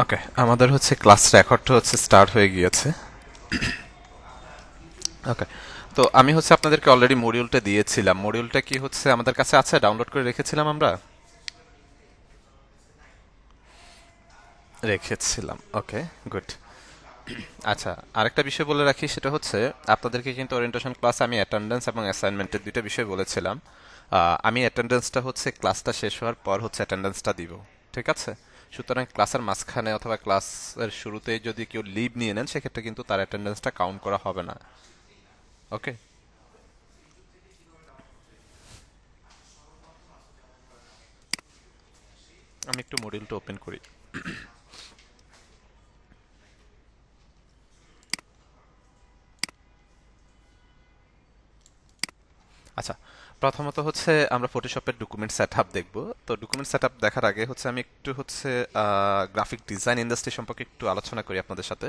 ওকে, আমাদের হচ্ছে ক্লাস রেকর্ডটা হচ্ছে স্টার্ট হয়ে গিয়েছে। ওকে, তো আমি হচ্ছে আপনাদেরকে অলরেডি মডিউলটা দিয়েছিলাম। মডিউলটা কি হচ্ছে আমাদের কাছে আছে, ডাউনলোড করে রেখেছিলাম আমরা। রেখেছিলাম, ওকে, গুড। আচ্ছা, আরেকটা বিষয় বলে রাখি, সেটা হচ্ছে আপনাদেরকে কিন্তু ওরিয়েন্টেশন ক্লাস আমি অ্যাটেন্ডেন্স এবং অ্যাসাইনমেন্টের দুইটা বিষয় বলেছিলাম। আমি অ্যাটেন্ডেন্সটা হচ্ছে ক্লাসটা শেষ হওয়ার পর হচ্ছে অ্যাটেন্ডেন্সটা দিব, ঠিক আছে? সুতরাং ক্লাসের মাঝখানে অথবা ক্লাসের শুরুতেই যদি কেউ লিভ নিয়ে নেন, সেক্ষেত্রে কিন্তু তার অ্যাটেন্ডেন্সটা কাউন্ট করা হবে না। ওকে, আমি একটু মডিউলটা ওপেন করি। আচ্ছা, প্রথমত হচ্ছে আমরা ফটোশপের ডকুমেন্ট সেটআপ দেখব। তো ডকুমেন্ট সেটআপ দেখার আগে হচ্ছে আমি একটু হচ্ছে গ্রাফিক ডিজাইন ইন্ডাস্ট্রি সম্পর্কে একটু আলোচনা করি আপনাদের সাথে।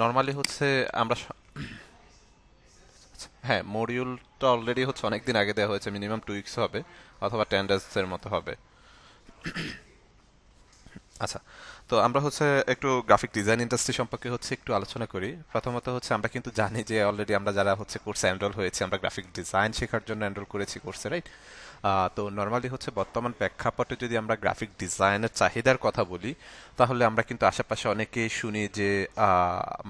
নর্মালি হচ্ছে আমরা হ্যাঁ, মডিউলটা অলরেডি হচ্ছে অনেক দিন আগে দেওয়া হয়েছে, মিনিমাম 2 উইকস হবে অথবা 10 ডেজের মতো হবে। আচ্ছা, তো আমরা হচ্ছে একটু গ্রাফিক ডিজাইন ইন্ডাস্ট্রি সম্পর্কে হচ্ছে একটু আলোচনা করি। প্রথমত হচ্ছে আমরা কিন্তু জানি যে অলরেডি আমরা যারা হচ্ছে কোর্সে এনরোল হয়েছে, আমরা গ্রাফিক ডিজাইন শেখার জন্য এনরোল করেছি কোর্সে, রাইট? তো নর্মালি হচ্ছে বর্তমান প্রেক্ষাপটে যদি আমরা গ্রাফিক ডিজাইনের চাহিদার কথা বলি, তাহলে আমরা কিন্তু আশেপাশে অনেকেই শুনি যে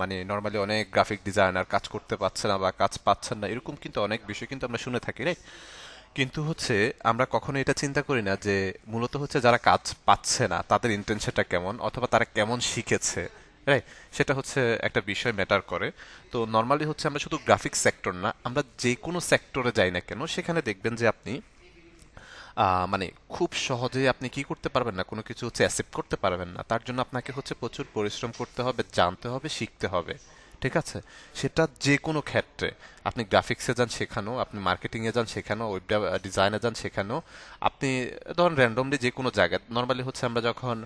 মানে নর্মালি অনেক গ্রাফিক ডিজাইনার কাজ করতে পারছে না বা কাজ পাচ্ছেন না, এরকম কিন্তু অনেক বিষয় কিন্তু আমরা শুনে থাকি, রাইট? কিন্তু হচ্ছে আমরা কখনো এটা চিন্তা করি না যে মূলত হচ্ছে যারা কাজ পাচ্ছে না তাদের ইন্টেনশনটা কেমন অথবা তারা কেমন শিখেছে, রাইট? সেটা হচ্ছে একটা বিষয় ম্যাটার করে। তো নর্মালি হচ্ছে আমরা শুধু গ্রাফিক সেক্টর না, আমরা যে কোনো সেক্টরে যাই না কেন, সেখানে দেখবেন যে আপনি মানে খুব সহজেই আপনি কি করতে পারবেন না, কোনো কিছু হচ্ছে অ্যাকসেপ্ট করতে পারবেন না। তার জন্য আপনাকে হচ্ছে প্রচুর পরিশ্রম করতে হবে, জানতে হবে, শিখতে হবে, ঠিক আছে? সেটা যে কোনো ক্ষেত্রে, আপনি গ্রাফিক্সে যান শেখানো, আপনি মার্কেটিংয়ে যান শেখানো, ওয়েব ডিজাইনে যান শেখানো, আপনি ধরুন র্যান্ডমলি যে কোনো জায়গায়। নর্মালি হচ্ছে আমরা যখন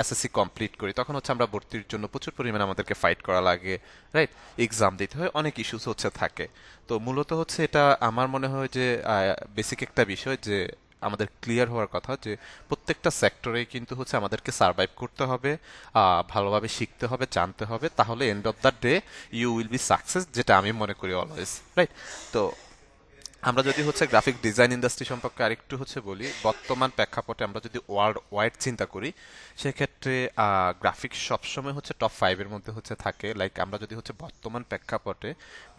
এসএসসি কমপ্লিট করি, তখন হচ্ছে আমরা ভর্তির জন্য প্রচুর পরিমাণে আমাদেরকে ফাইট করা লাগে, রাইট? এক্সাম দিতে হয়, অনেক ইস্যুস হচ্ছে থাকে। তো মূলত হচ্ছে এটা আমার মনে হয় যে বেসিক একটা বিষয় যে আমাদের ক্লিয়ার হওয়ার কথা যে প্রত্যেকটা সেক্টরেই কিন্তু হচ্ছে আমাদেরকে সার্ভাইভ করতে হবে, ভালোভাবে শিখতে হবে, জানতে হবে, তাহলে end of the day you will be success, যেটা আমি মনে করি অলওয়েজ, রাইট? তো আমরা যদি হচ্ছে গ্রাফিক ডিজাইন ইন্ডাস্ট্রি সম্পর্কে আরেকটু হচ্ছে বলি, বর্তমান প্রেক্ষাপটে আমরা যদি ওয়ার্ল্ড ওয়াইড চিন্তা করি, সেক্ষেত্রে গ্রাফিক্স সবসময় হচ্ছে টপ 5-এর মধ্যে হচ্ছে থাকে। লাইক আমরা যদি হচ্ছে বর্তমান প্রেক্ষাপটে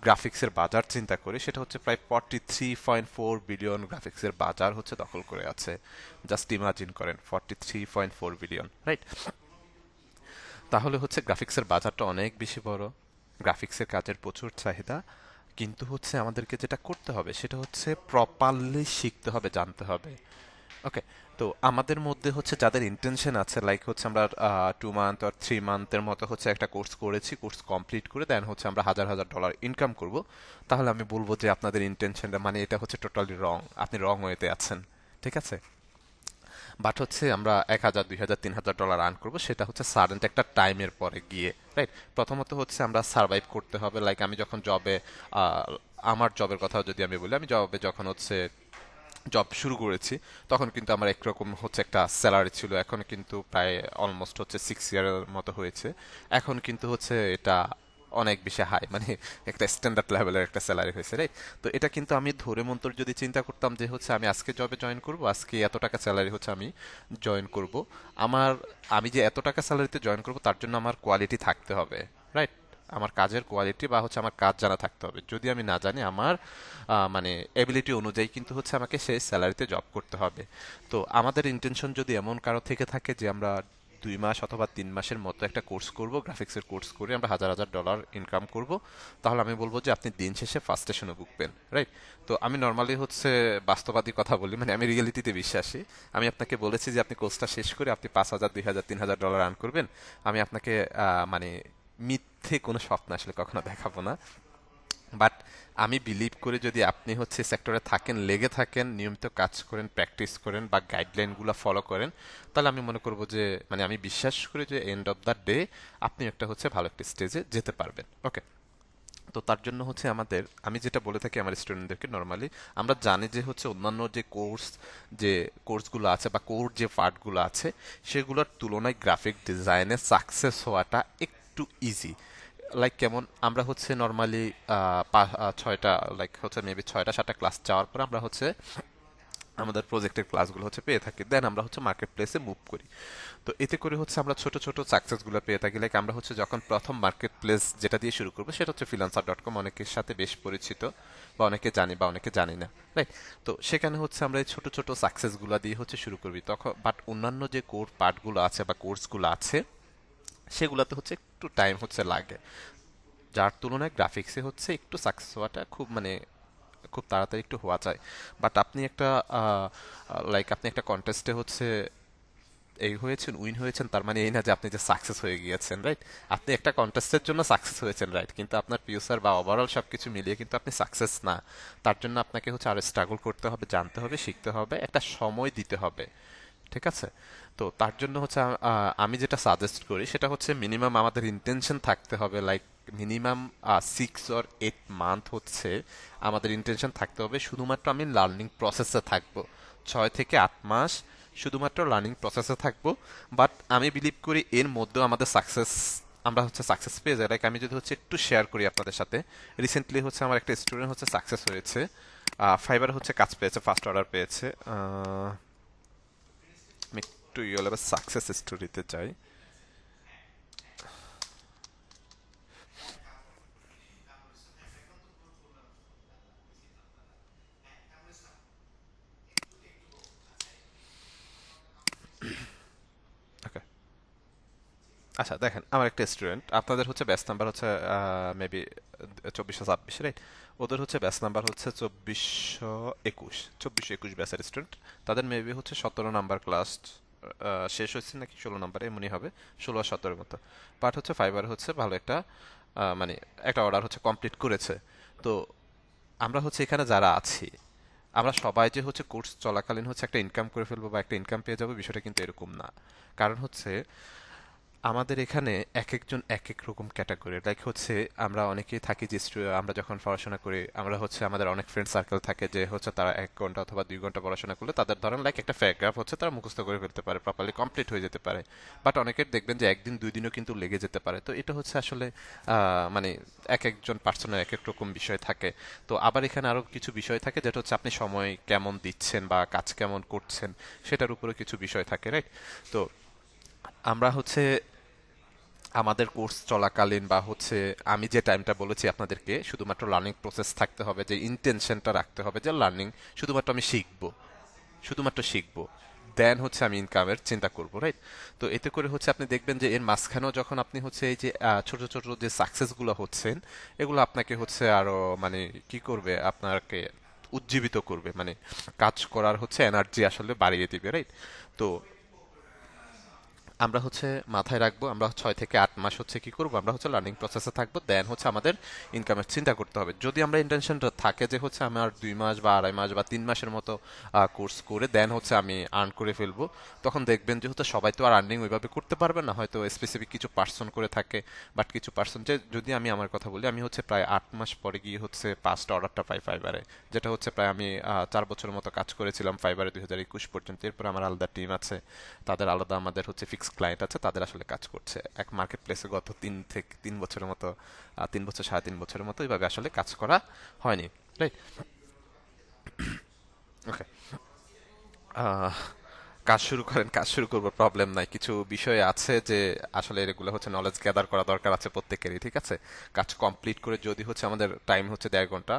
গ্রাফিক্সের বাজার চিন্তা করি, সেটা হচ্ছে প্রায় 43.4 বিলিয়ন গ্রাফিক্সের বাজার হচ্ছে দখল করে আছে। জাস্ট ইমাজিন করেন, 43.4 বিলিয়ন, রাইট? তাহলে হচ্ছে গ্রাফিক্সের বাজারটা অনেক বেশি বড়, গ্রাফিক্সের কাজের প্রচুর চাহিদা। কিন্তু হচ্ছে আমাদেরকে যেটা করতে হবে সেটা হচ্ছে প্রপারলি শিখতে হবে, জানতে হবে। ওকে, তো আমাদের মধ্যে হচ্ছে যাদের ইন্টেনশন আছে, লাইক হচ্ছে আমরা 2 মান্থ আর 3 মান্থের মতো হচ্ছে একটা কোর্স করেছি, কোর্স কমপ্লিট করে দেন হচ্ছে আমরা হাজার হাজার ডলার ইনকাম করব, তাহলে আমি বলবো যে আপনাদের ইন্টেনশনটা মানে এটা হচ্ছে টোটালি রং, আপনি রং ওয়েতে আছেন, ঠিক আছে? বাট হচ্ছে আমরা 1,000, 2,000, 3,000 ডলার আর্ন করবো, সেটা হচ্ছে সাডেন একটা টাইমের পরে গিয়ে, রাইট? প্রথমত হচ্ছে আমরা সার্ভাইভ করতে হবে। লাইক আমি যখন জবে, আমার জবের কথা যদি আমি বলি, আমি জবে যখন হচ্ছে জব শুরু করেছি, তখন কিন্তু আমার একরকম হচ্ছে একটা স্যালারি ছিল, এখন কিন্তু প্রায় অলমোস্ট হচ্ছে 6 ইয়ারের মতো হয়েছে। এখন কিন্তু হচ্ছে এটা অনেক বেশি হাই, মানে একটা স্ট্যান্ডার্ড লেভেলের একটা স্যালারি হয়েছে, রাইট? তো এটা কিন্তু আমি ধরে মন্তর যদি চিন্তা করতাম যে হচ্ছে আমি আজকে জবে জয়েন করব, আজকে এত টাকা স্যালারি হচ্ছে আমি জয়েন করব, আমার, আমি যে এত টাকা স্যালারিতে জয়েন করব তার জন্য আমার কোয়ালিটি থাকতে হবে, রাইট? আমার কাজের কোয়ালিটি বা হচ্ছে আমার কাজ জানা থাকতে হবে। যদি আমি না জানি, আমার মানে এবিলিটি অনুযায়ী কিন্তু হচ্ছে আমাকে সেই স্যালারিতে জব করতে হবে। তো আমাদের ইন্টেনশন যদি এমন কারো থেকে থাকে যে আমরা 2 মাস অথবা 3 মাসের মতো একটা কোর্স করব, গ্রাফিক্সের কোর্স করে আমরা হাজার হাজার ডলার ইনকাম করব, তাহলে আমি বলবো যে আপনি দিন শেষে ফার্স্ট স্টেশনে বুকবেন, রাইট? তো আমি নর্মালি হচ্ছে বাস্তবাদী কথা বলি, মানে আমি রিয়েলিটিতে বিশ্বাসী। আমি আপনাকে বলেছি যে আপনি কোর্সটা শেষ করে আপনি 5,000, 2,000, 3,000 ডলার আর্ন করবেন। আমি আপনাকে মানে মিথ্যে কোনো স্বপ্ন আসলে কখনো দেখাবো না। বাট আমি বিলিভ করি যদি আপনি হচ্ছে সেক্টরে থাকেন, লেগে থাকেন, নিয়মিত কাজ করেন, প্র্যাকটিস করেন বা গাইডলাইনগুলো ফলো করেন, তাহলে আমি মনে করব যে, মানে আমি বিশ্বাস করি যে এন্ড অফ দ্য ডে আপনি একটা হচ্ছে ভালো একটা স্টেজে যেতে পারবেন। ওকে, তো তার জন্য হচ্ছে আমাদের, আমি যেটা বলে থাকি আমার স্টুডেন্টদেরকে নর্মালি, আমরা জানি যে হচ্ছে অন্যান্য যে যে কোর্সগুলো আছে বা কোর যে পার্টগুলো আছে সেগুলোর তুলনায় গ্রাফিক ডিজাইনে সাকসেস হওয়াটা একটু ইজি। লাইক কেমন, আমরা হচ্ছে নর্মালি ছয়টা, লাইক হচ্ছে মেবি ছয়টা সাতটা ক্লাস যাওয়ার পর আমরা হচ্ছে আমাদের প্রজেক্টের ক্লাসগুলো হচ্ছে পেয়ে থাকি, দেন আমরা হচ্ছে মার্কেট প্লেসে মুভ করি। তো এতে করে হচ্ছে আমরা ছোট ছোট সাকসেসগুলো পেয়ে থাকি। লাইক আমরা হচ্ছে যখন প্রথম মার্কেট প্লেস যেটা দিয়ে শুরু করবো সেটা হচ্ছে freelancer.com, অনেকের সাথে বেশ পরিচিত, বা অনেকে জানি বা অনেকে জানি না, রাইট? তো সেখানে হচ্ছে আমরা এই ছোট ছোট সাকসেসগুলো দিয়ে হচ্ছে শুরু করবি তখন, বাট অন্যান্য যে কোর পার্টগুলো আছে বা কোর্সগুলো আছে সেগুলোতে হচ্ছে একটু টাইম হচ্ছে লাগে, যার তুলনায় গ্রাফিক্সে হচ্ছে একটু সাকসেস হওয়াটা খুব মানে খুব তাড়াতাড়ি একটু হওয়া যায়। বাট আপনি একটা লাইক আপনি একটা কন্টেস্টে হচ্ছে এই হয়েছেন, উইন হয়েছেন, তার মানে এই না যে আপনি যে সাকসেস হয়ে গিয়েছেন, রাইট? আপনি একটা কন্টেস্টের জন্য সাকসেস হয়েছেন, রাইট, কিন্তু আপনার ফিউচার বা ওভারঅল সবকিছু মিলিয়ে কিন্তু আপনি সাকসেস না। তার জন্য আপনাকে হচ্ছে আরো স্ট্রাগল করতে হবে, জানতে হবে, শিখতে হবে, একটা সময় দিতে হবে, ঠিক আছে? তো তার জন্য হচ্ছে আমি যেটা সাজেস্ট করি সেটা হচ্ছে মিনিমাম আমাদের ইন্টেনশন থাকতে হবে, লাইক মিনিমাম 6 or 8 মান্থ হচ্ছে আমাদের ইন্টেনশন থাকতে হবে শুধুমাত্র আমি লার্নিং প্রসেসে থাকবো। 6 থেকে 8 মাস শুধুমাত্র লার্নিং প্রসেসে থাকবো। বাট আমি বিলিভ করি এর মধ্যেও আমাদের সাকসেস, আমরা হচ্ছে সাকসেস পেয়ে যাই। লাইক আমি যদি হচ্ছে একটু শেয়ার করি আপনাদের সাথে, রিসেন্টলি হচ্ছে আমার একটা স্টুডেন্ট হচ্ছে সাকসেস হয়েছে, ফাইবারে হচ্ছে কাজ পেয়েছে, ফার্স্ট অর্ডার পেয়েছে। আমি একটু ইয়ে লেভেল সাকসেস স্টোরিতে যাই। ওকে, আচ্ছা দেখেন, আমার একটা স্টুডেন্ট, আপনাদের হচ্ছে ব্যাচ নাম্বার হচ্ছে মেবি 2426, রাইট? ওদের হচ্ছে ব্যাচ নাম্বার হচ্ছে 2421 ব্যাচের স্টুডেন্ট। তাদের মেবি হচ্ছে 17 নাম্বার ক্লাস শেষ হয়েছে নাকি 16 নাম্বার এমনই হবে, 16 আর 17 মতো। বাট হচ্ছে ফাইবার হচ্ছে ভালো একটা মানে একটা অর্ডার হচ্ছে কমপ্লিট করেছে। তো আমরা হচ্ছে এখানে যারা আছি, আমরা সবাই যে হচ্ছে কোর্স চলাকালীন হচ্ছে একটা ইনকাম করে ফেলবো বা একটা ইনকাম পেয়ে যাবো, বিষয়টা কিন্তু এরকম না। কারণ হচ্ছে আমাদের এখানে এক একজন এক এক রকম ক্যাটাগরি, লাইক হচ্ছে আমরা অনেকেই থাকি যে আমরা যখন পড়াশোনা করি আমরা হচ্ছে আমাদের অনেক ফ্রেন্ড সার্কেল থাকে যে হচ্ছে তারা 1 ঘন্টা অথবা 2 ঘন্টা পড়াশোনা করলে তাদের ধরেন লাইক একটা প্যারাগ্রাফ হচ্ছে তারা মুখস্থ করে ফেলতে পারে, প্রপারলি কমপ্লিট হয়ে যেতে পারে। বাট অনেকের দেখবেন যে একদিন 2 দিনও কিন্তু লেগে যেতে পারে। তো এটা হচ্ছে আসলে মানে এক একজন পার্সনের এক এক রকম বিষয় থাকে। তো আবার এখানে আরো কিছু বিষয় থাকে যেটা হচ্ছে আপনি সময় কেমন দিচ্ছেন বা কাজ কেমন করছেন সেটার উপরে কিছু বিষয় থাকে, রাইট? তো আমরা হচ্ছে আমাদের কোর্স চলাকালীন বা হচ্ছে আমি যে টাইমটা বলেছি আপনাদেরকে, শুধুমাত্র লার্নিং প্রসেস থাকতে হবে, যে ইন্টেনশনটা রাখতে হবে যে লার্নিং শুধুমাত্র আমি শিখবো, শুধুমাত্র শিখবো, দেন হচ্ছে আমি ইনকামের চিন্তা করব, রাইট? তো এতে করে হচ্ছে আপনি দেখবেন যে এর মাঝখানেও যখন আপনি হচ্ছে এই যে ছোট ছোট যে সাকসেসগুলো হচ্ছেন এগুলো আপনাকে হচ্ছে আরো মানে কি করবে, আপনাকে উজ্জীবিত করবে, মানে কাজ করার হচ্ছে এনার্জি আসলে বাড়িয়ে দিবে, রাইট? তো আমরা হচ্ছে মাথায় রাখবো আমরা 6 থেকে 8 মাস হচ্ছে কি করবো, আমরা হচ্ছে লার্নিং প্রসেসে থাকবো, দেন হচ্ছে আমাদের ইনকামের চিন্তা করতে হবে। যদি আমরা ইন্টেনশনটা থাকে যে হচ্ছে আমার 2 মাস বা 2.5 মাস বা 3 মাসের মতো কোর্স করে দেন হচ্ছে আমি আর্ন করে ফেলবো, তখন দেখবেন যে হচ্ছে সবাই তো আর আর্নিং ওইভাবে করতে পারবে না, হয়তো স্পেসিফিক কিছু পার্সন করে থাকে। বাট কিছু পার্সন, যে যদি আমি আমার কথা বলি, আমি হচ্ছে প্রায় 8 মাস পরে গিয়ে হচ্ছে 5টা অর্ডারটা পাই ফাইবারে, যেটা হচ্ছে প্রায় আমি 4 বছরের মতো কাজ করেছিলাম ফাইবারে 2021 পর্যন্ত। এরপর আমার আলাদা টিম আছে, তাদের আলাদা, আমাদের হচ্ছে ফিক্স ক্লায়েন্ট আছে, তাদের আসলে কাজ করছে এক মার্কেট প্লেসে গত 3 বছরের মতো, 3 বছর 3.5 বছরের মতো এইভাবে আসলে কাজ করা হয়নি, রাইট? ওকে, কাজ শুরু করেন, কাজ শুরু করবো, প্রবলেম নাই। কিছু বিষয় আছে যে আসলে এগুলো হচ্ছে নলেজ গ্যাদার করা দরকার আছে প্রত্যেকেরই, ঠিক আছে? কাজ কমপ্লিট করে যদি হচ্ছে আমাদের টাইম হচ্ছে 1.5 ঘন্টা,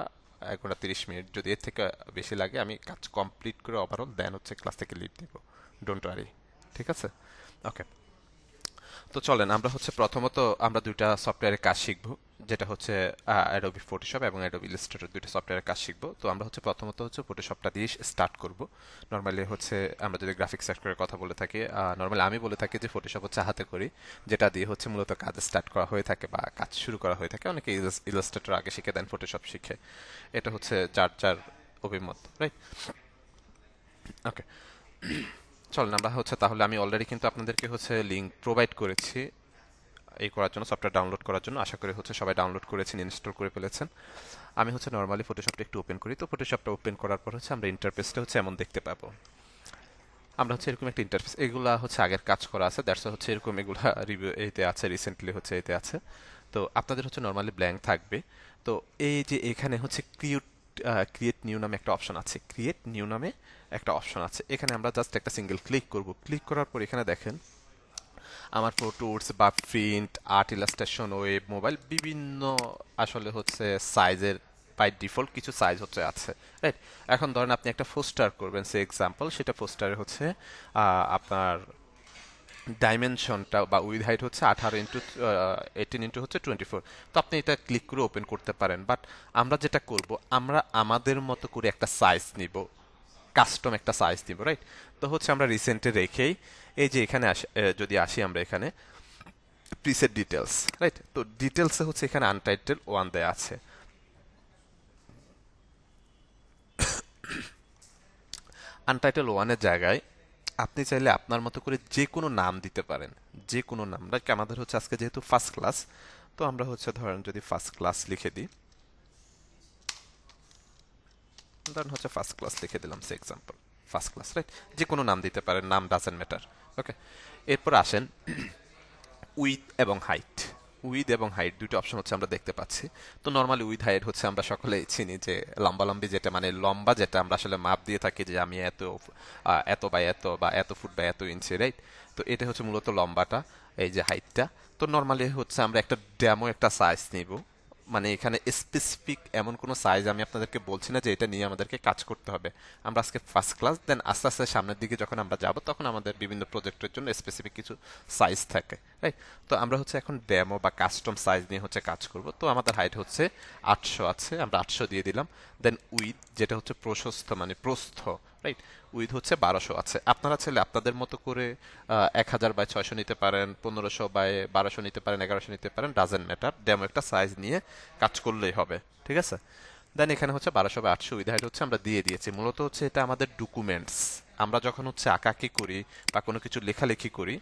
1 ঘন্টা 30 মিনিট, যদি এর থেকে বেশি লাগে আমি কাজ কমপ্লিট করে ওভারঅল দেন হচ্ছে ক্লাস থেকে লিভ দিব, ডোন্ট ওয়ারি, ঠিক আছে? ওকে, তো চলেন আমরা হচ্ছে প্রথমত আমরা দুইটা সফটওয়্যারের কাজ শিখবো, যেটা হচ্ছে অ্যাডোবি ফটোশপ এবং অ্যাডোবি ইলাস্ট্রেটর, দুইটা সফটওয়্যারের কাজ শিখবো। তো আমরা হচ্ছে প্রথমত হচ্ছে ফটোশপটা দিয়ে স্টার্ট করব। নর্মালি হচ্ছে আমরা যদি গ্রাফিক্স সফটওয়্যারের কথা বলে থাকি, নর্মালি আমি বলে থাকি যে ফটোশপ হচ্ছে হাতে করি, যেটা দিয়ে হচ্ছে মূলত কাজ স্টার্ট করা হয়ে থাকে বা কাজ শুরু করা হয়ে থাকে। অনেকে ইলাস্ট্রেটর আগে শিখে দেন ফটোশপ শিখে, এটা হচ্ছে যার যার অভিমত, রাইট? ওকে, চলেন আমরা হচ্ছে তাহলে, আমি অলরেডি কিন্তু আপনাদেরকে হচ্ছে লিঙ্ক প্রোভাইড করেছি এই করার জন্য, সফটওয়্যার ডাউনলোড করার জন্য। আশা করি হচ্ছে সবাই ডাউনলোড করেছেন, ইনস্টল করে ফেলেছেন। আমি হচ্ছে নর্মালি ফটোশপটা একটু ওপেন করি। তো ফটোশপটা ওপেন করার পর হচ্ছে আমরা ইন্টারফেসটা হচ্ছে এমন দেখতে পাবো। আমরা হচ্ছে এরকম একটা ইন্টারফেস, এগুলা হচ্ছে আগের কাজ করা আছে, দ্যাটস হচ্ছে এরকম এগুলা রিভিউ এতে আছে, রিসেন্টলি হচ্ছে এতে আছে। তো আপনাদের হচ্ছে নর্মালি ব্ল্যাঙ্ক থাকবে। তো এই যে এখানে হচ্ছে ক্রিয়েট নিউ নামে একটা অপশন আছে, ক্রিয়েট নিউ নামে একটা অপশন আছে। এখানে আমরা জাস্ট একটা সিঙ্গেল ক্লিক করব। ক্লিক করার পর এখানে দেখেন আমার ফটোস বা print, art, illustration, web, mobile বিভিন্ন আসলে হচ্ছে সাইজের বাই ডিফল্ট কিছু সাইজ হচ্ছে আছে, রাইট? এখন ধরেন আপনি একটা পোস্টার করবেন, সে এক্সাম্পল, সেটা পোস্টারে হচ্ছে আপনার ডাইমেনশনটা বা উইথ হাইট হচ্ছে 18 ইন্টু হচ্ছে 24। তো আপনি এটা ক্লিক করে ওপেন করতে পারেন, বাট আমরা যেটা করব, আমরা আমাদের মতো করে একটা সাইজ নিব, কাস্টম একটা সাইজ দিব, রাইট? তো হচ্ছে আমরা রিসেন্টে রেখেই এই যে এখানে যদি আসি আমরা এখানে প্রিসেট ডিটেলস, রাইট? তো ডিটেলসে হচ্ছে এখানে আনটাইটেল 1 দেয়া আছে। আনটাইটেল 1 এর জায়গায় আপনি চাইলে আপনার মতো করে যে কোনো নাম দিতে পারেন, যে কোনো নাম। লাইক আমাদের হচ্ছে আজকে যেহেতু ফার্স্ট ক্লাস, তো আমরা হচ্ছে ধরেন যদি ফার্স্ট ক্লাস লিখে দিই, ধরেন হচ্ছে ফার্স্ট ক্লাস লিখে দিলাম, সে এক্সাম্পল ফার্স্ট ক্লাস, রাইট? যে কোনো নাম দিতে পারেন, নাম ডাজেন্ট ম্যাটার। ওকে, এরপর আসেন উইথ এবং হাইট। উইথ এবং হাইট দুটো অপশন হচ্ছে আমরা দেখতে পাচ্ছি। তো নর্মালি উইথ হাইট হচ্ছে আমরা সকলেই চিনি যে লম্বালম্বি, যেটা মানে লম্বা, যেটা আমরা আসলে মাপ দিয়ে থাকি যে আমি এত এত বাই এত বা এত ফুট বাই এত ইঞ্চি, রাইট? তো এটা হচ্ছে মূলত লম্বাটা, এই যে হাইটটা। তো নর্মালি হচ্ছে আমরা একটা ডেমো একটা সাইজ নিব, মানে এখানে স্পেসিফিক এমন কোনো সাইজ আমি আপনাদেরকে বলছি না যে এটা নিয়ে আমাদেরকে কাজ করতে হবে। আমরা আজকে ফার্স্ট ক্লাস, দেন আস্তে আস্তে সামনের দিকে যখন আমরা যাব তখন আমাদের বিভিন্ন প্রজেক্টের জন্য স্পেসিফিক কিছু সাইজ থাকে, রাইট? তো আমরা হচ্ছে এখন ডেমো বা কাস্টম সাইজ নিয়ে হচ্ছে কাজ করব। তো আমাদের হাইট হচ্ছে 800 আছে, আমরা 800 দিয়ে দিলাম। দেন উইথ, যেটা হচ্ছে প্রশস্ত মানে প্রস্থ, রাইট? উইথ হচ্ছে 1200 আছে। আপনারা চাইলে আপনাদের মতো করে 1000 বাই 600 নিতে পারেন, 1500 বাই 1200 নিতে পারেন, 1100 নিতে পারেন, ডাজেন্ট ম্যাটার। ডেমো একটা সাইজ নিয়ে কাজ করলেই হবে, ঠিক আছে? দেন এখানে হচ্ছে 1200 বাই 800 উইথ হাইট হচ্ছে আমরা দিয়ে দিয়েছি। মূলত হচ্ছে এটা আমাদের ডকুমেন্টস। আমরা যখন হচ্ছে আঁকাকি করি বা কোনো কিছু লেখালেখি করি,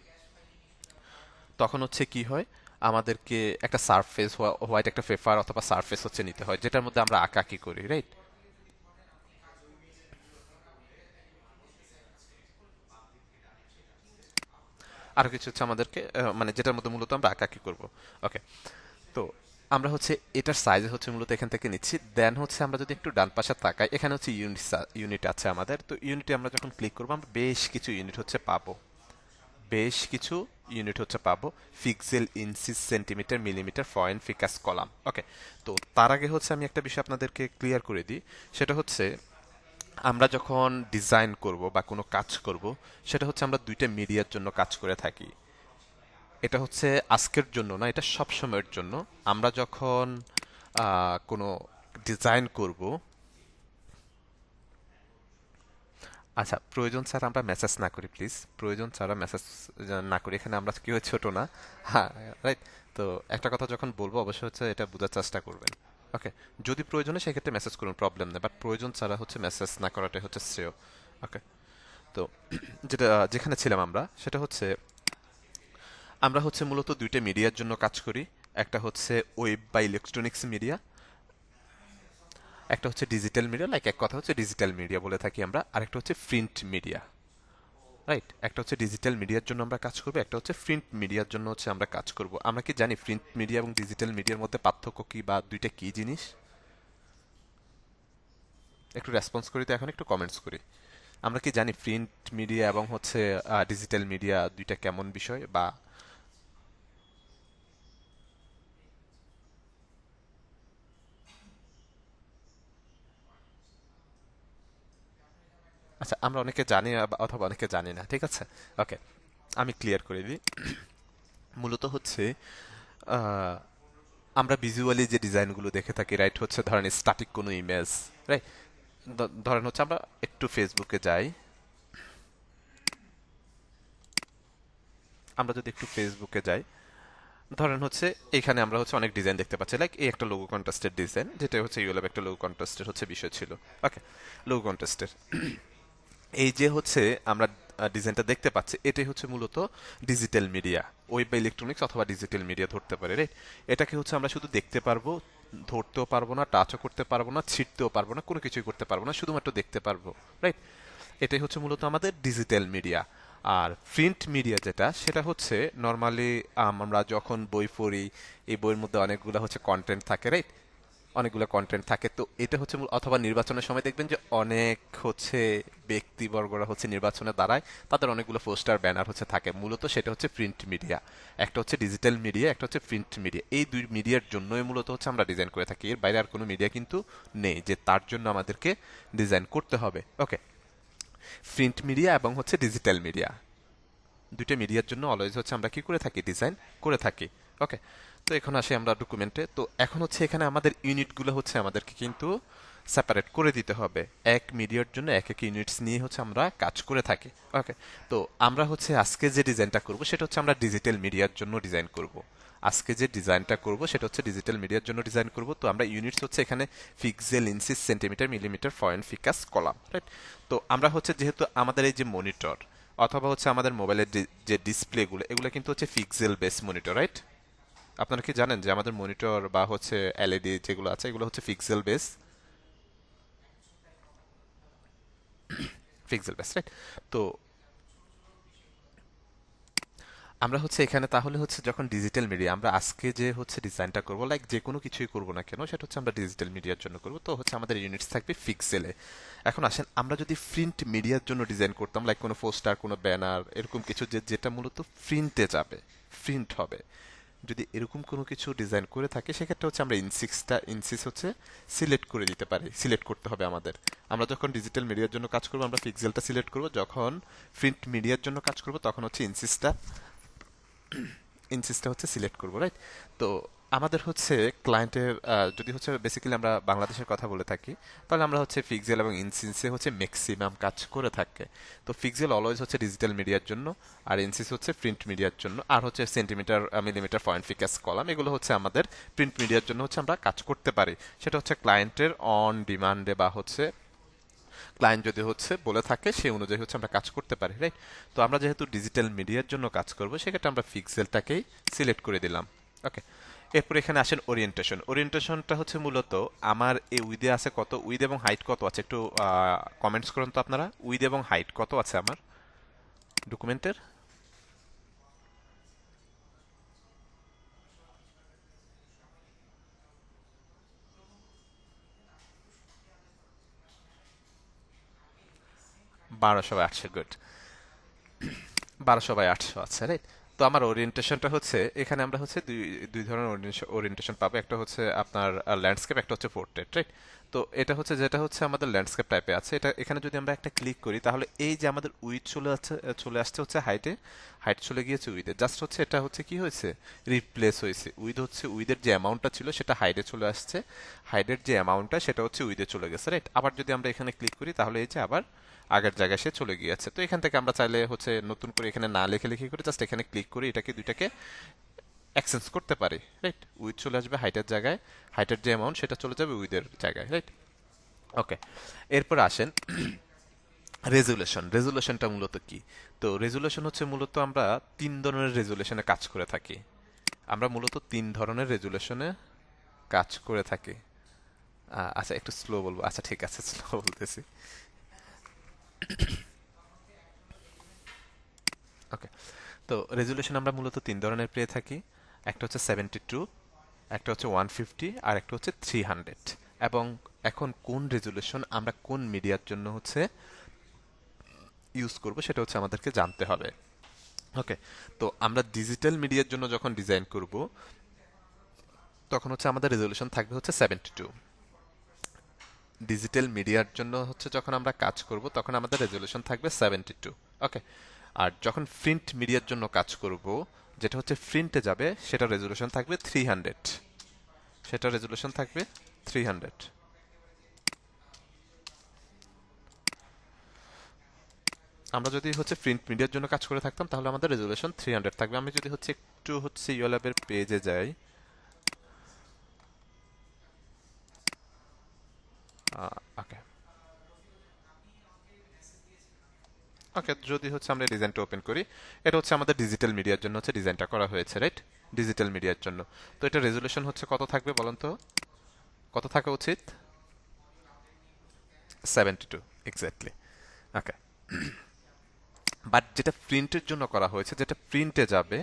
তখন হচ্ছে কি হয়, আমাদেরকে একটা সারফেস, হোয়াইট একটা পেপার অথবা সারফেস হচ্ছে নিতে হয়, যেটার মধ্যে আমরা আঁকাকি করি, রাইট? আরো কিছু হচ্ছে আমাদেরকে মানে যেটার মধ্যে মূলত আমরা আঁকাকি করব। ওকে, তো আমরা হচ্ছে এটার সাইজ হচ্ছে মূলত এখান থেকে নিচ্ছি। দেন হচ্ছে আমরা যদি একটু ডান পাশে তাকাই, এখানে হচ্ছে ইউনিট আছে আমাদের। তো ইউনিটে আমরা যখন ক্লিক করবো আমরা বেশ কিছু ইউনিট হচ্ছে পাবো, বেশ কিছু ইউনিট হচ্ছে পাবো। Pixel, inch, centimetre, millimetre, point, picas, column. Okay, তো তার আগে হচ্ছে আমি একটা বিষয় আপনাদেরকে ক্লিয়ার করে দিই। সেটা হচ্ছে আমরা যখন ডিজাইন করব বা কোনো কাজ করব, সেটা হচ্ছে আমরা দুইটা মিডিয়ার জন্য কাজ করে থাকি। এটা হচ্ছে আজকের জন্য না, এটা সব সময়ের জন্য। আমরা যখন কোনো ডিজাইন করব, আচ্ছা প্রয়োজন ছাড়া আমরা মেসেজ না করি প্লিজ, প্রয়োজন ছাড়া মেসেজ না করি। এখানে আমরা কেউ ছোট না, হ্যাঁ, রাইট? তো একটা কথা যখন বলবো অবশ্যই হচ্ছে এটা বোঝার চেষ্টা করবেন। ওকে, যদি প্রয়োজনে সেক্ষেত্রে মেসেজ করুন, প্রবলেম নেই, বাট প্রয়োজন ছাড়া হচ্ছে মেসেজ না করাটাই হচ্ছে শ্রেয়। ওকে, তো যেটা যেখানে ছিলাম আমরা, সেটা হচ্ছে আমরা হচ্ছে মূলত দুইটা মিডিয়ার জন্য কাজ করি। একটা হচ্ছে ওয়েব বা ইলেকট্রনিক্স মিডিয়া, একটা হচ্ছে ডিজিটাল মিডিয়া, লাইক এক কথা হচ্ছে ডিজিটাল মিডিয়া বলে থাকি আমরা। আরেকটা হচ্ছে প্রিন্ট মিডিয়া, রাইট? একটা হচ্ছে ডিজিটাল মিডিয়ার জন্য আমরা কাজ করবো, একটা হচ্ছে প্রিন্ট মিডিয়ার জন্য হচ্ছে আমরা কাজ করব। আমরা কি জানি প্রিন্ট মিডিয়া এবং ডিজিটাল মিডিয়ার মধ্যে পার্থক্য কি বা দুইটা কি জিনিস? একটু রেসপন্স করি, তো এখন একটু কমেন্টস করি। আমরা কি জানি প্রিন্ট মিডিয়া এবং হচ্ছে ডিজিটাল মিডিয়া দুইটা কেমন বিষয় বা? আচ্ছা, আমরা অনেকে জানি অথবা অনেকে জানি না, ঠিক আছে? ওকে, আমি ক্লিয়ার করে দিই। মূলত হচ্ছে আহ, আমরা ভিজুয়ালি যে ডিজাইনগুলো দেখে থাকি, রাইট? হচ্ছে ধরেন স্ট্যাটিক কোনো ইমেজ, রাইট? ধরেন হচ্ছে আমরা একটু ফেসবুকে যাই, আমরা যদি একটু ফেসবুকে যাই, ধরেন হচ্ছে এখানে আমরা হচ্ছে অনেক ডিজাইন দেখতে পাচ্ছি, লাইক এই একটা লোগো কন্টেস্টের ডিজাইন, যেটা হচ্ছে ইউলেব একটা লোগো কন্টেস্টের হচ্ছে বিষয় ছিল। ওকে, লোগো কন্টেস্টের এই যে হচ্ছে আমরা ডিজাইনটা দেখতে পাচ্ছে, এটাই হচ্ছে মূলত ডিজিটাল মিডিয়া। ওয়েব বা ইলেকট্রনিক্স অথবা ডিজিটাল মিডিয়া ধরতে পারে, রাইট? এটাকে হচ্ছে আমরা শুধু দেখতে পারবো, ধরতেও পারবো না, টাচও করতে পারবো না, ছিটতেও পারবো না, কোনো কিছুই করতে পারবো না, শুধুমাত্র দেখতে পারবো, রাইট? এটাই হচ্ছে মূলত আমাদের ডিজিটাল মিডিয়া। আর প্রিন্ট মিডিয়া যেটা, সেটা হচ্ছে নর্মালি আমরা যখন বই পড়ি, এই বইয়ের মধ্যে অনেকগুলো হচ্ছে কন্টেন্ট থাকে, রাইট? অনেকগুলো কন্টেন্ট থাকে, তো এটা হচ্ছে অথবা নির্বাচনের সময় দেখবেন যে অনেক হচ্ছে ব্যক্তিবর্গরা হচ্ছে নির্বাচনে দাঁড়ায়, তাদের অনেকগুলো পোস্টার ব্যানার হচ্ছে থাকে, মূলত সেটা হচ্ছে প্রিন্ট মিডিয়া। একটা হচ্ছে ডিজিটাল মিডিয়া, একটা হচ্ছে প্রিন্ট মিডিয়া। এই দুই মিডিয়ার জন্যই মূলত হচ্ছে আমরা ডিজাইন করে থাকি, এর বাইরে আর কোনো মিডিয়া কিন্তু নেই যে তার জন্য আমাদেরকে ডিজাইন করতে হবে। ওকে, প্রিন্ট মিডিয়া এবং হচ্ছে ডিজিটাল মিডিয়া, দুইটা মিডিয়ার জন্য অলওয়েজ হচ্ছে আমরা কি করে থাকি, ডিজাইন করে থাকি। ওকে, তো এখন আসি আমরা ডকুমেন্টে। তো এখন হচ্ছে এখানে আমাদের ইউনিটগুলো হচ্ছে আমাদেরকে কিন্তু সেপারেট করে দিতে হবে, এক মিডিয়ার জন্য এক এক ইউনিটস নিয়ে হচ্ছে আমরা কাজ করে থাকি। ওকে, তো আমরা হচ্ছে আজকে যে ডিজাইনটা করব সেটা হচ্ছে আমরা ডিজিটাল মিডিয়ার জন্য ডিজাইন করব। আজকে যে ডিজাইনটা করব সেটা হচ্ছে ডিজিটাল মিডিয়ার জন্য ডিজাইন করব। তো আমরা ইউনিটস হচ্ছে এখানে pixel, inches, centimetre, millimetre, point, picas, column, right? তো আমরা হচ্ছে যেহেতু আমাদের এই যে মনিটর অথবা হচ্ছে আমাদের মোবাইলের যে ডিসপ্লেগুলো, এগুলো কিন্তু হচ্ছে পিক্সেল বেস মনিটর, রাইট? আপনারা কি জানেন যে আমাদের মনিটর বা হচ্ছে এলইডি যেগুলো আছে এগুলো হচ্ছে pixel base, pixel base, right? তো আমরা হচ্ছে এখানে তাহলে হচ্ছে যখন ডিজিটাল মিডিয়া আমরা আজকে যে হচ্ছে ডিজাইনটা করব, লাইক যে কোনো কিছুই করব না কেন, সেটা হচ্ছে আমরা ডিজিটাল মিডিয়ার জন্য করব, তো হচ্ছে আমাদের ইউনিটস থাকবে পিক্সেলে। এখন আসেন আমরা যদি প্রিন্ট মিডিয়ার জন্য ডিজাইন করতাম, লাইক কোনো পোস্টার, কোনো ব্যানার, এরকম কিছু যেটা মূলত প্রিন্টে যাবে, প্রিন্ট হবে, যদি এরকম কোনো কিছু ডিজাইন করে থাকে, সেক্ষেত্রে হচ্ছে আমরা ইনসিস হচ্ছে সিলেক্ট করে দিতে পারি, সিলেক্ট করতে হবে আমাদের। আমরা যখন ডিজিটাল মিডিয়ার জন্য কাজ করবো আমরা পিক্সেলটা সিলেক্ট করব, যখন প্রিন্ট মিডিয়ার জন্য কাজ করব তখন হচ্ছে ইনসিসটা হচ্ছে সিলেক্ট করব, রাইট? তো আমাদের হচ্ছে ক্লায়েন্টের যদি হচ্ছে বেসিক্যালি আমরা বাংলাদেশের কথা বলে থাকি, তাহলে আমরা হচ্ছে পিক্সেল এবং ইনসিসে হচ্ছে ম্যাক্সিমাম কাজ করে থাকে। তো পিক্সেল অলওয়েজ হচ্ছে ডিজিটাল মিডিয়ার জন্য, আর ইনসিস হচ্ছে প্রিন্ট মিডিয়ার জন্য, আর হচ্ছে centimetre, millimetre, point, picas, column, এগুলো হচ্ছে আমাদের প্রিন্ট মিডিয়ার জন্য হচ্ছে আমরা কাজ করতে পারি। সেটা হচ্ছে ক্লায়েন্টের অন ডিমান্ডে বা হচ্ছে ক্লায়েন্ট যদি হচ্ছে বলে থাকে সেই অনুযায়ী হচ্ছে আমরা কাজ করতে পারি, রাইট? তো আমরা যেহেতু ডিজিটাল মিডিয়ার জন্য কাজ করব, সেক্ষেত্রে আমরা পিক্সেলটাকেই সিলেক্ট করে দিলাম। ওকে, এরপর এখানে আসেন ওরিয়েন্টেশন। ওরিয়েন্টেশনটা হচ্ছে মূলত আমার এই উইডে আছে কত, উইড এবং হাইট কত আছে, একটু কমেন্টস করুন তো আপনারা, উইড এবং হাইট কত আছে আমার ডকুমেন্টের। 1200/800, গুড। 1200/800 আছে, রাইট? তো আমার ওরিয়েন্টেশনটা হচ্ছে এখানে আমরা হচ্ছে দুই দুই ধরনের ওরিয়েন্টেশন পাবো, একটা হচ্ছে আপনার ল্যান্ডস্কেপ, একটা হচ্ছে পোর্ট্রেট, রাইট? তো এটা হচ্ছে যেটা হচ্ছে আমাদের ল্যান্ডস্কেপ টাইপে আছে, এটা এখানে যদি আমরা একটা ক্লিক করি তাহলে এই যে আমাদের উইথ চলে আসছে হচ্ছে হাইটে, হাইট চলে গিয়েছে উইথে, জাস্ট হচ্ছে এটা হচ্ছে কি হয়েছে, রিপ্লেস হয়েছে। উইথ হচ্ছে উইথের যে অ্যামাউন্টটা ছিল সেটা হাইটে চলে আসছে, হাইটের যে অ্যামাউন্টটা সেটা হচ্ছে উইথে চলে গেছে, রাইট? আবার যদি আমরা এখানে ক্লিক করি তাহলে এই যে আবার আগের জায়গায় সে চলে গিয়েছে। তো এখান থেকে আমরা চাইলে হচ্ছে নতুন করে এখানে না লিখে লিখে করে জাস্ট এখানে ক্লিক করে এটাকে দুইটাকে এক্সচেঞ্জ করতে পারি, রাইট? উইথ চলে আসবে হাইটের জায়গায়, হাইটের যে অ্যামাউন্ট সেটা চলে যাবে উইথের জায়গায়, রাইট? ওকে, এরপর আসেন রেজুলেশন। রেজুলেশনটা মূলত কি? তো রেজুলেশন হচ্ছে মূলত আমরা তিন ধরনের রেজুলেশনে কাজ করে থাকি। আমরা মূলত তিন ধরনের রেজুলেশনে কাজ করে থাকি। আচ্ছা, একটু স্লো বলবো, আচ্ছা ঠিক আছে, স্লো বলতেছি। ওকে, তো রেজুলেশন আমরা মূলত তিন ধরনের পেয়ে থাকি, একটা হচ্ছে 72, একটা হচ্ছে 150, আর একটা হচ্ছে 300। এবং এখন কোন রেজুলেশন আমরা কোন মিডিয়ার জন্য হচ্ছে ইউজ করব সেটা হচ্ছে আমাদেরকে জানতে হবে। ওকে, তো আমরা ডিজিটাল মিডিয়ার জন্য যখন ডিজাইন করব তখন হচ্ছে আমাদের রেজুলেশন থাকবে হচ্ছে 72। ডিজিটাল মিডিয়ার জন্য হচ্ছে যখন আমরা কাজ করব তখন আমাদের রেজুলেশন থাকবে 72। ওকে, আর যখন প্রিন্ট মিডিয়ার জন্য কাজ করব, যেটা হচ্ছে প্রিন্টে যাবে, সেটা রেজুলেশন থাকবে 300। সেটা রেজুলেশন থাকবে 300। আমরা যদি হচ্ছে প্রিন্ট মিডিয়ার জন্য কাজ করে থাকতাম তাহলে আমাদের রেজুলেশন 300 থাকবে। আমি যদি হচ্ছে একটু হচ্ছে ইওল্যাবের পেজে যাই, ওকে, ওকে, যদি হচ্ছে আমরা ডিজাইনটা ওপেন করি, এটা হচ্ছে আমাদের ডিজিটাল মিডিয়ার জন্য হচ্ছে ডিজাইনটা করা হয়েছে, রাইট? ডিজিটাল মিডিয়ার জন্য। তো এটা রেজলিউশন হচ্ছে কত থাকবে বলুন তো? কত থাকা উচিত? 72, এক্স্যাক্টলি। ওকে, বাট যেটা প্রিন্টের জন্য করা হয়েছে, যেটা প্রিন্টে যাবে,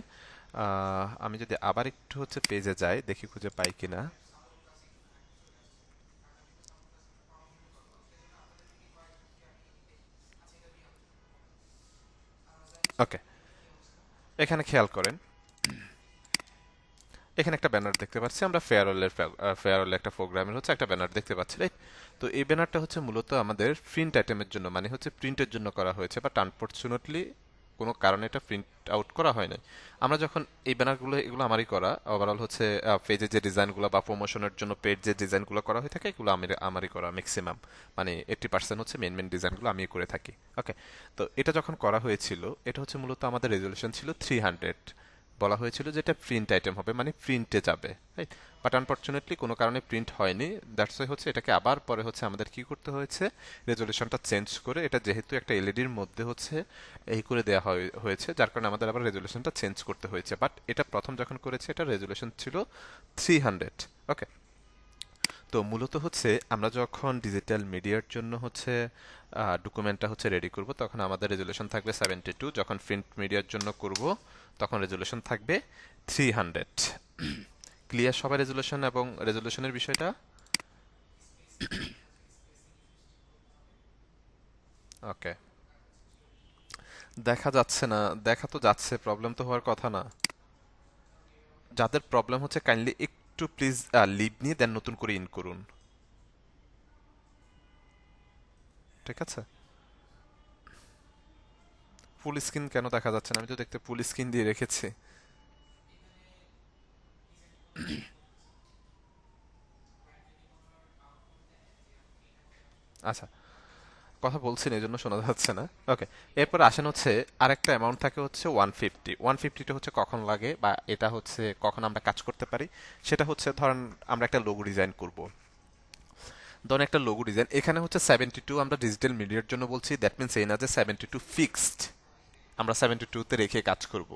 আমি যদি আবার একটু হচ্ছে পেজে যাই, দেখি খুঁজে পাই কিনা। ওকে, এখানে খেয়াল করেন, এখানে একটা ব্যানার দেখতে পাচ্ছি আমরা, ফেয়ারওয়েলের একটা প্রোগ্রামের হচ্ছে একটা ব্যানার দেখতে পাচ্ছি, রাইট? তো এই ব্যানারটা হচ্ছে মূলত আমাদের প্রিন্ট আইটেমের জন্য, মানে হচ্ছে প্রিন্টের জন্য করা হয়েছে, বাট আনফরচুনেটলি কোনো কারণে এটা প্রিন্ট আউট করা হয় নাই। আমরা যখন এই ব্যানারগুলো, এগুলো আমারই করা, ওভারঅল হচ্ছে পেজে যে ডিজাইনগুলো বা প্রমোশনের জন্য পেজ যে ডিজাইনগুলো করা হয়ে থাকে, এগুলো আমারই করা ম্যাক্সিমাম, মানে 80% হচ্ছে মেন মেন ডিজাইনগুলো আমি করে থাকি। ওকে, তো এটা যখন করা হয়েছিল, এটা হচ্ছে মূলত আমাদের রেজলিউশন ছিল 300, বলা হয়েছিল যে এটা প্রিন্ট আইটেম হবে, মানে প্রিন্টে যাবে, রাইট? বাট আনফরচুনেটলি কোনো কারণে প্রিন্ট হয়নি, দ্যাটস ওয়াই হচ্ছে এটাকে আবার পরে হচ্ছে আমাদের কি করতে হয়েছে, রেজলিউশনটা চেঞ্জ করে, এটা যেহেতু একটা এলইডির মধ্যে হচ্ছে এই করে দেওয়া হয়েছে, যার কারণে আমাদের আবার রেজলিউশনটা চেঞ্জ করতে হয়েছে। বাট এটা প্রথম যখন করেছে, এটা রেজলিউশন ছিল 300। ওকে, তো মূলত হচ্ছে আমরা যখন ডিজিটাল মিডিয়ার জন্য হচ্ছে ডকুমেন্টটা হচ্ছে রেডি করব, তখন আমাদের রেজলিউশন থাকবে 72, যখন প্রিন্ট মিডিয়ার জন্য করব তখন রেজলিউশন থাকবে 300। ক্লিয়ার সবাই রেজলিউশন এবং রেজলিউশনের বিষয়টা? ওকে, দেখা যাচ্ছে না, দেখা তো যাচ্ছে, প্রবলেম তো হওয়ার কথা না। যাদের প্রবলেম হচ্ছে কাইন্ডলি একটু প্লিজ লিভ নিয়ে দেন নতুন করে ইন করুন, ঠিক আছে? ফুল স্ক্রিন কেন দেখা যাচ্ছে না? আমি তো দেখতে ফুল স্ক্রিন দিয়ে রেখেছি। আচ্ছা, কথা বলছি না, এই জন্য শোনা যাচ্ছে না। ওকে, এরপর আসেন হচ্ছে আরেকটা অ্যামাউন্ট থাকে হচ্ছে 150। 150টা হচ্ছে কখন লাগে বা এটা হচ্ছে কখন আমরা কাজ করতে পারি, সেটা হচ্ছে ধরেন আমরা একটা লোগো ডিজাইন করব। ধরেন একটা লোগো ডিজাইন, এখানে হচ্ছে 72 আমরা ডিজিটাল মিডিয়ার জন্য বলছি, দ্যাট মিনস এই না যে 72 ফিক্সড আমরা 72-তে রেখে কাজ করব।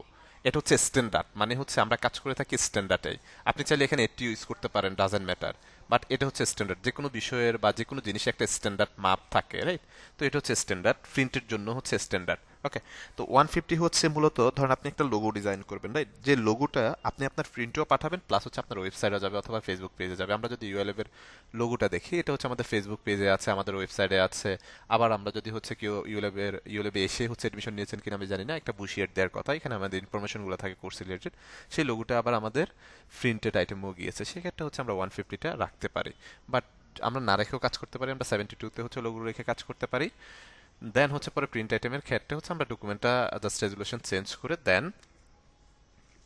এটা হচ্ছে স্ট্যান্ডার্ড, মানে হচ্ছে আমরা কাজ করে থাকি স্ট্যান্ডার্ডে। আপনি চাইলে এখানে 80 ইউজ করতে পারেন, ডাজেন্ট ম্যাটার। বাট এটা হচ্ছে স্ট্যান্ডার্ড, যে কোনো বিষয়ের বা যে কোনো জিনিসের একটা স্ট্যান্ডার্ড মাপ থাকে, রাইট? তো এটা হচ্ছে স্ট্যান্ডার্ড, প্রিন্টের জন্য হচ্ছে স্ট্যান্ডার্ড। ওকে, তো 150 হচ্ছে মূলত ধরেন আপনি একটা লোগো ডিজাইন করবেন, রাইট? যে লোগোটা আপনি আপনার প্রিন্টেও পাঠাবেন, প্লাস হচ্ছে আপনার ওয়েবসাইটে যাবে অথবা ফেসবুক পেজে যাবে। আমরা যদি ইউএলএফ এর লোগোটা দেখি, এটা হচ্ছে আমাদের ফেসবুক পেজে আছে, আমাদের ওয়েবসাইটে আছে। আবার আমরা যদি হচ্ছে কেউ ইউলেবে এসে হচ্ছে এডমিশন নিয়েছেন কিনা আমি জানি না, একটা বুশিয়ার দেওয়ার কথা, এখানে আমাদের ইনফরমেশনগুলো থাকে কোর্স রিলেটেড, সেই লোগোটা আবার আমাদের প্রিন্টেড আইটেমও গিয়েছে, সেক্ষেত্রে হচ্ছে আমরা 150টা রাখতে পারি। বাট আমরা না রেখেও কাজ করতে পারি, আমরা 72-তে হচ্ছে লোগো রেখে কাজ করতে পারি। দেন হচ্ছে পরে প্রিন্ট আইটেমের ক্ষেত্রে হচ্ছে আমরা ডকুমেন্টটা জাস্ট রেজলিউশন চেঞ্জ করে দেন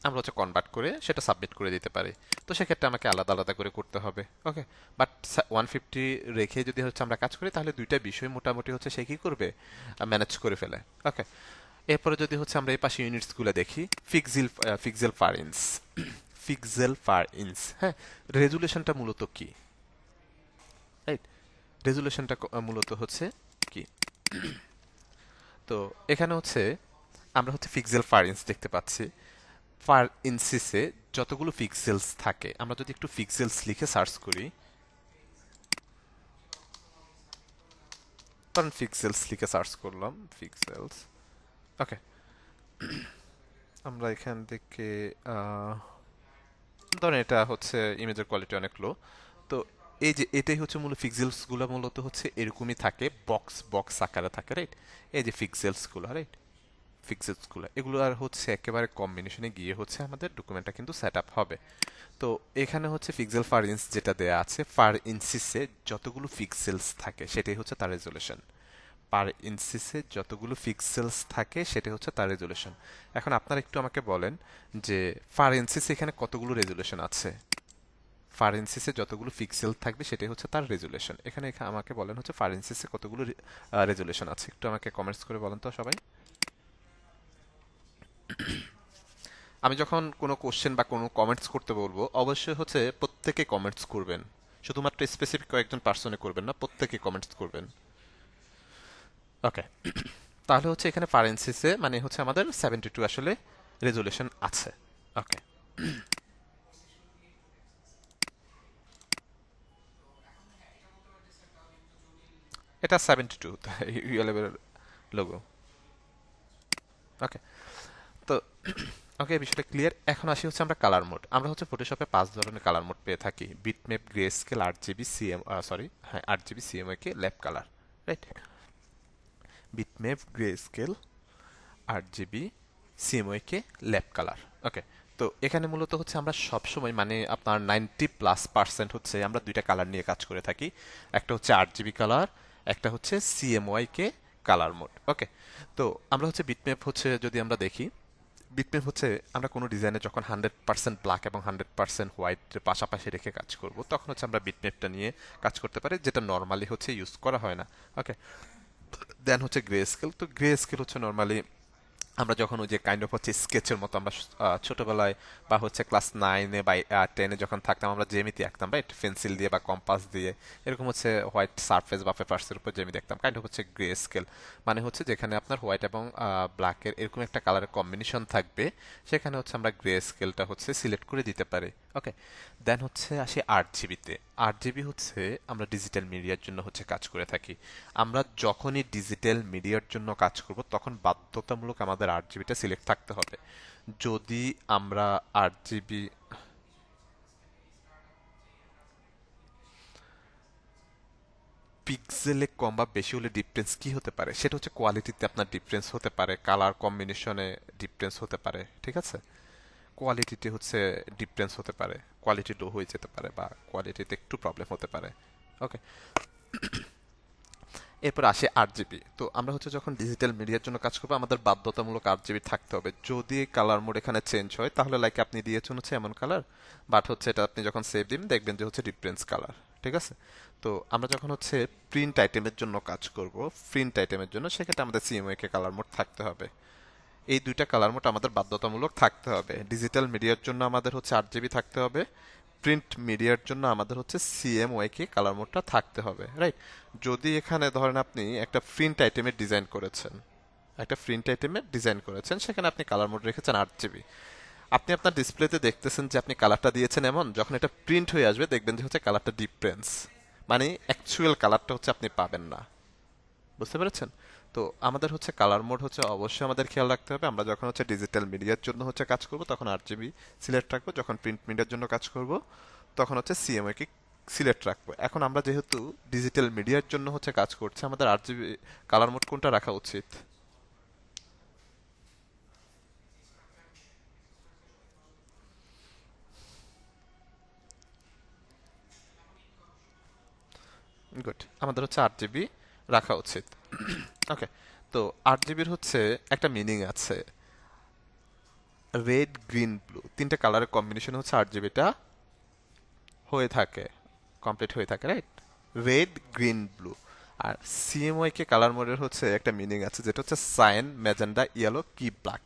আমরা হচ্ছে কনভার্ট করে সেটা সাবমিট করে দিতে পারি। তো সেক্ষেত্রে আমাকে আলাদা আলাদা করে করতে হবে। ওকে, বাট 150 রেখে যদি হচ্ছে আমরা কাজ করি, তাহলে দুইটা বিষয় মোটামুটি হচ্ছে সে কি করবে, ম্যানেজ করে ফেলে। ওকে, এরপরে যদি হচ্ছে আমরা এই পাশে ইউনিটসগুলো দেখি, ফিক্সেল ফিক্সেল পার ইঞ্চ, পিক্সেল পার ইঞ্চ, হ্যাঁ। রেজুলেশনটা মূলত কি, রাইট? রেজুলেশনটা মূলত হচ্ছে কি? তো এখানে হচ্ছে আমরা হচ্ছে পিক্সেল পার ইঞ্চ দেখতে পাচ্ছি। পার ইঞ্চিসে যতগুলো পিক্সেলস থাকে, আমরা যদি একটু পিক্সেলস লিখে সার্চ করি, কারণ পিক্সেলস লিখে সার্চ করলাম, পিক্সেলস। ওকে, আমরা এখান থেকে ধরেন এটা হচ্ছে ইমেজের কোয়ালিটি অনেক লো। তো এই যে এটাই হচ্ছে মূল পিক্সেলস গুলো মূলত হচ্ছে এরকমই থাকে, বক্স বক্স আকারে থাকে, রাইট? এই যে পিক্সেলস গুলো, রাইট? পিক্সেলস গুলো এগুলো আর হচ্ছে একেবারে কম্বিনেশনে গিয়ে হচ্ছে আমাদের ডকুমেন্টটা কিন্তু সেট আপ হবে। তো এখানে হচ্ছে পিক্সেল পার ইঞ্চ যেটা দেয়া আছে, পার ইঞ্চিসে যতগুলো পিক্সেলস থাকে সেটাই হচ্ছে তার রেজলিউশন। পার ইঞ্চিসে যতগুলো পিক্সেলস থাকে সেটাই হচ্ছে তার রেজলিউশন। এখন আপনারা একটু আমাকে বলেন যে পার ইঞ্চিসে এখানে কতগুলো রেজলিউশন আছে? পার ইঞ্চিসে যতগুলো পিক্সেল থাকবে সেটাই হচ্ছে তার রেজলিউশন। এখানে আমাকে বলেন হচ্ছে পার ইঞ্চিসে কতগুলো রেজলিউশন আছে, একটু আমাকে কমেন্টস করে বলেন তো সবাই। আমি যখন কোনো কোশ্চেন বা কোনো কমেন্টস করতে বলবো, অবশ্যই হচ্ছে প্রত্যেকে কমেন্টস করবেন, শুধুমাত্র স্পেসিফিক কয়েকজন পার্সনে করবেন না, প্রত্যেকে কমেন্টস করবেন। ওকে, তাহলে হচ্ছে এখানে ফারেনসিসে মানে হচ্ছে আমাদের 72 আসলে রেজুলেশন আছে। ওকে, এটা 72 ইউএলএর লোগো। ওকে, তো ওকে, বিষয়টা ক্লিয়ার। এখন আসি হচ্ছে আমরা কালার মোড। আমরা হচ্ছে ফটোশপে 5 ধরনের কালার মোড পেয়ে থাকি: bitmap, greyscale, 8 GB CM, sorry হ্যাঁ 8 GB CMY K lab colour, right? Bitmap, greyscale, 8 GB CMY K lab colour. Okay, তো এখানে মূলত হচ্ছে আমরা সবসময় মানে আপনার 90+% হচ্ছে আমরা দুইটা কালার নিয়ে কাজ করে থাকি। একটা হচ্ছে 8 জিবি কালার, একটা হচ্ছে সিএমওয়াই কে কালার মোড। ওকে, তো আমরা হচ্ছে বিটম্যাপ হচ্ছে যদি আমরা দেখি, বিটম্যাপ হচ্ছে আমরা কোনো ডিজাইনে যখন 100% ব্ল্যাক এবং 100% হোয়াইটের পাশাপাশি রেখে কাজ করব, তখন হচ্ছে আমরা বিটম্যাপটা নিয়ে কাজ করতে পারি, যেটা নর্মালি হচ্ছে ইউজ করা হয় না। ওকে, দেন হচ্ছে গ্রে স্কেল। তো গ্রে স্কেল হচ্ছে নর্মালি আমরা যখন ওই যে কাইন্ড অফ হচ্ছে স্কেচের মতো আমরা ছোটবেলায় বা হচ্ছে ক্লাস 9-এ বা 10-এ যখন থাকতাম আমরা জ্যামিতি আঁকতাম, রাইট? পেন্সিল দিয়ে বা কম্পাস দিয়ে, এরকম হচ্ছে হোয়াইট সারফেস বা পেপারসের উপর জ্যামিতি দেখতাম, কাইন্ড অফ হচ্ছে গ্রে স্কেল। মানে হচ্ছে যেখানে আপনার হোয়াইট এবং ব্ল্যাকের এরকম একটা কালারের কম্বিনেশন থাকবে, সেখানে হচ্ছে আমরা গ্রে স্কেলটা হচ্ছে সিলেক্ট করে দিতে পারি। ওকে, দেন হচ্ছে আসি 8 জিবিতে। 8 জিবি হচ্ছে আমরা ডিজিটাল মিডিয়ার জন্য হচ্ছে কাজ করে থাকি। আমরা যখনই ডিজিটাল মিডিয়ার জন্য কাজ করব তখন বাধ্যতামূলক আমাদের 8 জিবিটা সিলেক্ট থাকতে হবে। যদি আমরা 8 জিবি, পিক্সেলে কম বা বেশি হলে ডিফারেন্স কি হতে পারে? সেটা হচ্ছে কোয়ালিটিতে আপনার ডিফারেন্স হতে পারে, কালার কম্বিনেশনে ডিফারেন্স হতে পারে, ঠিক আছে? কোয়ালিটিতে হচ্ছে ডিফারেন্স হতে পারে, কোয়ালিটি লো হয়ে যেতে পারে বা কোয়ালিটিতে একটু প্রবলেম হতে পারে। ওকে, এরপর আসে 8 জিবি। তো আমরা হচ্ছে যখন ডিজিটাল মিডিয়ার জন্য কাজ করবো আমাদের বাধ্যতামূলক 8 জিবি থাকতে হবে। যদি কালার মোড এখানে চেঞ্জ হয় তাহলে লাইক আপনি দিয়েছেন হচ্ছে এমন কালার, বাট হচ্ছে এটা আপনি যখন সেভ দিবেন দেখবেন যে হচ্ছে ডিফারেন্স কালার, ঠিক আছে? তো আমরা যখন হচ্ছে প্রিন্ট আইটেমের জন্য কাজ করব, প্রিন্ট আইটেমের জন্য সেক্ষেত্রে আমাদের সিএমওয়াই কে কালার মোড থাকতে হবে। এই দুইটা কালার মোড আমাদের বাধ্যতামূলক থাকতে হবে। ডিজিটাল মিডিয়ার জন্য আমাদের হচ্ছে 8 জিবি থাকতে হবে, প্রিন্ট মিডিয়ার জন্য আমাদের হচ্ছে সিএমওয়াই কে কালার মোডটা থাকতে হবে, রাইট? যদি এখানে ধরেন আপনি একটা প্রিন্ট আইটেমের ডিজাইন করেছেন, একটা প্রিন্ট আইটেমের ডিজাইন করেছেন, সেখানে আপনি কালার মোড রেখেছেন 8 জিবি, আপনি আপনার ডিসপ্লেতে দেখতেছেন যে আপনি কালারটা দিয়েছেন এমন, যখন এটা প্রিন্ট হয়ে আসবে দেখবেন যে হচ্ছে কালারটা ডিফারেন্স, মানে অ্যাকচুয়াল কালারটা হচ্ছে আপনি পাবেন না। বুঝতে পেরেছেন? তো আমাদের হচ্ছে কালার মোড হচ্ছে অবশ্যই আমাদের খেয়াল রাখতে হবে। আমরা যখন হচ্ছে ডিজিটাল মিডিয়ার জন্য হচ্ছে কাজ করব তখন 8 জিবি সিলেক্ট রাখবো, যখন প্রিন্ট মিডিয়ার জন্য কাজ করব তখন হচ্ছে সিএমওয়াই কে সিলেক্ট রাখবো। এখন আমরা যেহেতু ডিজিটাল মিডিয়ার জন্য হচ্ছে কাজ করছে, আমাদের 8 জিবি কালার মোড কোনটা রাখা উচিত? গুড, আমাদের হচ্ছে 8 জিবি রাখা উচিত। ওকে, তো 8 জিবির হচ্ছে একটা মিনিং আছে, রেড, গ্রিন, ব্লু, তিনটা কালারের কম্বিনেশন হচ্ছে 8 জিবিটা হয়ে থাকে, কমপ্লিট হয়ে থাকে, রাইট? Red, green, blue. আর সিএমওয়াই কে কালার মোডের হচ্ছে একটা মিনিং আছে যেটা হচ্ছে cyan, magenta, yellow, key black.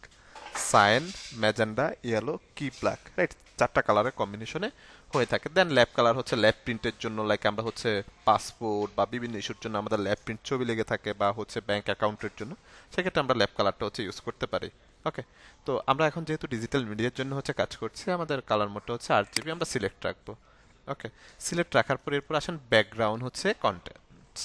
Cyan, magenta, yellow, key black, right? চারটা কালারের কম্বিনেশনে হয়ে থাকে। দেন ল্যাব কালার হচ্ছে ল্যাব প্রিন্টের জন্য, লাইক আমরা হচ্ছে পাসপোর্ট বা বিভিন্ন ইস্যুর জন্য আমাদের ল্যাব প্রিন্ট ছবি লেগে থাকে, বা হচ্ছে ব্যাংক অ্যাকাউন্টের জন্য, সেক্ষেত্রে আমরা ল্যাব কালারটা হচ্ছে ইউজ করতে পারি। ওকে, তো আমরা এখন যেহেতু ডিজিটাল মিডিয়ার জন্য হচ্ছে কাজ করছি, আমাদের কালার মোডটা হচ্ছে 8 জিবি আমরা সিলেক্ট রাখবো। ওকে, সিলেক্ট রাখার পর এরপর আসেন ব্যাকগ্রাউন্ড হচ্ছে কন্টেন্টস।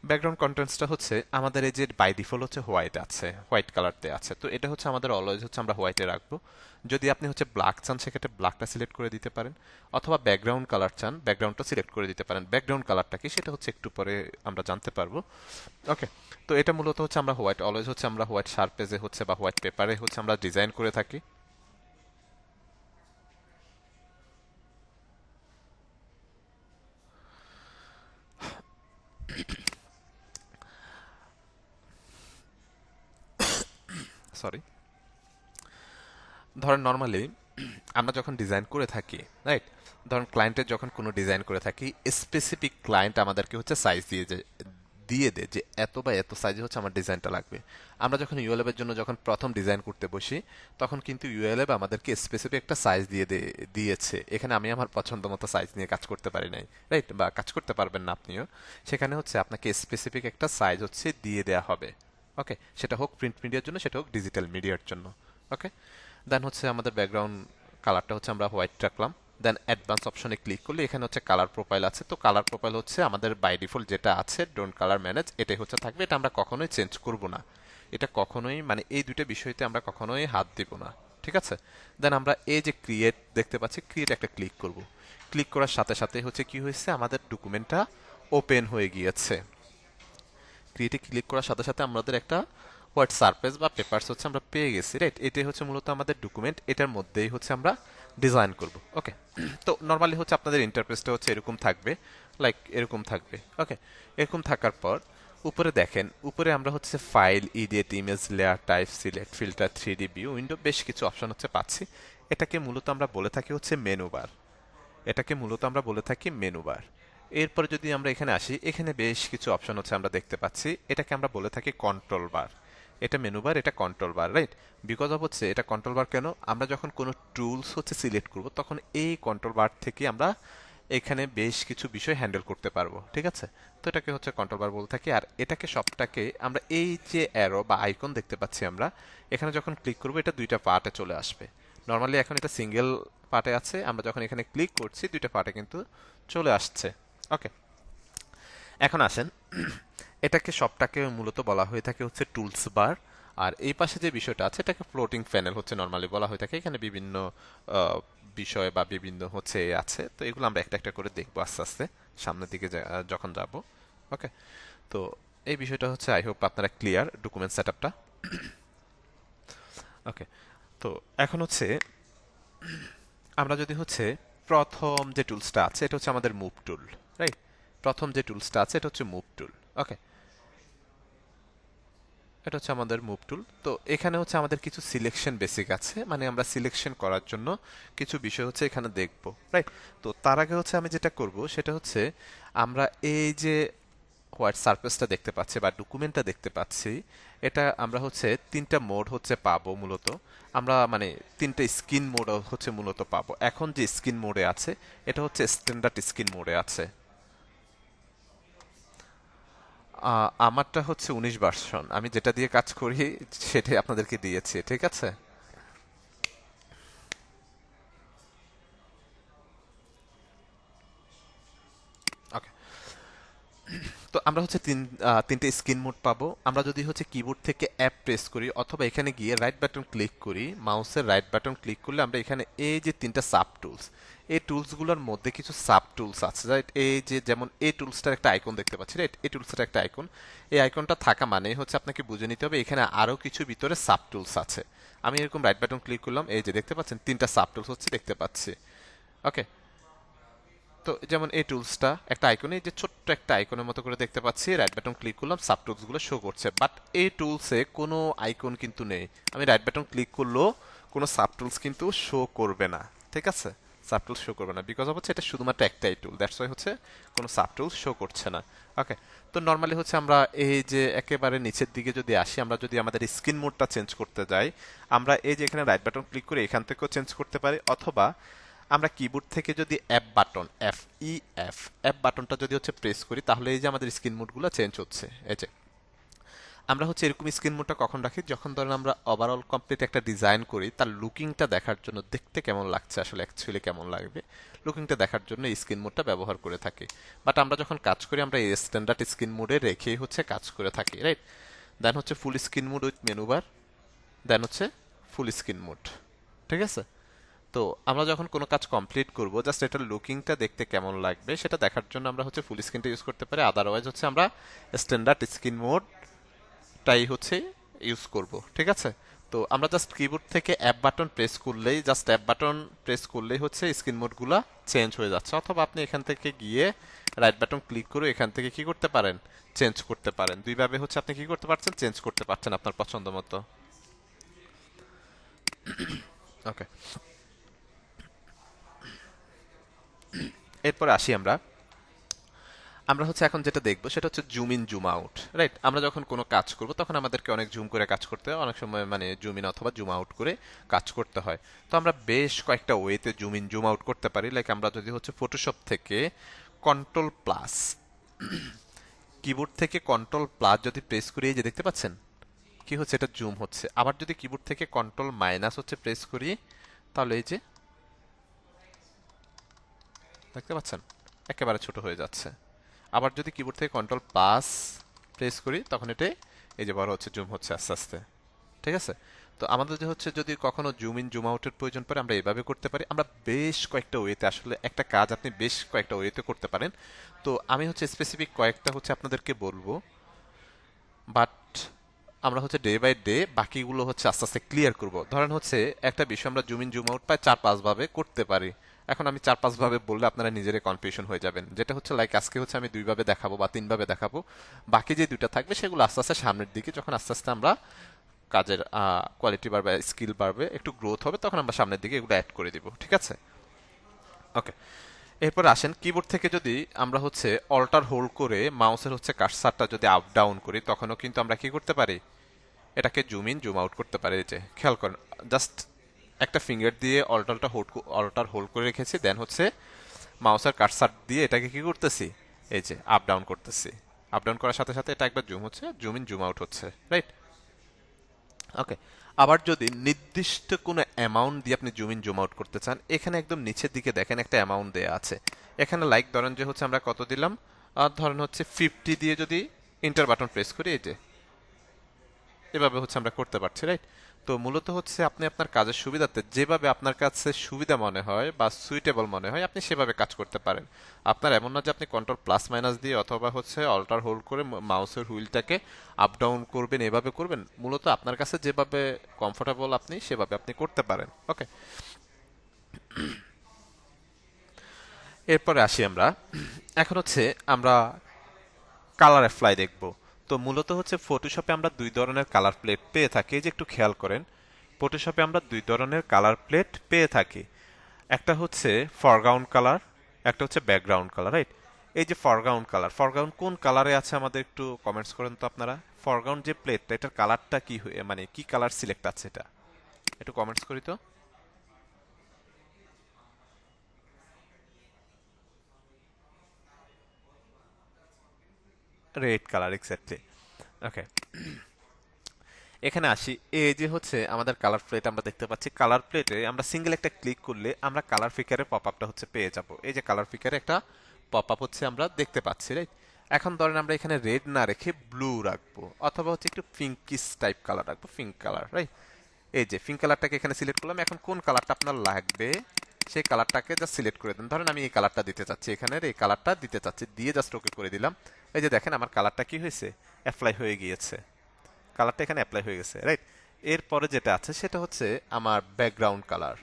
ব্যাকগ্রাউন্ড কন্টেন্টসটা হচ্ছে আমাদের এই যে বাই ডিফল্ট হচ্ছে হোয়াইট আছে, হোয়াইট কালারতে আছে, তো এটা হচ্ছে আমাদের অলওয়েজ হচ্ছে আমরা হোয়াইটে রাখবো। যদি আপনি হচ্ছে ব্ল্যাক চান সেক্ষেত্রে ব্ল্যাকটা সিলেক্ট করে দিতে পারেন, অথবা ব্যাকগ্রাউন্ড কালার চান ব্যাকগ্রাউন্ডটা সিলেক্ট করে দিতে পারেন। ব্যাকগ্রাউন্ড কালারটা কি সেটা হচ্ছে একটু পরে আমরা জানতে পারবো। ওকে, তো এটা মূলত হচ্ছে আমরা হোয়াইট অলওয়েজ হচ্ছে আমরা হোয়াইট শার্পেজে হচ্ছে বা হোয়াইট পেপারে হচ্ছে আমরা ডিজাইন করে থাকি। সরি, ধরেন নর্মালি আমরা যখন ডিজাইন করে থাকি, রাইট? ধরুন ক্লায়েন্টের যখন কোনো ডিজাইন করে থাকি, স্পেসিফিক ক্লায়েন্ট আমাদেরকে হচ্ছে সাইজ দিয়ে দেয় যে এত বা এত সাইজে হচ্ছে আমার ডিজাইনটা লাগবে। আমরা যখন ইউএলএব এর জন্য যখন প্রথম ডিজাইন করতে বসি, তখন কিন্তু ইউএলএব আমাদেরকে স্পেসিফিক একটা সাইজ দিয়েছে। এখানে আমি আমার পছন্দ মতো সাইজ নিয়ে কাজ করতে পারি নাই, রাইট? বা কাজ করতে পারবেন না আপনিও। সেখানে হচ্ছে আপনাকে স্পেসিফিক একটা সাইজ হচ্ছে দিয়ে দেয়া হবে। ওকে, সেটা হোক প্রিন্ট মিডিয়ার জন্য, সেটা হোক ডিজিটাল মিডিয়ার জন্য। ওকে, দেন হচ্ছে আমাদের ব্যাকগ্রাউন্ড কালারটা হচ্ছে আমরা হোয়াইট রাখলাম। দেন অ্যাডভান্স অপশনে ক্লিক করলে এখানে হচ্ছে কালার প্রোফাইল আছে। তো কালার প্রোফাইল হচ্ছে আমাদের বাই ডিফল্ট যেটা আছে, ডোন্ট কালার ম্যানেজ, এটাই হচ্ছে থাকবে। এটা আমরা কখনোই চেঞ্জ করব না। এটা কখনোই মানে এই দুইটা বিষয়তে আমরা কখনোই হাত দিব না। ঠিক আছে, দেন আমরা এই যে ক্রিয়েট দেখতে পাচ্ছি, ক্রিয়েট একটা ক্লিক করব। ক্লিক করার সাথে সাথে হচ্ছে কি হয়েছে, আমাদের ডকুমেন্টটা ওপেন হয়ে গিয়েছে। ক্রিয়েটে ক্লিক করার সাথে সাথে আমাদের একটা হোয়াইট সারফেস বা পেপারস হচ্ছে আমরা পেয়ে গেছি, রাইট? এটাই হচ্ছে মূলত আমাদের ডকুমেন্ট, এটার মধ্যেই হচ্ছে আমরা ডিজাইন করব। ওকে, তো নর্মালি হচ্ছে আপনাদের ইন্টারফেসটা হচ্ছে এরকম থাকবে, লাইক এরকম থাকবে। ওকে, এরকম থাকার পর উপরে দেখেন, উপরে আমরা হচ্ছে file, edit, image, layer type, select, filter, 3D view, window, বেশ কিছু অপশন হচ্ছে পাচ্ছি। এটাকে মূলত আমরা বলে থাকি হচ্ছে মেনু বার। এটাকে মূলত আমরা বলে থাকি মেনু বার। এরপরে যদি আমরা এখানে আসি, এখানে বেশ কিছু অপশন হচ্ছে আমরা দেখতে পাচ্ছি। এটাকে আমরা বলে থাকি কন্ট্রোল বার। এটা মেনু বার, এটা control bar, right? Because of হচ্ছে এটা কন্ট্রোল বার কেন, আমরা যখন কোনো টুলস হচ্ছে সিলেক্ট করব তখন এই কন্ট্রোল বার থেকে আমরা এখানে বেশ কিছু বিষয় হ্যান্ডেল করতে পারবো। ঠিক আছে, তো এটাকে হচ্ছে কন্ট্রোল বার বলে থাকি। আর এটাকে সবটাকে আমরা এই যে অ্যারো বা আইকন দেখতে পাচ্ছি আমরা, এখানে যখন ক্লিক করবো এটা দুইটা পার্টে চলে আসবে। নর্মালি এখন এটা সিঙ্গেল পার্টে আছে, আমরা যখন এখানে ক্লিক করছি দুইটা পার্টে কিন্তু চলে আসছে। ওকে, এখন আসেন, এটাকে সবটাকে মূলত বলা হয়ে থাকে হচ্ছে টুলস বার। আর এই পাশে যে বিষয়টা আছে এটাকে ফ্লোটিং প্যানেল হচ্ছে নর্মালি বলা হয়ে থাকে। এখানে বিভিন্ন বিষয় বা বিভিন্ন হচ্ছে আছে, তো এগুলো আমরা একটা একটা করে দেখবো আস্তে আস্তে সামনের দিকে যখন যাব। ওকে, তো এই বিষয়টা হচ্ছে আই হোপ আপনারা ক্লিয়ার ডকুমেন্ট সেটআপটা। ওকে, তো এখন হচ্ছে আমরা যদি হচ্ছে প্রথম যে টুলসটা আছে এটা হচ্ছে আমাদের মুভ টুল, রাইট? প্রথম যে টুলসটা আছে এটা হচ্ছে মুভ টুল। ওকে, এটা হচ্ছে আমাদের মুভ টুল। তো এখানে হচ্ছে আমাদের কিছু সিলেকশন বেসিক আছে, মানে আমরা সিলেকশন করার জন্য কিছু বিষয় হচ্ছে এখানে দেখব, রাইট? তো তার আগে হচ্ছে আমি যেটা করব সেটা হচ্ছে আমরা এই যে হোয়াইট সারফেসটা দেখতে পাচ্ছি বা ডকুমেন্টটা দেখতে পাচ্ছি, এটা আমরা হচ্ছে তিনটা মোড হচ্ছে পাবো মূলত। আমরা মানে তিনটা স্ক্রিন মোড হচ্ছে মূলত পাবো। এখন যে স্ক্রিন মোডে আছে এটা হচ্ছে স্ট্যান্ডার্ড স্ক্রিন মোডে আছে। আমারটা হচ্ছে 19 ভার্সন, আমি যেটা দিয়ে কাজ করি সেটাই আপনাদেরকে দিয়েছি, ঠিক আছে? ওকে, তো আমরা হচ্ছে তিনটে স্ক্রিন মোড পাবো। আমরা যদি হচ্ছে কিবোর্ড থেকে অ্যাপ প্রেস করি অথবা এখানে গিয়ে রাইট বাটন ক্লিক করি, মাউসের রাইট বাটন ক্লিক করলে আমরা এখানে এই যে তিনটা সাব টুলস, এই টুলসগুলোর মধ্যে কিছু সাব টুলস আছে, রাইট? এই যে যেমন এই টুলসটার একটা আইকন দেখতে পাচ্ছি, রাইট? এই টুলসটার একটা আইকন, এই আইকনটা থাকা মানে হচ্ছে আপনাকে বুঝে নিতে হবে এখানে আরো কিছু ভিতরে সাব টুলস আছে। আমি এরকম রাইট বাটন ক্লিক করলাম, এই যে দেখতে পাচ্ছেন তিনটা সাব টুলস হচ্ছে দেখতে পাচ্ছি। ওকে, তো যেমন এই টুলসটা একটা আইকনে, এই যে ছোট্ট একটা আইকনের মতো করে দেখতে পাচ্ছি, রাইট বাটন ক্লিক করলাম, সাব টুলস গুলো শো করছে, বাট এই টুলসে কোনো আইকন কিন্তু নেই। আমি রাইট বাটন ক্লিক করলেও কোনো সাব টুলস কিন্তু শো করবে না, ঠিক আছে? সাব টুলস শো করবে না, বিকজ অফ হচ্ছে এটা শুধুমাত্র একটাই টুল, দ্যাটস ওয়াই হচ্ছে কোনো সাব টুলস শো করছে না। ওকে, তো নর্মালি হচ্ছে আমরা এই যে একেবারে নিচের দিকে যদি আসি, আমরা যদি আমাদের স্ক্রিন মোডটা চেঞ্জ করতে যাই, আমরা এই যে এখানে রাইট বাটন ক্লিক করে এখান থেকেও চেঞ্জ করতে পারি, অথবা আমরা কিবোর্ড থেকে যদি অ্যাপ বাটন, অ্যাপ বাটনটা যদি হচ্ছে প্রেস করি তাহলে এই যে আমাদের স্ক্রিন মোডগুলো চেঞ্জ হচ্ছে। এই যে আমরা হচ্ছে এরকম স্ক্রিন মোডটা কখন রাখি, যখন ধরেন আমরা ওভারঅল কমপ্লিট একটা ডিজাইন করি, তার লুকিংটা দেখার জন্য, দেখতে কেমন লাগছে আসলে অ্যাকচুয়ালি কেমন লাগবে, লুকিংটা দেখার জন্য এই স্ক্রিন মোডটা ব্যবহার করে থাকি। বাট আমরা যখন কাজ করি আমরা এই স্ট্যান্ডার্ড স্ক্রিন মোডে রেখেই হচ্ছে কাজ করে থাকি, রাইট? দেন হচ্ছে full screen mode with menu bar, then হচ্ছে ফুল স্ক্রিন মোড, ঠিক আছে? তো আমরা যখন কোনো কাজ কমপ্লিট করব, জাস্ট এটার লুকিংটা দেখতে কেমন লাগবে সেটা দেখার জন্য আমরা হচ্ছে ফুল স্ক্রিনটা ইউজ করতে পারি, আদারওয়াইজ হচ্ছে আমরা স্ট্যান্ডার্ড স্ক্রিন মোডটাই হচ্ছে ইউজ করব, ঠিক আছে? তো আমরা জাস্ট কিবোর্ড থেকে অ্যাপ বাটন প্রেস করলেই, জাস্ট অ্যাপ বাটন প্রেস করলেই হচ্ছে স্ক্রিন মোডগুলো চেঞ্জ হয়ে যাচ্ছে, অথবা আপনি এখান থেকে গিয়ে রাইট বাটন ক্লিক করে এখান থেকে কি করতে পারেন, চেঞ্জ করতে পারেন। দুইভাবে হচ্ছে আপনি কি করতে পারছেন, চেঞ্জ করতে পারছেন আপনার পছন্দ মতো। ওকে, এরপরে আসি আমরা, আমরা হচ্ছে এখন যেটা দেখবো সেটা হচ্ছে zoom in zoom out, right? আমরা যখন কোনো কাজ করব তখন আমাদেরকে অনেক জুম করে কাজ করতে হয়, অনেক সময় মানে জুম ইন অথবা জুম আউট করে কাজ করতে হয়। তো আমরা বেশ কয়েকটা ওয়েতে জুম ইন জুম আউট করতে পারি। লাইক আমরা যদি হচ্ছে ফটোশপ থেকে কন্ট্রোল প্লাস, কিবোর্ড থেকে কন্ট্রোল প্লাস যদি প্রেস করি, এই যে দেখতে পাচ্ছেন কি হচ্ছে, এটা জুম হচ্ছে। আবার যদি কিবোর্ড থেকে কন্ট্রোল মাইনাস হচ্ছে প্রেস করি, তাহলে এই যে দেখতে পাচ্ছেন একেবারে ছোট হয়ে যাচ্ছে। আবার যদি কিবোর্ড থেকে কন্ট্রোল প্লাস প্রেস করি, তখন এটা এই যে বড় হচ্ছে, জুম হচ্ছে আস্তে আস্তে। ঠিক আছে? তো আমাদের যে হচ্ছে যদি কখনো জুম ইন জুম আউটের প্রয়োজন পড়ে, আমরা এভাবে করতে পারি। আমরা বেশ কয়েকটা ওয়েতে, আসলে একটা কাজ আপনি বেশ কয়েকটা ওয়েতে করতে পারেন। তো আমি হচ্ছে স্পেসিফিক কয়েকটা হচ্ছে আপনাদেরকে বলবো, বাট আমরা হচ্ছে ডে বাই ডে বাকিগুলো হচ্ছে আস্তে আস্তে ক্লিয়ার করব। ধরেন হচ্ছে একটা বিষয় আমরা জুম ইন জুম আউট প্রায় 4-5 ভাবে করতে পারি। এখন আমি 4-5 ভাবে বললে আপনারা নিজেরাই কনফিউশন হয়ে যাবেন, যেটা হচ্ছে লাইক আজকে হচ্ছে আমি 2 ভাবে দেখাবো বা 3 ভাবে দেখাবো। বাকি যে দুইটা থাকবে সেগুলো আস্তে আস্তে সামনের দিকে, যখন আস্তে আস্তে আমরা কাজের কোয়ালিটি বাড়বে, স্কিল বাড়বে, একটু গ্রোথ হবে, তখন আমরা সামনের দিকে এগুলো অ্যাড করে দিব। ঠিক আছে? ওকে। এরপর আসেন কিবোর্ড থেকে যদি আমরা হচ্ছে অল্টার হোল্ড করে মাউসের হচ্ছে কার্সারটা যদি আপ ডাউন করি, তখনও কিন্তু আমরা কি করতে পারি, এটাকে জুম ইন জুম আউট করতে পারি। এই যে খেয়াল করেন, জাস্ট একটা ফিঙ্গার দিয়ে অল্টার হোল্ড করে রেখেছি, দেন হচ্ছে মাউসের কার্সার দিয়ে এটাকে কি করতেছি, এই যে আপ ডাউন করতেছি। আপ ডাউন করার সাথে সাথে এটা একবার জুম হচ্ছে, জুম ইন জুম আউট হচ্ছে, রাইট? ওকে। আবার যদি নির্দিষ্ট কোনো অ্যামাউন্ট দিয়ে আপনি জুম ইন জুম আউট করতে চান, এখানে একদম নিচের দিকে দেখেন একটা অ্যামাউন্ট দেয়া আছে। এখানে লাইক ধরেন যে হচ্ছে আমরা কত দিলাম, আর ধরেন হচ্ছে 50 দিয়ে যদি ইন্টার বাটন প্রেস করি, এই যে এভাবে হচ্ছে আমরা করতে পারছি, রাইট? তো মূলত হচ্ছে আপনি আপনার কাজের সুবিধাতে যেভাবে আপনার কাছে সুবিধা মনে হয় বা সুইটেবল মনে হয়, আপনি সেভাবে কাজ করতে পারেন। আপনার এমন না যে আপনি কন্ট্রোল প্লাস মাইনাস দিয়ে অথবা হচ্ছে অল্টার হোল্ড করে মাউসের হুইলটাকে আপ ডাউন করবেন, এভাবে করবেন। মূলত আপনার কাছে যেভাবে কমফোর্টেবল আপনি সেভাবে আপনি করতে পারেন। ওকে। এরপরে আসি আমরা, এখন হচ্ছে আমরা কালার অ্যাপ্লাই দেখব। তো মূলত হচ্ছে ফটোশপে আমরা 2 ধরনের কালার প্লেট পেয়ে থাকি, এই যে একটু খেয়াল করেন। ফটোশপে আমরা 2 ধরনের কালার প্লেট পেয়ে থাকি। একটা হচ্ছে ফরগ্রাউন্ড কালার, একটা হচ্ছে ব্যাকগ্রাউন্ড কালার, রাইট? এই যে ফরগ্রাউন্ড কালার, ফরগ্রাউন্ড কোন কালারে আছে আমাদের একটু কমেন্টস করেন তো আপনারা। ফরগ্রাউন্ড যে প্লেটটা, এটার কালারটা কি মানে কি কালার সিলেক্ট আছে, এটা একটু কমেন্টস করি তো। Red colour, exactly. ওকে। এখানে আসি, এই যে হচ্ছে আমাদের কালার প্লেট আমরা দেখতে পাচ্ছি। কালার প্লেটে আমরা সিঙ্গেল একটা ক্লিক করলে আমরা কালার ফিকারের পপ আপটা হচ্ছে পেয়ে যাব। এই যে কালার ফিকারে একটা পপ আপ হচ্ছে আমরা দেখতে পাচ্ছি, রাইট? এখন ধরেন আমরা এখানে রেড না রেখে ব্লু রাখবো, অথবা হচ্ছে একটু পিঙ্কিশ টাইপ কালার রাখবো, পিঙ্ক কালার, রাইট? এই যে পিঙ্ক কালারটাকে এখানে সিলেক্ট করলাম। এখন কোন কালারটা আপনার লাগবে সেই কালারটাকে জাস্ট সিলেক্ট করে দেন। ধরেন আমি এই কালারটা দিতে চাচ্ছি, এখানের এই কালারটা দিতে চাচ্ছি, দিয়ে জাস্ট ওকে করে দিলাম। এই যে দেখেন আমার কালারটা কি হয়েছে, অ্যাপ্লাই হয়ে গিয়েছে। কালারটা এখানে অ্যাপ্লাই হয়ে গেছে, রাইট? এরপরে যেটা আছে সেটা হচ্ছে আমার ব্যাকগ্রাউন্ড কালার।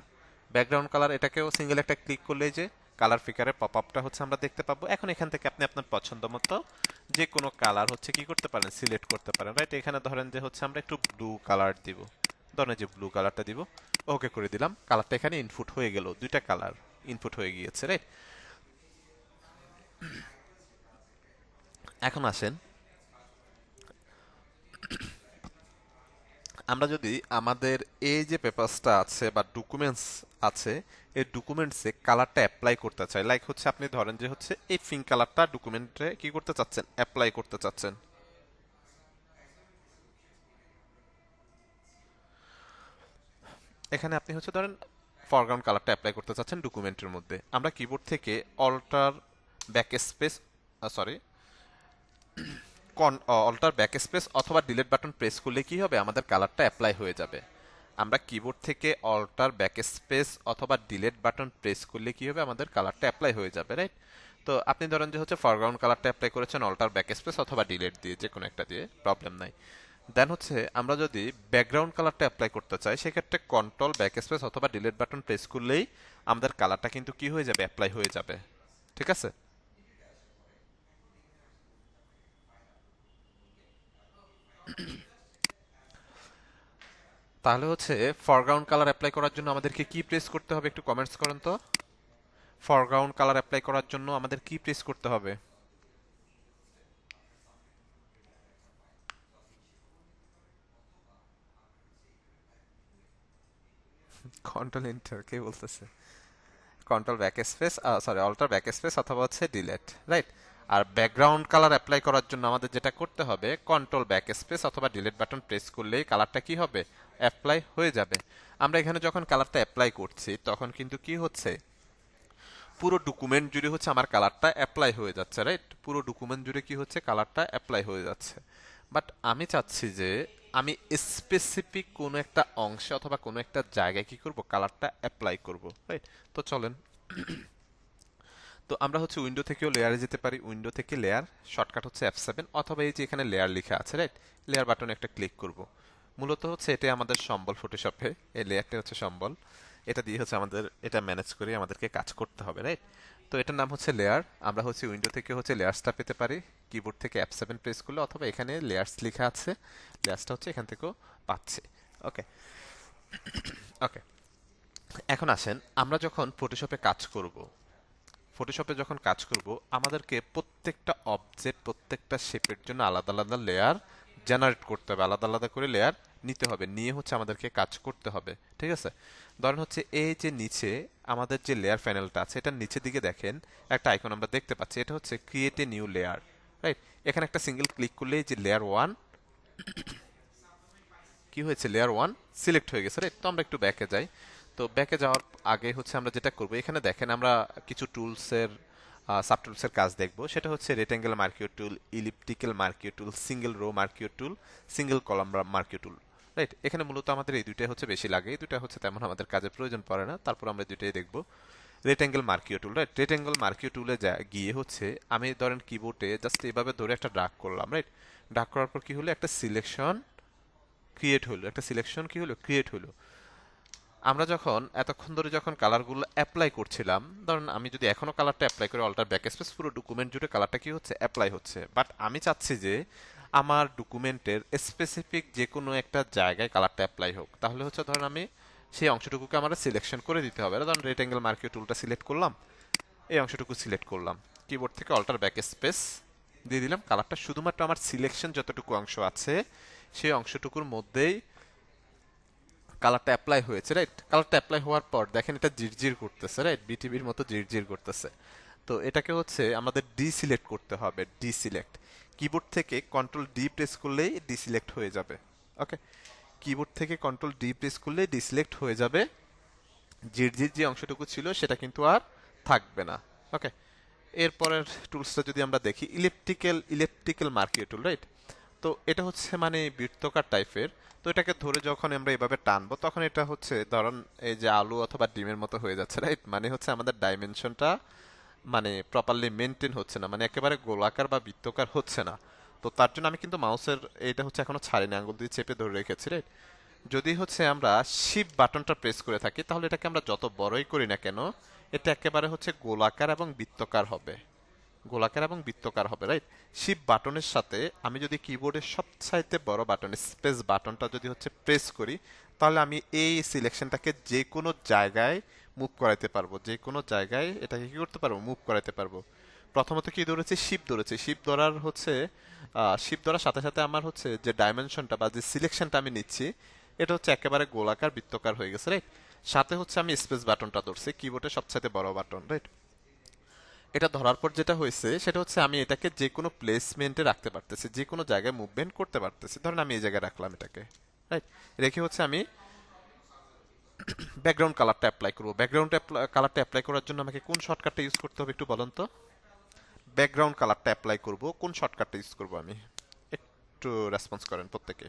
ব্যাকগ্রাউন্ড কালার, এটাকেও সিঙ্গেল একটা ক্লিক করলে যে কালার ফিকারের পপ আপটা হচ্ছে আমরা দেখতে পাবো। এখন এখান থেকে আপনি আপনার পছন্দ মতো যে কোনো কালার হচ্ছে কি করতে পারেন, সিলেক্ট করতে পারেন, রাইট? এখানে ধরেন যে হচ্ছে আমরা একটু ব্লু কালার দিব, ধরেন যে ব্লু কালারটা দিব, ওকে করে দিলাম। কালারটা এখানে ইনপুট হয়ে গেল, দুইটা কালার ইনপুট হয়ে গিয়েছে, রাইট? এখন আসেন, আমরা যদি আমাদের এই যে পেপারসটা আছে বা ডকুমেন্টস আছে, এই ডকুমেন্টসে কালারটা অ্যাপ্লাই করতে চাই, লাইক হচ্ছে আপনি ধরেন যে হচ্ছে এই পিঙ্ক কালারটা ডকুমেন্টে কি করতে চাচ্ছেন, অ্যাপ্লাই করতে চাচ্ছেন। এখানে আপনি হচ্ছে ধরেন ফরগ্রাউন্ড কালারটা অ্যাপ্লাই করতে চাচ্ছেন ডকুমেন্টের মধ্যে। আমরা কিবোর্ড থেকে alter back space, sorry, alter back space অথবা ডিলিট বাটন প্রেস করলে কি হবে, আমাদের কালারটা অ্যাপ্লাই হয়ে যাবে। আমরা কিবোর্ড থেকে অল্টার ব্যাক স্পেস অথবা ডিলিট বাটন প্রেস করলে কি হবে, আমাদের কালারটা অ্যাপ্লাই হয়ে যাবে, রাইট? তো আপনি ধরেন যে হচ্ছে ফরগ্রাউন্ড কালারটা অ্যাপ্লাই করেছেন অল্টার ব্যাক স্পেস অথবা ডিলিট দিয়ে, যে কোনো একটা দিয়ে, প্রবলেম নাই। দেন হচ্ছে আমরা যদি ব্যাকগ্রাউন্ড কালারটা অ্যাপ্লাই করতে চাই, সেক্ষেত্রে কন্ট্রোল ব্যাক স্পেস অথবা ডিলিট বাটন প্রেস করলেই আমাদের কালারটা কিন্তু কি হয়ে যাবে, অ্যাপ্লাই হয়ে যাবে। ঠিক আছে? তাহলে হচ্ছে ফরগ্রাউন্ড কালার অ্যাপ্লাই করার জন্য আমাদেরকে কি প্রেস করতে হবে, একটু কমেন্টস করেন তো। ফরগ্রাউন্ড কালার অ্যাপ্লাই করার জন্য আমাদের কি প্রেস করতে হবে? কন্ট্রোল এন্টার, কে বলতেছে? Control back space, sorry, alter back space অথবা হচ্ছে ডিলেট, রাইট? আর ব্যাকগ্রাউন্ড কালার অ্যাপ্লাই করার জন্য আমাদের যেটা করতে হবে, কন্ট্রোল ব্যাক স্পেস অথবা ডিলিট বাটন প্রেস করলেই কালারটা কি হবে, অ্যাপ্লাই হয়ে যাবে। আমরা এখানে যখন কালারটা অ্যাপ্লাই করছি তখন কিন্তু কি হচ্ছে, পুরো ডকুমেন্ট জুড়ে হচ্ছে আমার কালারটা অ্যাপ্লাই হয়ে যাচ্ছে, রাইট? পুরো ডকুমেন্ট জুড়ে কি হচ্ছে, কালারটা অ্যাপ্লাই হয়ে যাচ্ছে। বাট আমি চাচ্ছি যে আমি স্পেসিফিক কোনো একটা অংশে অথবা কোনো একটা জায়গায় কি করব, কালারটা অ্যাপ্লাই করব, রাইট? তো চলেন, তো আমরা হচ্ছে উইন্ডো থেকেও লেয়ারে যেতে পারি, উইন্ডো থেকে লেয়ার, শর্টকাট হচ্ছে F7, অথবা এই যে এখানে লেয়ার লেখা আছে, রাইট? লেয়ার বাটনে একটা ক্লিক করব। মূলত হচ্ছে এটা আমাদের সম্বল ফটোশপে, এই লেয়ারটা হচ্ছে সম্বল, এটা দিয়ে হচ্ছে আমাদের এটা ম্যানেজ করে আমাদেরকে কাজ করতে হবে, রাইট? তো এটার নাম হচ্ছে লেয়ার। আমরা হচ্ছে উইন্ডো থেকে হচ্ছে লেয়ার্সটা পেতে পারি, কিবোর্ড থেকে F7 প্রেস করলে, অথবা এখানে লেয়ার্স লেখা আছে, লেয়ার্সটা হচ্ছে এখান থেকেও পাচ্ছে। ওকে, ওকে। এখন আসেন, আমরা যখন ফটোশপে কাজ করব, ফটোশপে যখন কাজ করব আমাদেরকে প্রত্যেকটা অবজেক্ট, প্রত্যেকটা শেপের জন্য আলাদা আলাদা লেয়ার জেনারেট করতে হবে, আলাদা আলাদা করে লেয়ার নিতে হবে, নিয়ে হচ্ছে আমাদেরকে কাজ করতে হবে, ঠিক আছে? ধরেন হচ্ছে এই যে নিচে আমাদের যে লেয়ার প্যানেলটা আছে, এটার নিচের দিকে দেখেন একটা আইকন আমরা দেখতে পাচ্ছি, এটা হচ্ছে create a new layer, right? এখানে একটা সিঙ্গেল ক্লিক করলেই যে লেয়ার ওয়ান কি হয়েছে, লেয়ার ওয়ান সিলেক্ট হয়ে গেছে, রাইট? তো আমরা একটু ব্যাকে যাই। তো ব্যাকে যাওয়ার আগে হচ্ছে আমরা যেটা করব, এখানে দেখেন আমরা কিছু টুলসের, সাব টুলসের কাজ দেখব। সেটা হচ্ছে রেক্টেঙ্গেল মার্কিও টুল, ইলিপ্টিক্যাল মার্কিও টুল, সিঙ্গেল রো মার্কিও টুল, সিঙ্গেল কলাম মার্কিও টুল, রাইট? এখানে মূলত আমাদের এই দুইটাই হচ্ছে বেশি লাগে, এই দুইটা হচ্ছে তেমন আমাদের কাজে প্রয়োজন পড়ে না, তারপর আমরা দুইটাই দেখব। রেক্টেঙ্গেল মার্কিও টুল, রাইট? রেক্টেঙ্গেল মার্কিও টুলে গিয়ে হচ্ছে আমি ধরেন কিবোর্ডে জাস্ট এইভাবে ধরে একটা ড্রাগ করলাম, রাইট? ড্রাগ করার পর কি হলো, একটা সিলেকশন ক্রিয়েট হলো, একটা সিলেকশন কি হলো, ক্রিয়েট হলো। আমরা যখন এতক্ষণ ধরে যখন কালারগুলো অ্যাপ্লাই করছিলাম, ধরুন আমি যদি এখনো কালারটা অ্যাপ্লাই করি, অল্টার ব্যাকস্পেস, পুরো ডকুমেন্ট জুড়ে কালারটা কি হচ্ছে, অ্যাপ্লাই হচ্ছে। বাট আমি চাচ্ছি যে আমার ডকুমেন্টের স্পেসিফিক যে কোনো একটা জায়গায় কালারটা অ্যাপ্লাই হোক, তাহলে হচ্ছে ধরুন আমি সেই অংশটুকুকে আমার সিলেকশন করে দিতে হবে। ধরুন রেক্টেঙ্গেল মার্কিও টুলটা সিলেক্ট করলাম, এই অংশটুকু সিলেক্ট করলাম, কিবোর্ড থেকে অল্টার ব্যাকস্পেস দিয়ে দিলাম, কালারটা শুধুমাত্র আমার সিলেকশন যতটুকু অংশ আছে সেই অংশটুকুর মধ্যেই কালারটা অ্যাপ্লাই হয়েছে, রাইট? কালারটা অ্যাপ্লাই হওয়ার পর দেখেন এটা জিরজির করতেছে, রাইট? বিটিভির মতো জিরজির করতেছে। তো এটাকে হচ্ছে আমাদের ডিসিলেক্ট করতে হবে, ডিসিলেক্ট। কিবোর্ড থেকে কন্ট্রোল ডি প্রেস করলেই ডিসিলেক্ট হয়ে যাবে। ওকে, কিবোর্ড থেকে কন্ট্রোল ডি প্রেস করলেই ডিসিলেক্ট হয়ে যাবে, জিরজির যে অংশটুকু ছিল সেটা কিন্তু আর থাকবে না। ওকে, এরপরের টুলসটা যদি আমরা দেখি, ইলেকট্রিক্যাল মার্কিও টুল, রাইট? তো এটা হচ্ছে মানে বৃত্তকার টাইপের। তো এটাকে ধরে যখন আমরা এভাবে টানবো তখন এটা হচ্ছে ধরুন এই যে আলু অথবা ডিমের মতো হয়ে যাচ্ছে, রাইট? মানে হচ্ছে আমাদের ডাইমেনশনটা মানে প্রপারলি মেনটেন হচ্ছে না, মানে একেবারে গোলাকার বা বৃত্তকার হচ্ছে না। তো তার জন্য আমি কিন্তু মাউসের এটা হচ্ছে এখনো ছাড়িনি, আঙুল দিয়ে চেপে ধরে রেখেছি, রাইট? যদি হচ্ছে আমরা শিফট বাটনটা প্রেস করে থাকি তাহলে এটাকে আমরা যত বড়ই করি না কেন, এটা একেবারে হচ্ছে গোলাকার এবং বৃত্তকার হবে, গোলাকার এবং বৃত্তকার হবে, রাইট? শিফট বাটনের সাথে আমি যদি কিবোর্ডের সবচাইতে বড় বাটন স্পেস বাটনটা যদি হচ্ছে প্রেস করি, তাহলে আমি এই সিলেকশনটাকে যে কোনো জায়গায় মুভ করাইতে পারবো, যে কোনো জায়গায় এটাকে কি করতে পারবো, মুভ করাইতে পারবো। প্রথমত কি ধরেছি, শিফট ধরেছি, শিফট ধরার হচ্ছে শিফট ধরার সাথে সাথে আমার হচ্ছে যে ডাইমেনশনটা বা যে সিলেকশনটা আমি নিচ্ছি এটা হচ্ছে একেবারে গোলাকার বৃত্তকার হয়ে গেছে, রাইট? সাথে হচ্ছে আমি স্পেস বাটনটা ধরছি, কিবোর্ডের সবচাইতে বড় বাটন, রাইট? এটা ধরার পর যেটা হয়েছে সেটা হচ্ছে আমি এটাকে যে কোনো প্লেসমেন্টে রাখতে পারতেছি, যে কোনো জায়গায় মুভমেন্ট করতে পারতেছি। ধরেন আমি এই জায়গায় রাখলাম এটাকে, রাইট? রেখে হচ্ছে আমি ব্যাকগ্রাউন্ড কালারটা অ্যাপ্লাই করবো। ব্যাকগ্রাউন্ড কালারটা অ্যাপ্লাই করার জন্য আমাকে কোন শর্টকাটটা ইউজ করতে হবে একটু বলুন তো। ব্যাকগ্রাউন্ড কালারটা অ্যাপ্লাই করব, কোন শর্টকাটটা ইউজ করব আমি, একটু রেসপন্স করেন প্রত্যেকে।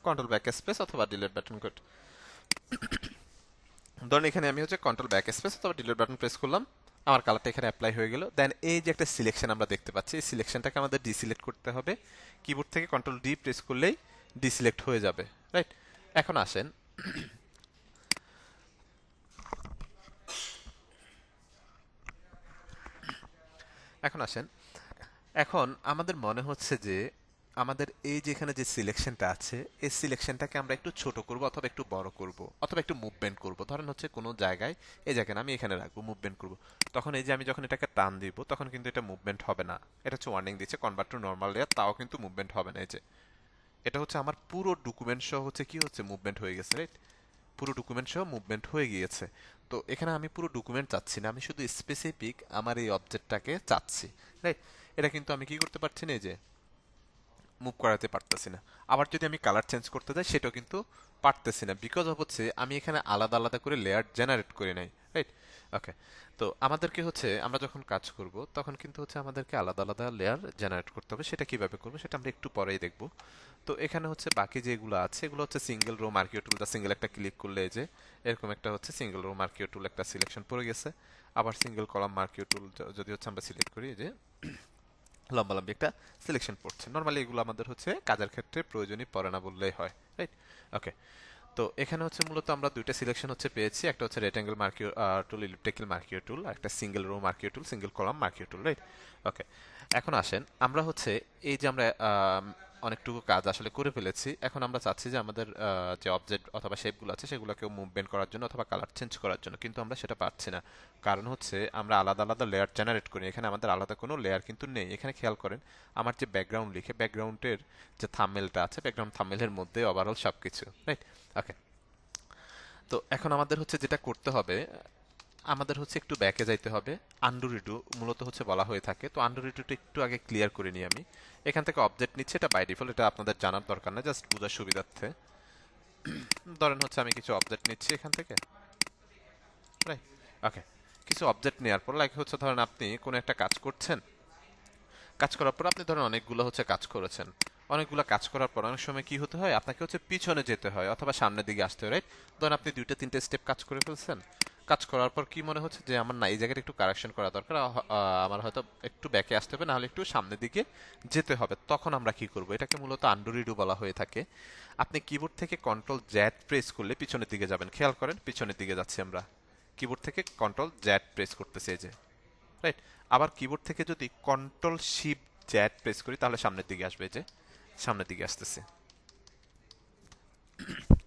কন্ট্রোল ব্যাক স্পেস অথবা ডিলিট বাটন কোড। ধরুন এখানে আমি হচ্ছে কন্ট্রোল ব্যাক স্পেস অথবা ডিলিট বাটন প্রেস করলাম, আমার কালারটা এখানে অ্যাপ্লাই হয়ে গেল। দেন এই যে একটা সিলেকশন আমরা দেখতে পাচ্ছি, এই সিলেকশনটাকে আমাদের ডিসিলেক্ট করতে হবে, কিবোর্ড থেকে কন্ট্রোল ডি প্রেস করলেই ডিসিলেক্ট হয়ে যাবে, রাইট? এখন আসেন, এখন আসেন, এখন আমাদের মনে হচ্ছে যে আমাদের এই যে এখানে যে সিলেকশনটা আছে এই সিলেকশনটাকে আমরা একটু ছোট করব অথবা একটু বড় করব অথবা একটু মুভমেন্ট করব। ধরেন হচ্ছে কোনো জায়গায় এই জায়গায় না, আমি এখানে রাখবো, মুভমেন্ট করব। তখন এই যে আমি যখন এটাকে টান দিব তখন কিন্তু এটা মুভমেন্ট হবে না। এটা হচ্ছে ওয়ার্নিং দিচ্ছে কনভার্ট টু নর্মাল লেয়ার, তাও কিন্তু মুভমেন্ট হবে না। এই যে এটা হচ্ছে আমার পুরো ডকুমেন্ট সহ হচ্ছে কি হচ্ছে মুভমেন্ট হয়ে গেছে, রাইট? পুরো ডকুমেন্ট সহ মুভমেন্ট হয়ে গিয়েছে। তো এখানে আমি পুরো ডকুমেন্ট চাচ্ছি না, আমি শুধু স্পেসিফিক আমার এই অবজেক্টটাকে চাচ্ছি, রাইট? এটা কিন্তু আমি কি করতে পারছি না, এই যে মুভ করাতে পারতেছি না। আবার যদি আমি কালার চেঞ্জ করতে যাই সেটাও কিন্তু পারতেছি না, বিকজ অফ হচ্ছে আমি এখানে আলাদা আলাদা করে লেয়ার জেনারেট করে নাই, রাইট? ওকে। তো আমাদেরকে হচ্ছে আমরা যখন কাজ করব তখন কিন্তু হচ্ছে আমাদেরকে আলাদা আলাদা লেয়ার জেনারেট করতে হবে। সেটা কিভাবে করবো সেটা আমরা একটু পরেই দেখব। তো এখানে হচ্ছে বাকি যেগুলো আছে এগুলো হচ্ছে সিঙ্গেল রো মার্কিও টুল, যা সিঙ্গেল একটা ক্লিক করলে এই যে এরকম একটা হচ্ছে সিঙ্গেল রো মার্কিও টুল একটা সিলেকশন পড়ে গেছে। আবার সিঙ্গেল কলাম মার্কিও টুল যদি হচ্ছে আমরা সিলেক্ট করি, এই যে লম্বালম্বি একটা সিলেকশন পড়ছে। নর্মালি এগুলো আমাদের হচ্ছে কাজের ক্ষেত্রে প্রয়োজনই পড়ে না বললেই হয়, রাইট? ওকে। তো এখানে হচ্ছে মূলত আমরা দুইটা সিলেকশন হচ্ছে পেয়েছি, একটা হচ্ছে রেক্টাঙ্গেল মার্কিও টুল, ইলিপ্টিক্যাল মার্কিও টুল, আর একটা সিঙ্গেল রো মার্কিও টুল, সিঙ্গেল কলাম মার্কিও টুল, রাইট? ওকে। এখন আসেন আমরা হচ্ছে এই যে আমরা অনেকটুকু কাজ আসলে করে ফেলেছি। এখন আমরা চাচ্ছি যে আমাদের যে অবজেক্ট অথবা শেপগুলো আছে সেগুলোকেও মুভমেন্ট করার জন্য অথবা কালার চেঞ্জ করার জন্য, কিন্তু আমরা সেটা পারছি না। কারণ হচ্ছে আমরা আলাদা আলাদা লেয়ার জেনারেট করি, এখানে আমাদের আলাদা কোনো লেয়ার কিন্তু নেই। এখানে খেয়াল করেন আমার যে ব্যাকগ্রাউন্ড লিখে ব্যাকগ্রাউন্ডের যে থাম্বনেলটা আছে ব্যাকগ্রাউন্ড থাম্বনেলের মধ্যে ওভারঅল সবকিছু, রাইট? ওকে। তো এখন আমাদের হচ্ছে যেটা করতে হবে, আমাদের হচ্ছে একটু ব্যাকে যাইতে হবে। আন্ডু রিডু মূলত হচ্ছে বলা হয়ে থাকে। তো আন্ডু রিডুটা একটু আগে ক্লিয়ার করে নিই আমি। এখান থেকে অবজেক্ট নিচ্ছে, এটা বাই ডিফল্ট, এটা আপনাদের জানার দরকার না, জাস্ট বোঝার সুবিধার্থে। ধরেন হচ্ছে আমি কিছু অবজেক্ট নিচ্ছি এখান থেকে, রাইট? ওকে। কিছু অবজেক্ট নেওয়ার পর লাইক হচ্ছে ধরেন আপনি কোনো একটা কাজ করছেন, কাজ করার পর আপনি ধরেন অনেকগুলো হচ্ছে কাজ করেছেন। অনেকগুলো কাজ করার পর অনেক সময় কি হতে হয়, আপনাকে হচ্ছে পিছনে যেতে হয় অথবা সামনের দিকে আসতে হয়, রাইট? ধরেন আপনি দুইটা তিনটে স্টেপ কাজ করে ফেলছেন। কাজ করার পর কি মনে হচ্ছে যে আমার না এই জায়গাটা একটু কারেকশন করা দরকার, আমার হয়তো একটু ব্যাকে আসতে হবে, না হলে একটু সামনের দিকে যেতে হবে। তখন আমরা কি করব, এটাকে মূলত আন্ডু রিডু বলা হয়ে থাকে। আপনি কিবোর্ড থেকে কন্ট্রোল জ্যাড প্রেস করলে পিছনের দিকে যাবেন। খেয়াল করেন পিছনের দিকে যাচ্ছি আমরা, কিবোর্ড থেকে কন্ট্রোল জ্যাড প্রেস করতেছি, এই যে, রাইট? আবার কিবোর্ড থেকে যদি কন্ট্রোল শিফট জ্যাড প্রেস করি তাহলে সামনের দিকে আসবে, যে সামনের দিকে আসতেছে,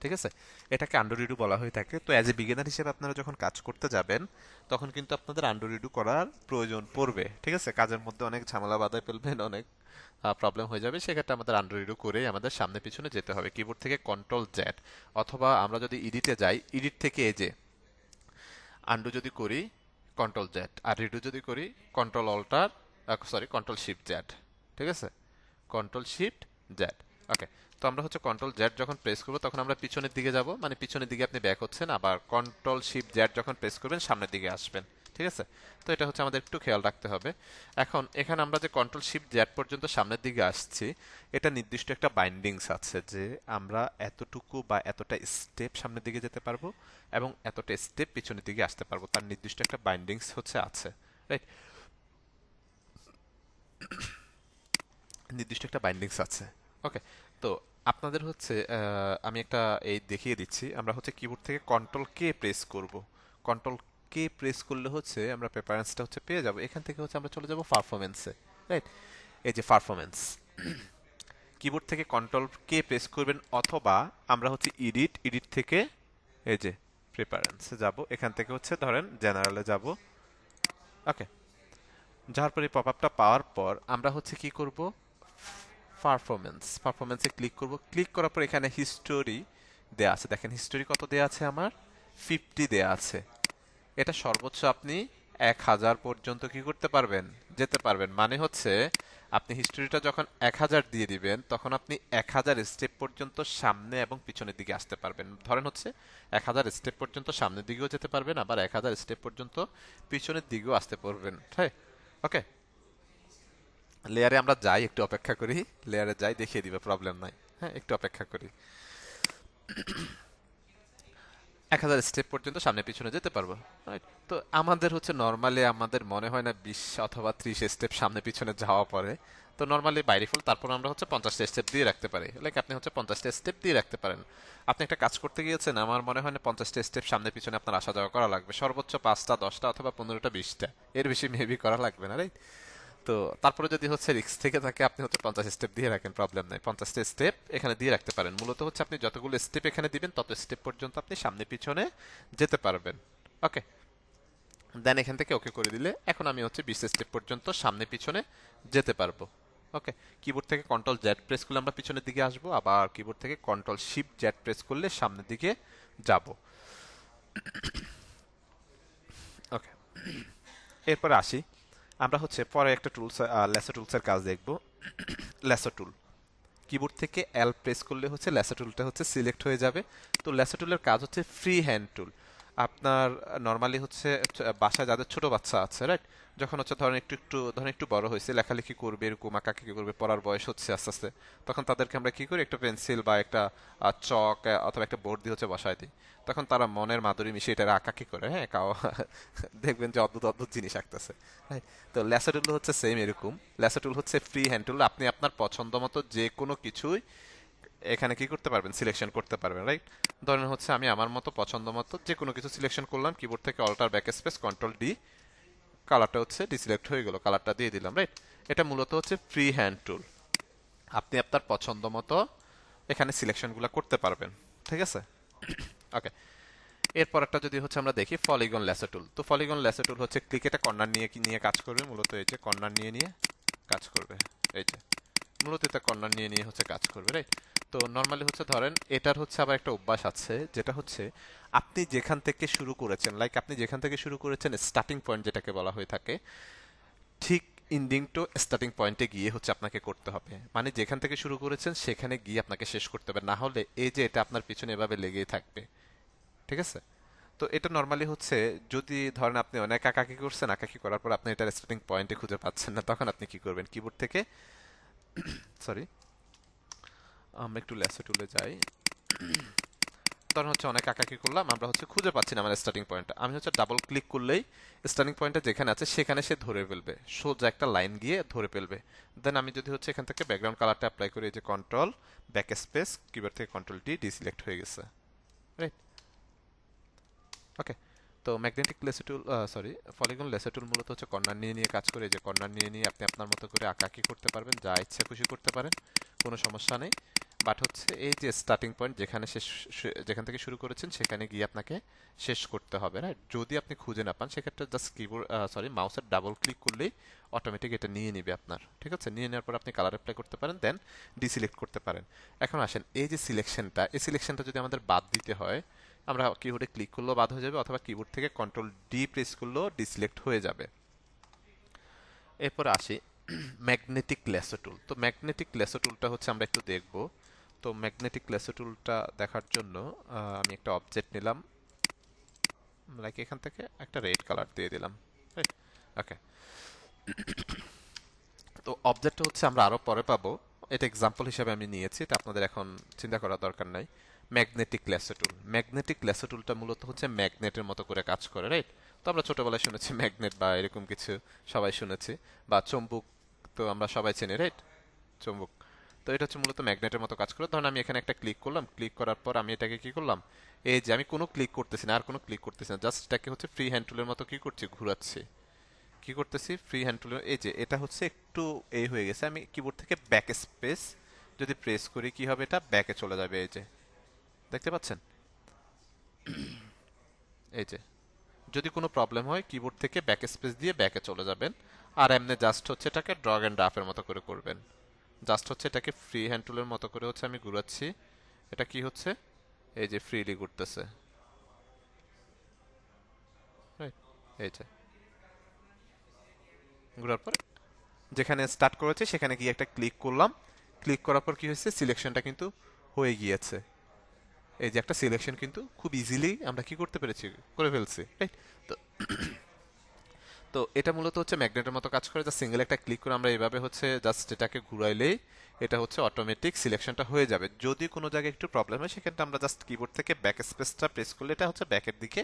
ঠিক আছে? এটাকে আন্ডু রিডু বলা হয়ে থাকে। তো অ্যাজ এ বিগিনার হিসেবে আপনারা যখন কাজ করতে যাবেন তখন কিন্তু আপনাদের আন্ডু রিডু করার প্রয়োজন পড়বে, ঠিক আছে? কাজের মধ্যে অনেক ঝামেলা বাধায় ফেলবেন, অনেক প্রবলেম হয়ে যাবে, সেক্ষেত্রে আমাদের আন্ডু রিডু করে আমাদের সামনে পিছনে যেতে হবে। কিবোর্ড থেকে কন্ট্রোল জ্যাড, অথবা আমরা যদি এডিটে যাই এডিট থেকে এই যে আন্ডু যদি করি কন্ট্রোল জেড, আর রিডু যদি করি control alter, sorry control shift Z, ঠিক আছে? Control shift Z. ওকে। তো আমরা হচ্ছে কন্ট্রোল জেড যখন প্রেস করবো তখন আমরা পিছনের দিকে যাব, মানে পিছনের দিকে আপনি ব্যাক হচ্ছেন। আবার কন্ট্রোল শিফট জেড যখন প্রেস করবেন সামনের দিকে আসবেন, ঠিক আছে? তো এটা হচ্ছে আমাদের একটু খেয়াল রাখতে হবে। এখন এখানে আমরা যে কন্ট্রোল শিফট জেড পর্যন্ত সামনের দিকে আসছি, এটা নির্দিষ্ট একটা বাইন্ডিংস আছে যে আমরা এতটুকু বা এতটা স্টেপ সামনের দিকে যেতে পারবো এবং এতটা স্টেপ পিছনের দিকে আসতে পারবো, তার নির্দিষ্ট একটা বাইন্ডিংস হচ্ছে আছে, রাইট? নির্দিষ্ট একটা বাইন্ডিংস আছে। ওকে। তো আপনাদের হচ্ছে আমি একটা এই দেখিয়ে দিচ্ছি। আমরা হচ্ছে কিবোর্ড থেকে কন্ট্রোল কে প্রেস করব। কন্ট্রোল কে প্রেস করলে হচ্ছে আমরা প্রেফারেন্সটা হচ্ছে পেয়ে যাব। এখান থেকে হচ্ছে আমরা চলে যাব পারফরমেন্সে, রাইট? এই যে পারফরমেন্স, কিবোর্ড থেকে কন্ট্রোল কে প্রেস করবেন, অথবা আমরা হচ্ছে এডিট, এডিট থেকে এই যে প্রেফারেন্সে যাব। এখান থেকে হচ্ছে ধরেন জেনারেলে যাব। ওকে। যাওয়ার পরে পপ আপটা পাওয়ার পর আমরা হচ্ছে কি করব, পারফরমেন্সে ক্লিক করব। ক্লিক করার পর এখানে হিস্টোরি দেয়া আছে, দেখেন হিস্টোরি কত দেয়া আছে আমার, 50 দেয়া আছে। এটা সর্বোচ্চ আপনি 1000 পর্যন্ত কি করতে পারবেন, যেতে পারবেন। মানে হচ্ছে আপনি হিস্টোরিটা যখন 1000 দিয়ে দিবেন তখন আপনি 1000 স্টেপ পর্যন্ত সামনে এবং পিছনের দিকে আসতে পারবেন। ধরেন হচ্ছে 1000 স্টেপ পর্যন্ত সামনের দিকেও যেতে পারবেন, আবার 1000 স্টেপ পর্যন্ত পিছনের দিকেও আসতে পারবেন, হ্যাঁ? ওকে। লেয়ারে আমরা যাই, একটু অপেক্ষা করি। লেয়ারে যাই, দেখিয়ে দিবে, প্রবলেম নাই। হ্যাঁ, একটু অপেক্ষা করি। 1000 স্টেপ পর্যন্ত সামনে পিছনে যেতে পারবো, রাইট? তো আমাদের হচ্ছে নর্মালি আমাদের মনে হয় না 20 অথবা 30 স্টেপ সামনে পিছনে যাওয়া পরে। তো নর্মালি বাই ডিফল্ট তারপর আমরা হচ্ছে 50টা স্টেপ দিয়ে রাখতে পারি। লাইক আপনি হচ্ছে 50টা স্টেপ দিয়ে রাখতে পারেন। আপনি একটা কাজ করতে গিয়েছেন, আমার মনে হয় না 50টা স্টেপ সামনে পিছনে আপনার আসা যাওয়া করা লাগবে। সর্বোচ্চ 5টা 10টা অথবা 15টা 20টা, এর বেশি মেবি করা লাগবে না, রাইট? তো তারপরে যদি হচ্ছে রিস্ক থেকে থাকে আপনি হচ্ছে 50 স্টেপ দিয়ে রাখেন, প্রবলেম নাই, 50টা স্টেপ এখানে দিয়ে রাখতে পারেন। মূলত হচ্ছে আপনি যতগুলো স্টেপ এখানে দিবেন তত স্টেপ পর্যন্ত আপনি সামনে পিছনে যেতে পারবেন। ওকে, দেন এখান থেকে ওকে করে দিলে এখন আমি হচ্ছে 20 স্টেপ পর্যন্ত সামনে পিছনে যেতে পারবো। ওকে, কিবোর্ড থেকে কন্ট্রোল জেড প্রেস করলে আমরা পিছনের দিকে আসবো, আবার কিবোর্ড থেকে কন্ট্রোল শিফট জেড প্রেস করলে সামনের দিকে যাব। ওকে, এরপরে আসি, আমরা হচ্ছে পরে একটা টুলস, ল্যাসো টুলসের কাজ দেখব। ল্যাসো টুল, কিবোর্ড থেকে এল প্রেস করলে হচ্ছে ল্যাসো টুলটা হচ্ছে সিলেক্ট হয়ে যাবে। তো ল্যাসো টুলের কাজ হচ্ছে ফ্রি হ্যান্ড টুল। আপনার নর্মালি হচ্ছে বাসায় যাদের ছোট বাচ্চা আছে, রাইট, যখন হচ্ছে ধরেন একটু বড় হয়েছে, লেখালেখি করবে, এরকম আঁকাআঁকি করবে, পড়ার বয়স হচ্ছে আস্তে আস্তে, তখন তাদেরকে আমরা কি করি, একটা পেন্সিল বা একটা চক অথবা একটা বোর্ড দিয়ে হচ্ছে বসায় দিই। তখন তারা মনের মাধুরী মিশিয়ে এটা আঁকাআঁকি করে, হ্যাঁ, দেখবেন যে অদ্ভুত অদ্ভুত জিনিস আঁকতেছে। তো ল্যাসো টুল হচ্ছে সেম এরকম। ল্যাসো টুল হচ্ছে ফ্রি হ্যান্ড টুল, আপনি আপনার পছন্দ মতো যে কোনো কিছুই এখানে কি করতে পারবেন, সিলেকশন করতে পারবেন, রাইট। ধরেন হচ্ছে আমি আমার মতো পছন্দ মতো যে কোনো কিছু সিলেকশন করলাম, কিবোর্ড থেকে alter back space control D, কালারটা হচ্ছে ডিসিলেক্ট হয়ে গেল, কালারটা দিয়ে দিলাম, রাইট। এটা মূলত হচ্ছে ফ্রি হ্যান্ড টুল, আপনি আপনার পছন্দ মতো এখানে সিলেকশনগুলো করতে পারবেন, ঠিক আছে। ওকে, এরপর একটা যদি হচ্ছে আমরা দেখি পলিগন ল্যাসো টুল। তো পলিগন ল্যাসো টুল হচ্ছে ক্লিক, এটা কর্নার নিয়ে নিয়ে কাজ করবে, মূলত এই যে কর্নার নিয়ে নিয়ে কাজ করবে, এই যে মূলত এটা কর্নার নিয়ে নিয়ে হচ্ছে কাজ করবে, রাইট। তো নর্মালি হচ্ছে ধরেন এটার হচ্ছে আবার একটা অভ্যাস আছে, যেটা হচ্ছে আপনি যেখান থেকে শুরু করেছেন, লাইক আপনি যেখান থেকে শুরু করেছেন স্টার্টিং পয়েন্ট যেটাকে বলা হয়ে থাকে, ঠিক ইন্ডিং টু স্টার্টিং পয়েন্টে গিয়ে হচ্ছে আপনাকে করতে হবে। মানে যেখান থেকে শুরু করেছেন সেখানে গিয়ে আপনাকে শেষ করতে হবে, না হলে এই যে এটা আপনার পিছনে এভাবে লেগেই থাকবে, ঠিক আছে। তো এটা নর্মালি হচ্ছে যদি ধরেন আপনি অনেক আঁকাকি করছেন, আঁকাকি করার পর আপনি এটার স্টার্টিং পয়েন্টে খুঁজে পাচ্ছেন না, তখন আপনি কি করবেন, কিবোর্ড থেকে, সরি, আমরা একটু ল্যাসো টুলে যাই। ধরেন হচ্ছে অনেক আঁকাকি করলাম, আমরা হচ্ছে খুঁজে পাচ্ছি না আমার স্টার্টিং পয়েন্টটা, আমি হচ্ছে ডাবল ক্লিক করলেই স্টার্টিং পয়েন্টটা যেখানে আছে সেখানে সে ধরে ফেলবে, সোজা একটা লাইন গিয়ে ধরে ফেলবে। দেন আমি যদি হচ্ছে এখান থেকে ব্যাকগ্রাউন্ড কালারটা অ্যাপ্লাই করি, এই যে কন্ট্রোল ব্যাক স্পেস, কিবোর্ড থেকে কন্ট্রোল ডি, ডিসিলেক্ট হয়ে গেছে, রাইট। ওকে, তো ম্যাগনেটিক লেসো টুল, সরি, পলিগন লেসো টুল মূলত হচ্ছে কর্নার নিয়ে নিয়ে কাজ করে, যে কর্নার নিয়ে নিয়ে আপনি আপনার মতো করে আঁকাআঁকি করতে পারবেন, যা ইচ্ছা খুশি করতে পারেন, কোনো সমস্যা নেই। বাট হচ্ছে এই যে স্টার্টিং পয়েন্ট যেখানে যেখান থেকে শুরু করেছেন সেখানে গিয়ে আপনাকে শেষ করতে হবে, রাইট। যদি আপনি খুঁজে না পান সেক্ষেত্রে জাস্ট কিবোর্ড, সরি, মাউসের ডাবল ক্লিক করলেই অটোমেটিক এটা নিয়ে নিবে আপনার, ঠিক আছে। নিয়ে নেওয়ার পর আপনি কালার অ্যাপ্লাই করতে পারেন, দেন ডিসিলেক্ট করতে পারেন। এখন আসেন এই যে সিলেকশনটা, এই সিলেকশনটা যদি আমাদের বাদ দিতে হয়, আমরা কিবোর্ডে ক্লিক করলেও বাদ হয়ে যাবে, অথবা কিবোর্ড থেকে কন্ট্রোল ডি প্রেস করলেও ডিসিলেক্ট হয়ে যাবে। এরপর আসি ম্যাগনেটিক লেসো টুল। তো ম্যাগনেটিক লেসো টুলটা হচ্ছে আমরা একটু দেখব। তো ম্যাগনেটিক লেসো টুলটা দেখার জন্য আমি একটা অবজেক্ট নিলাম, লাইক এখান থেকে একটা রেড কালার দিয়ে দিলাম, ওকে। তো অবজেক্টটা হচ্ছে আমরা আরো পরে পাবো, এটা এক্সাম্পল হিসেবে আমি নিয়েছি, এটা আপনাদের এখন চিন্তা করার দরকার নাই। ম্যাগনেটিক লেসো টুল, ম্যাগনেটিক লেসো টুলটা মূলত হচ্ছে ম্যাগনেটের মতো করে কাজ করে, রাইট। তো আমরা ছোটবেলায় শুনেছি ম্যাগনেট বা এরকম কিছু, সবাই শুনেছি, বা চুম্বক, তো আমরা সবাই চিনি, রাইট, চুম্বক। তো এটা হচ্ছে মূলত ম্যাগনেটের মতো কাজ করে। ধরুন আমি এখানে একটা ক্লিক করলাম, ক্লিক করার পর আমি এটাকে কি করলাম, এই যে আমি কোনো ক্লিক করতেছি না, আর কোনো ক্লিক করতেছি না, জাস্ট এটাকে হচ্ছে ফ্রি হ্যান্ড টুলের মতো কি করছি, ঘুরাচ্ছি। কি করতেছি, ফ্রি হ্যান্ড টুলের, এই যে এটা হচ্ছে একটু এই হয়ে গেছে, আমি কিবোর্ড থেকে ব্যাক স্পেস যদি প্রেস করি কি হবে, এটা ব্যাকে চলে যাবে, এই যে দেখতে পাচ্ছেন, এই যে যদি কোনো প্রবলেম হয় কিবোর্ড থেকে ব্যাক স্পেস দিয়ে ব্যাকে চলে যাবেন। আর এমনি জাস্ট হচ্ছে এটাকে ড্র্যাগ এন্ড ড্রপের মতো করে করবেন, জাস্ট হচ্ছে এটাকে ফ্রি হ্যান্ড টুলের মতো করে হচ্ছে আমি ঘুরাচ্ছি, এটা কি হচ্ছে, এই যে ফ্রিলি ঘুরতেছে, রাইট। এই যে ঘোরার পর যেখানে স্টার্ট করেছে সেখানে গিয়ে একটা ক্লিক করলাম, ক্লিক করার পর কি হয়েছে, সিলেকশনটা কিন্তু হয়ে গিয়েছে। এই যে একটা সিলেকশন কিন্তু খুব ইজিলি আমরা কি করতে পেরেছি, করে ফেলছি, রাইট। তো তো এটা মূলত হচ্ছে ম্যাগনেটের মতো কাজ করে, যা সিঙ্গেল একটা ক্লিক করে আমরা এইভাবে হচ্ছে জাস্ট এটাকে ঘুরাইলেই এটা হচ্ছে অটোমেটিক সিলেকশনটা হয়ে যাবে। যদি কোনো জায়গায় একটু প্রবলেম হয় সেক্ষেত্রে আমরা জাস্ট কিবোর্ড থেকে ব্যাক স্পেসটা প্রেস করলে এটা হচ্ছে ব্যাকের দিকে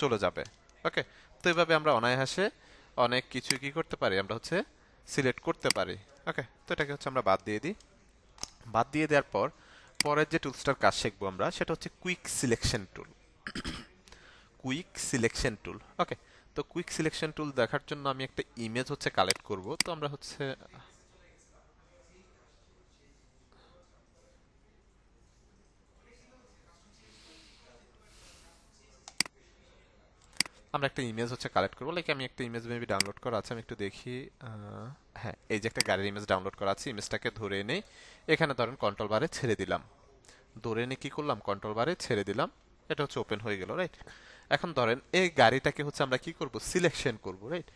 চলে যাবে, ওকে। তো এইভাবে আমরা অনায়াসে অনেক কিছু কি করতে পারি, আমরা হচ্ছে সিলেক্ট করতে পারি, ওকে। তো এটাকে হচ্ছে আমরা বাদ দিয়ে দিই। বাদ দিয়ে দেওয়ার পর পরের যে টুলসটার কাজ শিখবো আমরা, সেটা হচ্ছে quick selection tool, quick selection tool, okay. তো কুইক সিলেকশন টুল দেখার জন্য আমি একটা ইমেজ হচ্ছে কালেক্ট করব। তো আমরা হচ্ছে আমরা একটা ইমেজ হচ্ছে কালেক্ট করবো, লাইক আমি একটা ইমেজ মেবি ডাউনলোড করা আছে, আমি একটু দেখি। হ্যাঁ, এই যে একটা গাড়ির ইমেজ ডাউনলোড করা আছে, ইমেজটাকে ধরে এনে এখানে ধরেন কন্ট্রোল বারে ছেড়ে দিলাম। ধরে এনে কি করলাম, কন্ট্রোল বারে ছেড়ে দিলাম, এটা হচ্ছে ওপেন হয়ে গেল, রাইট? এখন ধরেন এই গাড়িটাকে হচ্ছে আমরা কি করব, সিলেকশন করব, রাইট?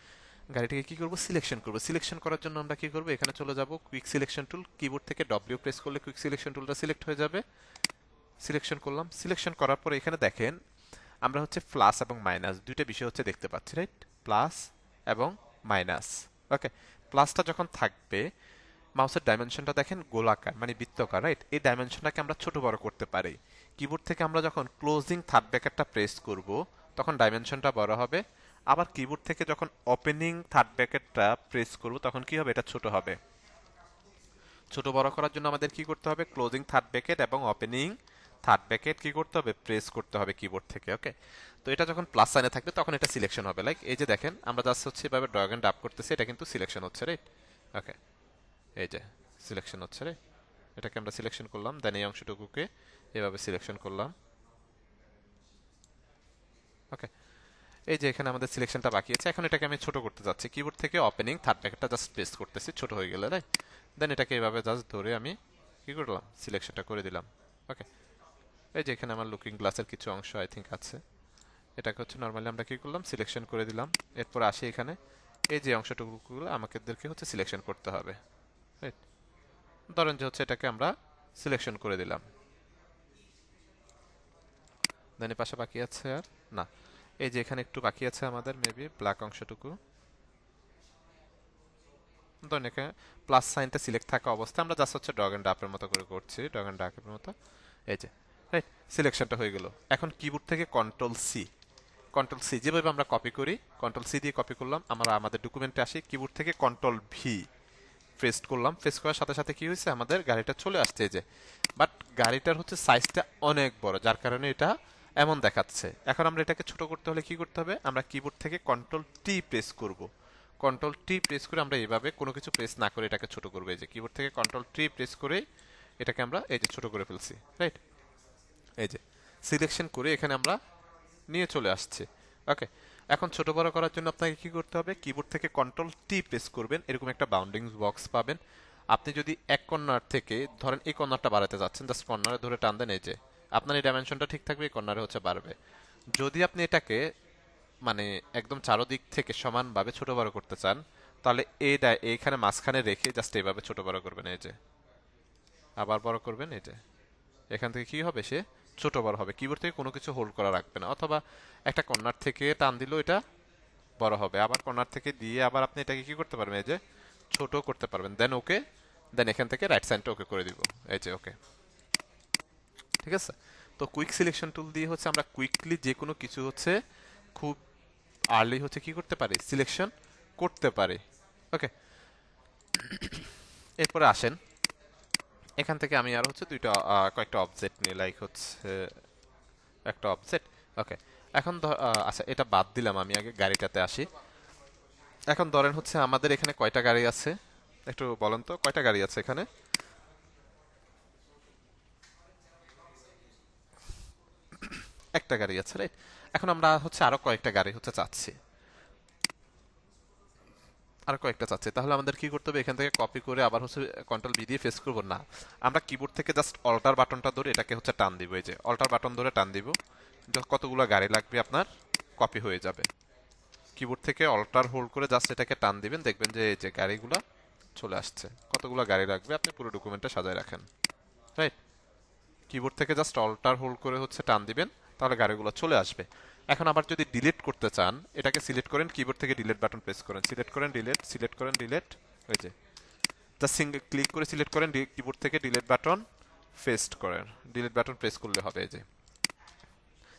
গাড়িটাকে কি করব, সিলেকশন করব। সিলেকশন করার জন্য আমরা কি করব, এখানে চলে যাব কুইক সিলেকশন টুল, কিবোর্ড থেকে ডব্লিউ প্রেস করলে কুইক সিলেকশন টুলটা সিলেক্ট হয়ে যাবে। সিলেকশন করলাম, সিলেকশন করার পরে এখানে দেখেন আমরা হচ্ছে প্লাস এবং মাইনাস দুইটা বিষয় হচ্ছে দেখতে পাচ্ছি, রাইট? প্লাস এবং মাইনাস। ওকে, প্লাসটা যখন থাকবে, মাউসের ডাইমেনশনটা দেখেন গোলাকার মানে বৃত্তাকার, রাইট? এই ডাইমেনশনটাকে আমরা ছোট বড় করতে পারি। কিবোর্ড থেকে আমরা যখন ক্লোজিং থার্ড ব্র্যাকেটটা প্রেস করব তখন ডাইমেনশনটা বড় হবে। আবার কিবোর্ড থেকে যখন ওপেনিং থার্ড ব্র্যাকেটটা প্রেস করব তখন কি হবে, এটা ছোট হবে। ছোট বড় করার জন্য আমাদের কি করতে হবে, ক্লোজিং থার্ড ব্র্যাকেট এবং ওপেনিং থার্ড ব্র্যাকেট কি করতে হবে, প্রেস করতে হবে কিবোর্ড থেকে। ওকে, তো এটা যখন প্লাস সাইনে থাকবে তখন এটা সিলেকশন হবে। লাইক এই যে দেখেন আমরা জাস্ট হচ্ছে এভাবে ড্র্যাগ এন্ড ড্রপ করতেছি, এটা কিন্তু সিলেকশন হচ্ছে, রাইট? ওকে, এই যে সিলেকশন হচ্ছে, রাইট? এটাকে আমরা সিলেকশন করলাম, দেন এই অংশটুকুকে এভাবে সিলেকশন করলাম। ওকে, এই যে এখানে আমাদের সিলেকশনটা বাকি আছে, এখন এটাকে আমি ছোট করতে যাচ্ছি। কিবোর্ড থেকে ওপেনিং থার্ড ব্র্যাকেটটা জাস্ট প্রেস করতেছি, ছোট হয়ে গেলে, রাইট? দেন এটাকে এভাবে জাস্ট ধরে আমি কি করলাম, সিলেকশনটা করে দিলাম। ওকে, এই যে এখানে আমার লুকিং গ্লাসের কিছু অংশ আই থিঙ্ক আছে, এটাকে হচ্ছে নর্মালি আমরা কি করলাম, সিলেকশন করে দিলাম। এরপর আসি এখানে এই যে অংশটুকুগুলো আমাদেরকে হচ্ছে সিলেকশন করতে হবে, রাইট? ধরেন যে হচ্ছে এটাকে আমরা সিলেকশন করে দিলাম। দেন এর পাশে বাকি আছে আর না, এই যে এখানে একটু বাকি আছে আমাদের মেবি ব্ল্যাক অংশটুকু। ধরেন এখানে প্লাস সাইনটা সিলেক্ট থাকা অবস্থায় আমরা জাস্ট হচ্ছে ড্র্যাগ এন্ড ড্রপের মতো করে করছি, ড্র্যাগ এন্ড ড্রপের মতো। এই যে, রাইট? সিলেকশনটা হয়ে গেল। এখন কিবোর্ড থেকে কন্ট্রোল সি, কন্ট্রোল সি যেভাবে আমরা কপি করি, কন্ট্রোল সি দিয়ে কপি করলাম। আমরা আমাদের ডকুমেন্টে আসি, কিবোর্ড থেকে কন্ট্রোল ভি পেস্ট করলাম। পেস্ট করার সাথে সাথে কি হয়েছে, আমাদের গাড়িটা চলে আসছে, এই যে। বাট গাড়িটার হচ্ছে সাইজটা অনেক বড়, যার কারণে এটা এমন দেখাচ্ছে। এখন আমরা এটাকে ছোট করতে হলে কি করতে হবে, আমরা কিবোর্ড থেকে কন্ট্রোল টি প্রেস করব। কন্ট্রোল টি প্রেস করে আমরা এইভাবে কোনো কিছু প্রেস না করে এটাকে ছোট করবো। এই যে কিবোর্ড থেকে কন্ট্রোল টি প্রেস করে এটাকে আমরা এই যে ছোট করে ফেলছি, রাইট? এই যে সিলেকশন করে এখানে আমরা নিয়ে চলে আসছে। ওকে, এখন ছোট বড় করার জন্য আপনাকে কি করতে হবে, কিবোর্ড থেকে কন্ট্রোল টি প্রেস করবেন, এরকম একটা বাউন্ডিং বক্স পাবেন। আপনি যদি এক কর্নার থেকে ধরেন এই কর্নারটা বাড়াতে যাচ্ছেন, জাস্ট কর্নারে ধরে টান দেন, এই যে আপনার এই ডাইমেনশনটা ঠিক থাকবে, এই কর্নারে হচ্ছে বাড়বে। যদি আপনি এটাকে মানে একদম চারোদিক থেকে সমানভাবে ছোট বড় করতে চান, তাহলে এইখানে মাঝখানে রেখে জাস্ট এইভাবে ছোট বড় করবেন, এই যে আবার বড় করবেন, এই যে এখান থেকে কি হবে, সে ছোট বড় হবে। কিবোর্ড থেকে কোনো কিছু হোল্ড করা রাখবে না, অথবা একটা কর্নার থেকে টান দিলেও এটা বড় হবে। আবার কর্নার থেকে দিয়ে আবার আপনি এটাকে কি করতে পারবেন, এই যে ছোট করতে পারবেন। দেন ওকে, দেন এখান থেকে রাইট সাইডটা ওকে করে দিব, এই যে ওকে। ঠিক আছে, তো কুইক সিলেকশন টুল দিয়ে হচ্ছে আমরা কুইকলি যে কোনো কিছু হচ্ছে খুব আর্লি হচ্ছে কি করতে পারি, সিলেকশন করতে পারি। ওকে, এরপরে আসেন এখান থেকে আমি আর হচ্ছে কয়েকটা অবজেক্ট নিই, লাইক হচ্ছে একটা অবজেক্ট। ওকে, এখন আচ্ছা এটা বাদ দিলাম, আমি আগে গাড়িটাতে আসি। এখন ধরেন হচ্ছে আমাদের এখানে কয়টা গাড়ি আছে, একটু বলেন তো কয়টা গাড়ি আছে এখানে? একটা গাড়ি আছে, রাইট? এখন আমরা হচ্ছে আরো কয়েকটা গাড়ি হচ্ছে চাচ্ছি, আরো কয়েকটা চাচ্ছি। তাহলে আমাদের কি করতে হবে, এখান থেকে কপি করে আবার হচ্ছে কন্ট্রোল বি দিয়ে ফেস করবো না, আমরা কিবোর্ড থেকে জাস্ট অল্টার বাটনটা ধরে এটাকে হচ্ছে টান দিব। এই যে অল্টার বাটন ধরে টান দিব, কতগুলো গাড়ি লাগবে আপনার কপি হয়ে যাবে। কিবোর্ড থেকে অল্টার হোল্ড করে জাস্ট এটাকে টান দিবেন, দেখবেন যে এই যে গাড়িগুলা চলে আসছে। কতগুলো গাড়ি লাগবে আপনি পুরো ডকুমেন্টটা সাজায় রাখেন, রাইট? কিবোর্ড থেকে জাস্ট অল্টার হোল্ড করে হচ্ছে টান দিবেন, তাহলে গাড়িগুলো চলে আসবে। এখন আবার যদি ডিলিট করতে চান, এটাকে সিলেক্ট করেন, কিবোর্ড থেকে ডিলিট বাটন প্রেস করেন, সিলেক্ট করেন ডিলিট, সিলেক্ট করেন ডিলিট। ওই যে জাস্ট সিঙ্গেল ক্লিক করে সিলেক্ট করেন, কিবোর্ড থেকে ডিলিট বাটন পেস্ট করেন, ডিলিট বাটন প্রেস করলে হবে। এই যে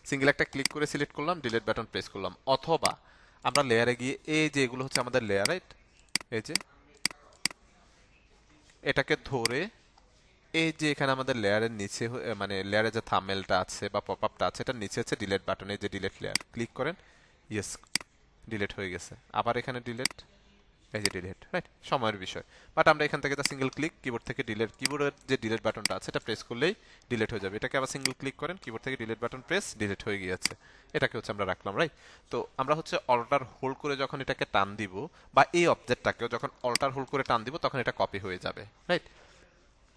সিঙ্গেল একটা ক্লিক করে সিলেক্ট করলাম, ডিলিট বাটন প্রেস করলাম। অথবা আমরা লেয়ারে গিয়ে এই যে এগুলো হচ্ছে আমাদের লেয়ার, রাইট? এই যে এটাকে ধরে এই যে এখানে আমাদের লেয়ারের নিচে মানে লেয়ারে যে থাম্বনেলটা আছে বা পপআপটা আছে, এটার নিচে হচ্ছে ডিলিট বাটন, এই যে ডিলিট লেয়ার ক্লিক করেন, ইয়েস ডিলিট হয়ে গেছে, আবার এখানে ডিলিট, এই যে ডিলিট, রাইট? সময়ের বিষয়। বাট আমরা এখান থেকে সিঙ্গেল ক্লিক কিবোর্ড থেকে ডিলিট, কিবোর্ডের যে ডিলিট বাটনটা আছে এটা প্রেস করলেই ডিলিট হয়ে যাবে। এটাকে আবার সিঙ্গেল ক্লিক করেন, কিবোর্ড থেকে ডিলিট বাটন প্রেস, ডিলিট হয়ে গিয়েছে। এটাকে হচ্ছে আমরা রাখলাম, রাইট? তো আমরা হচ্ছে অল্টার হোল্ড করে যখন এটাকে টান দিব, বা এই অবজেক্টটাকেও যখন অল্টার হোল্ড করে টান দিব, তখন এটা কপি হয়ে যাবে, রাইট?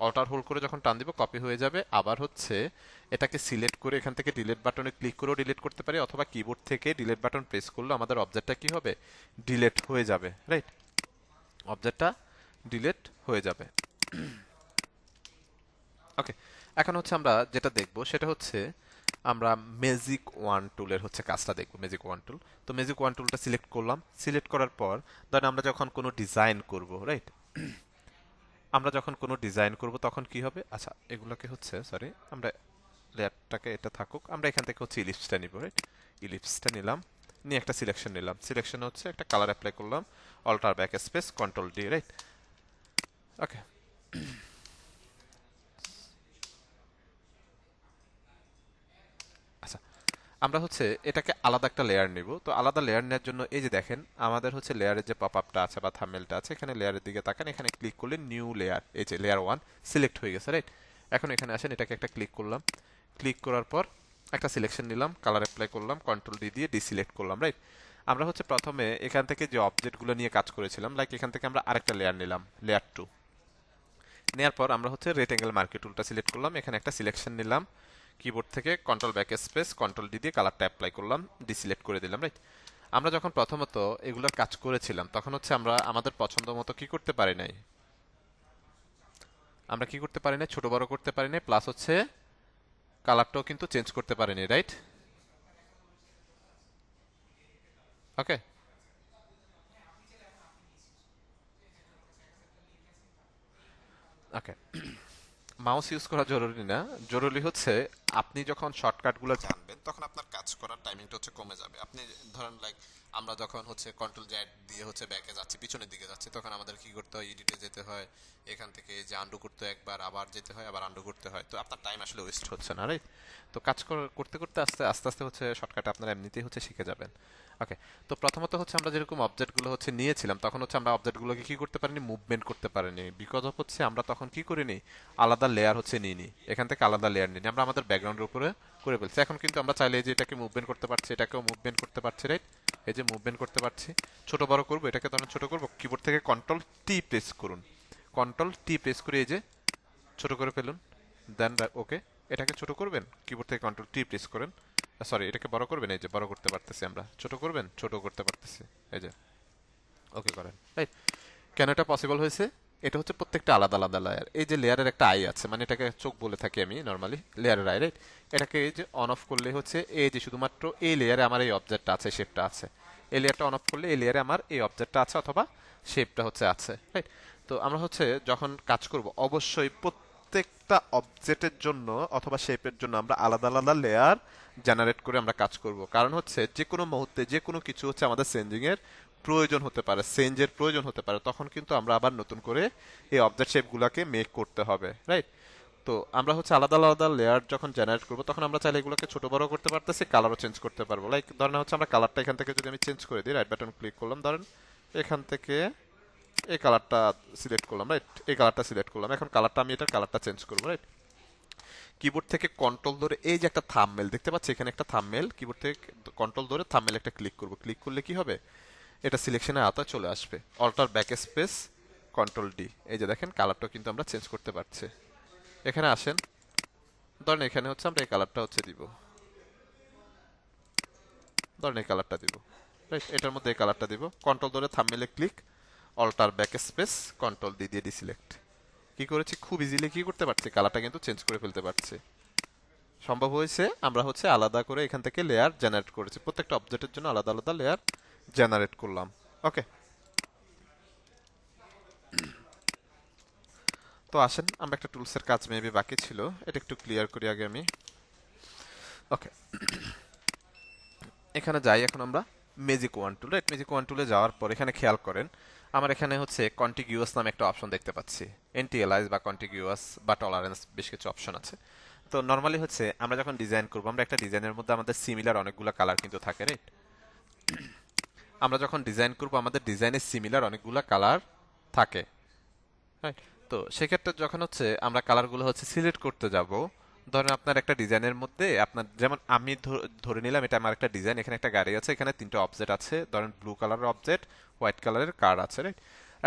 অল্টার হোল্ড করে যখন টান দিব কপি হয়ে যাবে। আবার হচ্ছে এটাকে সিলেক্ট করে এখান থেকে ডিলিট বাটনে ক্লিক করেও ডিলিট করতে পারি, অথবা কিবোর্ড থেকে ডিলিট বাটন প্রেস করলে আমাদের অবজেক্টটা কি হবে, ডিলিট হয়ে যাবে, রাইট? অবজেক্টটা ডিলিট হয়ে যাবে। ওকে, এখন হচ্ছে আমরা যেটা দেখব সেটা হচ্ছে আমরা ম্যাজিক ওয়ান টুলের হচ্ছে কাজটা দেখব। ম্যাজিক ওয়ান টুল, তো ম্যাজিক ওয়ান টুলটা সিলেক্ট করলাম। সিলেক্ট করার পর ধরেন আমরা যখন কোনো ডিজাইন করব, রাইট? আমরা যখন কোনো ডিজাইন করব তখন কি হবে, আচ্ছা এগুলোকে হচ্ছে সরি, আমরা লেয়ারটাকে এটা থাকুক, আমরা এখান থেকে হচ্ছে ইলিপসটা নিব, রাইট? ইলিপসটা নিলাম, নিয়ে একটা সিলেকশন নিলাম। সিলেকশন হচ্ছে একটা কালার অ্যাপ্লাই করলাম, alter back space control D, right? Okay, আচ্ছা আমরা হচ্ছে এটাকে আলাদা একটা লেয়ার নিব। তো আলাদা লেয়ার নেওয়ার জন্য এই যে দেখেন আমাদের হচ্ছে লেয়ারের যে পপ আপটা আছে বা থাম্বনেলটা আছে, এখানে লেয়ারের দিকে তাকান, এখানে ক্লিক করলে নিউ লেয়ার, এই যে লেয়ার ওয়ান সিলেক্ট হয়ে গেছে, রাইট? এখন এখানে আসেন, এটাকে একটা ক্লিক করলাম। ক্লিক করার পর একটা সিলেকশন নিলাম, কালার অ্যাপ্লাই করলাম, কন্ট্রোল ডি দিয়ে ডিসিলেক্ট করলাম, রাইট? আমরা হচ্ছে প্রথমে এখান থেকে যে অবজেক্টগুলো নিয়ে কাজ করেছিলাম, লাইক এখান থেকে আমরা আরেকটা লেয়ার নিলাম, লেয়ার টু। নেওয়ার পর আমরা হচ্ছে রেক্টেঙ্গেল মার্কি টুলটা সিলেক্ট করলাম, এখানে একটা সিলেকশন নিলাম, কিবোর্ড থেকে control back space control D দিয়ে কালারটা অ্যাপ্লাই করলাম, ডিসিলেক্ট করে দিলাম, রাইট? আমরা যখন প্রথমত এগুলোর কাজ করেছিলাম তখন হচ্ছে আমরা আমাদের পছন্দ মতো কি করতে পারি নাই, আমরা কি করতে পারি নাই, ছোট বড় করতে পারি নাই, প্লাস হচ্ছে কালারটাও কিন্তু চেঞ্জ করতে পারিনি, রাইট? ওকে, ওকে, মাউস ইউজ করা জরুরি না, জরুরি হচ্ছে আপনি যখন শর্টকাটগুলো জানবেন তখন আপনার কাজ করার টাইমিংটা হচ্ছে কমে যাবে। আপনি ধরেন লাইক আমরা যখন হচ্ছে কন্ট্রোল জ্যাড দিয়ে হচ্ছে ব্যাকে যাচ্ছি, পিছনের দিকে যাচ্ছি, তখন আমাদের কি করতে হয়, এডিটে যেতে হয়, এখান থেকে যে আন্ডু করতে হয় একবার, আবার যেতে হয়, আবার আন্ডু করতে হয়। তো আপনার টাইম আসলে ওয়েস্ট হচ্ছে না, রাইট? তো কাজ করতে করতে আস্তে আস্তে আস্তে হচ্ছে শর্টকাট আপনারা এমনিতেই হচ্ছে শিখে যাবেন। ওকে, তো প্রথমত হচ্ছে আমরা যেরকম অবজেক্টগুলো হচ্ছে নিয়েছিলাম তখন হচ্ছে আমরা অবজেক্টগুলোকে কি করতে পারিনি, মুভমেন্ট করতে পারিনি, বিকজ অফ হচ্ছে আমরা তখন কি করিনি, আলাদা লেয়ার হচ্ছে নিইনি, এখান থেকে আলাদা লেয়ার নিইনি, আমরা আমাদের ব্যাকগ্রাউন্ডের উপরে করে ফেলছি। এখন কিন্তু আমরা চাইলে এই যে এটাকে মুভমেন্ট করতে পারছি, এটাকেও মুভমেন্ট করতে পারছি, রাইট? এই যে মুভমেন্ট করতে পারছি। ছোট বড় করবো, এটাকে তখন ছোট করবো, কিবোর্ড থেকে কন্ট্রোল টি প্রেস করুন, কন্ট্রোল টি প্রেস করে এই যে ছোট করে ফেলুন, দেন ওকে। এটাকে ছোট করবেন, কিবোর্ড থেকে কন্ট্রোল টি প্রেস করেন, সরি এটাকে বড় করবেন, এই যে বড় করতে পারতেছি আমরা, ছোট করবেন, ছোট করতে পারতেছি, এই যে ওকে করেন, রাইট? কেন এটা পসিবল হয়েছে, এটা হচ্ছে প্রত্যেকটা আলাদা আলাদা লেয়ার। এই যে লেয়ারের একটা আই আছে, মানে এটাকে চোখ বলে থাকি আমি নর্মালি, লেয়ারের আই, রাইট? এটাকে এই যে অন অফ করলে হচ্ছে এই যে শুধুমাত্র এই লেয়ারে আমার এই অবজেক্টটা আছে, শেপটা আছে, এই লেয়ারটা অন অফ করলে এই লেয়ারে আমার এই অবজেক্টটা আছে অথবা শেপটা হচ্ছে আছে, রাইট? তো আমরা হচ্ছে যখন কাজ করব অবশ্যই প্রত্যেকটা অবজেক্টের জন্য অথবা শেপের জন্য আমরা আলাদা আলাদা লেয়ার জেনারেট করে আমরা কাজ করব। কারণ হচ্ছে যে কোনো মুহূর্তে যে কোনো কিছু হচ্ছে আমাদের চেঞ্জিং এর প্রয়োজন হতে পারে, চেঞ্জের প্রয়োজন হতে পারে, তখন কিন্তু আমরা আবার নতুন করে এই অবজেক্ট শেপগুলোকে মেক করতে হবে, রাইট? তো আমরা হচ্ছে আলাদা আলাদা লেয়ার যখন জেনারেট করব তখন আমরা চাইলে এগুলোকে ছোট বড় করতে পারতেছি, কালারও চেঞ্জ করতে পারবো। লাইক ধরেন হচ্ছে আমরা কালারটা এখান থেকে যদি আমি চেঞ্জ করে দিই, রাইট বাটন ক্লিক করলাম, ধরেন এখান থেকে এই কালারটা সিলেক্ট করলাম, রাইট? এই কালারটা সিলেক্ট করলাম, এখন কালারটা আমি এটার কালারটা চেঞ্জ করবো, রাইট? কিবোর্ড থেকে কন্ট্রোল ধরে এই যে একটা থাম্বনেল দেখতে পাচ্ছি, এখানে একটা থাম্বনেল, কিবোর্ড থেকে কন্ট্রোল ধরে থাম্বনেল একটা ক্লিক করব, ক্লিক করলে কি হবে, এটা সিলেকশনের আওতায় চলে আসবে, alter back space control D, এই যে দেখেন কালারটা কিন্তু আমরা চেঞ্জ করতে পারছি। এখানে আসেন, ধরেন এখানে হচ্ছে আমরা এই কালারটা হচ্ছে দিব, ধরেন এই কালারটা দিব, রাইট? এটার মধ্যে এই কালারটা দিব, কন্ট্রোল ধরে থাম্বনেলে click, alter back space control D দিয়ে ডিসিলেক্ট। কি করেছি, খুব ইজিলি কি করতে পারছি, কালারটা কিন্তু চেঞ্জ করে ফেলতে পারছি। সম্ভব হয়েছে আমরা হচ্ছে আলাদা করে এখান থেকে লেয়ার জেনারেট করেছি, প্রত্যেকটা অবজেক্টের জন্য আলাদা আলাদা লেয়ার জেনারেট করলাম। ওকে, তো আসেন আমরা একটা টুলসের কাজ মেবি বাকি ছিল, এটা একটু ক্লিয়ার করি আগে আমি। ওকে, এখানে যাই এখন আমরা ম্যাজিক ওয়ান টুল, রাইট? ম্যাজিক ওয়ান টুলে যাওয়ার পর এখানে খেয়াল করেন আমার এখানে হচ্ছে কন্টিগিউয়াস নামে একটা অপশন দেখতে পাচ্ছি, এনটিএলআইজ বা কন্টিগিউয়াস বা টলারেন্স, বেশ কিছু অপশন আছে। তো নর্মালি হচ্ছে আমরা যখন ডিজাইন করবো, আমরা একটা ডিজাইনের মধ্যে আমাদের সিমিলার অনেকগুলো কালার কিন্তু থাকে, রাইট? আমরা যখন ডিজাইন করব আমাদের ডিজাইনের সিমিলার অনেকগুলো কালার থাকে, রাইট? তো সেক্ষেত্রে যখন হচ্ছে আমরা কালারগুলো হচ্ছে সিলেক্ট করতে যাব, ধরেন আপনার একটা ডিজাইনের মধ্যে আপনার যেমন আমি ধরে নিলাম এটা আমার একটা ডিজাইন, এখানে একটা গাড়ি আছে, এখানে তিনটা অবজেক্ট আছে, ধরেন ব্লু কালারের অবজেক্ট, হোয়াইট কালারের কার আছে, রাইট?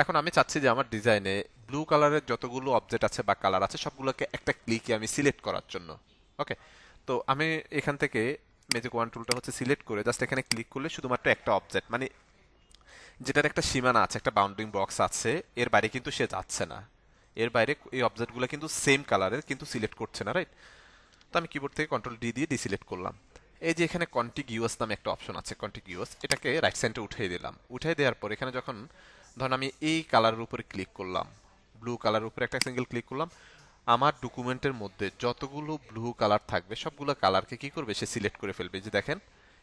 এখন আমি চাচ্ছি যে আমার ডিজাইনে ব্লু কালারের যতগুলো অবজেক্ট আছে বা কালার আছে সবগুলোকে একটা ক্লিকে আমি সিলেক্ট করার জন্য, ওকে? তো আমি এখান থেকে ম্যাজিক ওয়ান টুলটা হচ্ছে সিলেক্ট করে জাস্ট এখানে ক্লিক করলে শুধুমাত্র একটা অবজেক্ট, মানে যেটার একটা সীমানা আছে, একটা বাউন্ডিং বক্স আছে, এর বাইরে কিন্তু সে যাচ্ছে না, এর বাইরে এই অবজেক্টগুলো কিন্তু সেম কালারের কিন্তু সিলেক্ট করছে না, রাইট? তো আমি কিবোর্ড থেকে কন্ট্রোল ডি দিয়ে ডিসিলেক্ট করলাম। এই যে এখানে কন্টিগিউয়াস নামে একটা অপশন আছে, কন্টিগিউয়াস, এটাকে রাইট সাইডে উঠিয়ে দিলাম। উঠিয়ে দেওয়ার পর এখানে যখন ধরুন আমি এই কালারের উপরে ক্লিক করলাম, ব্লু কালারের উপরে একটা সিঙ্গেল ক্লিক করলাম, আমার ডকুমেন্টের মধ্যে যতগুলো ব্লু কালার থাকবে সবগুলো কালারকে কি করবে, সে সিলেক্ট করে ফেলবে। যে দেখেন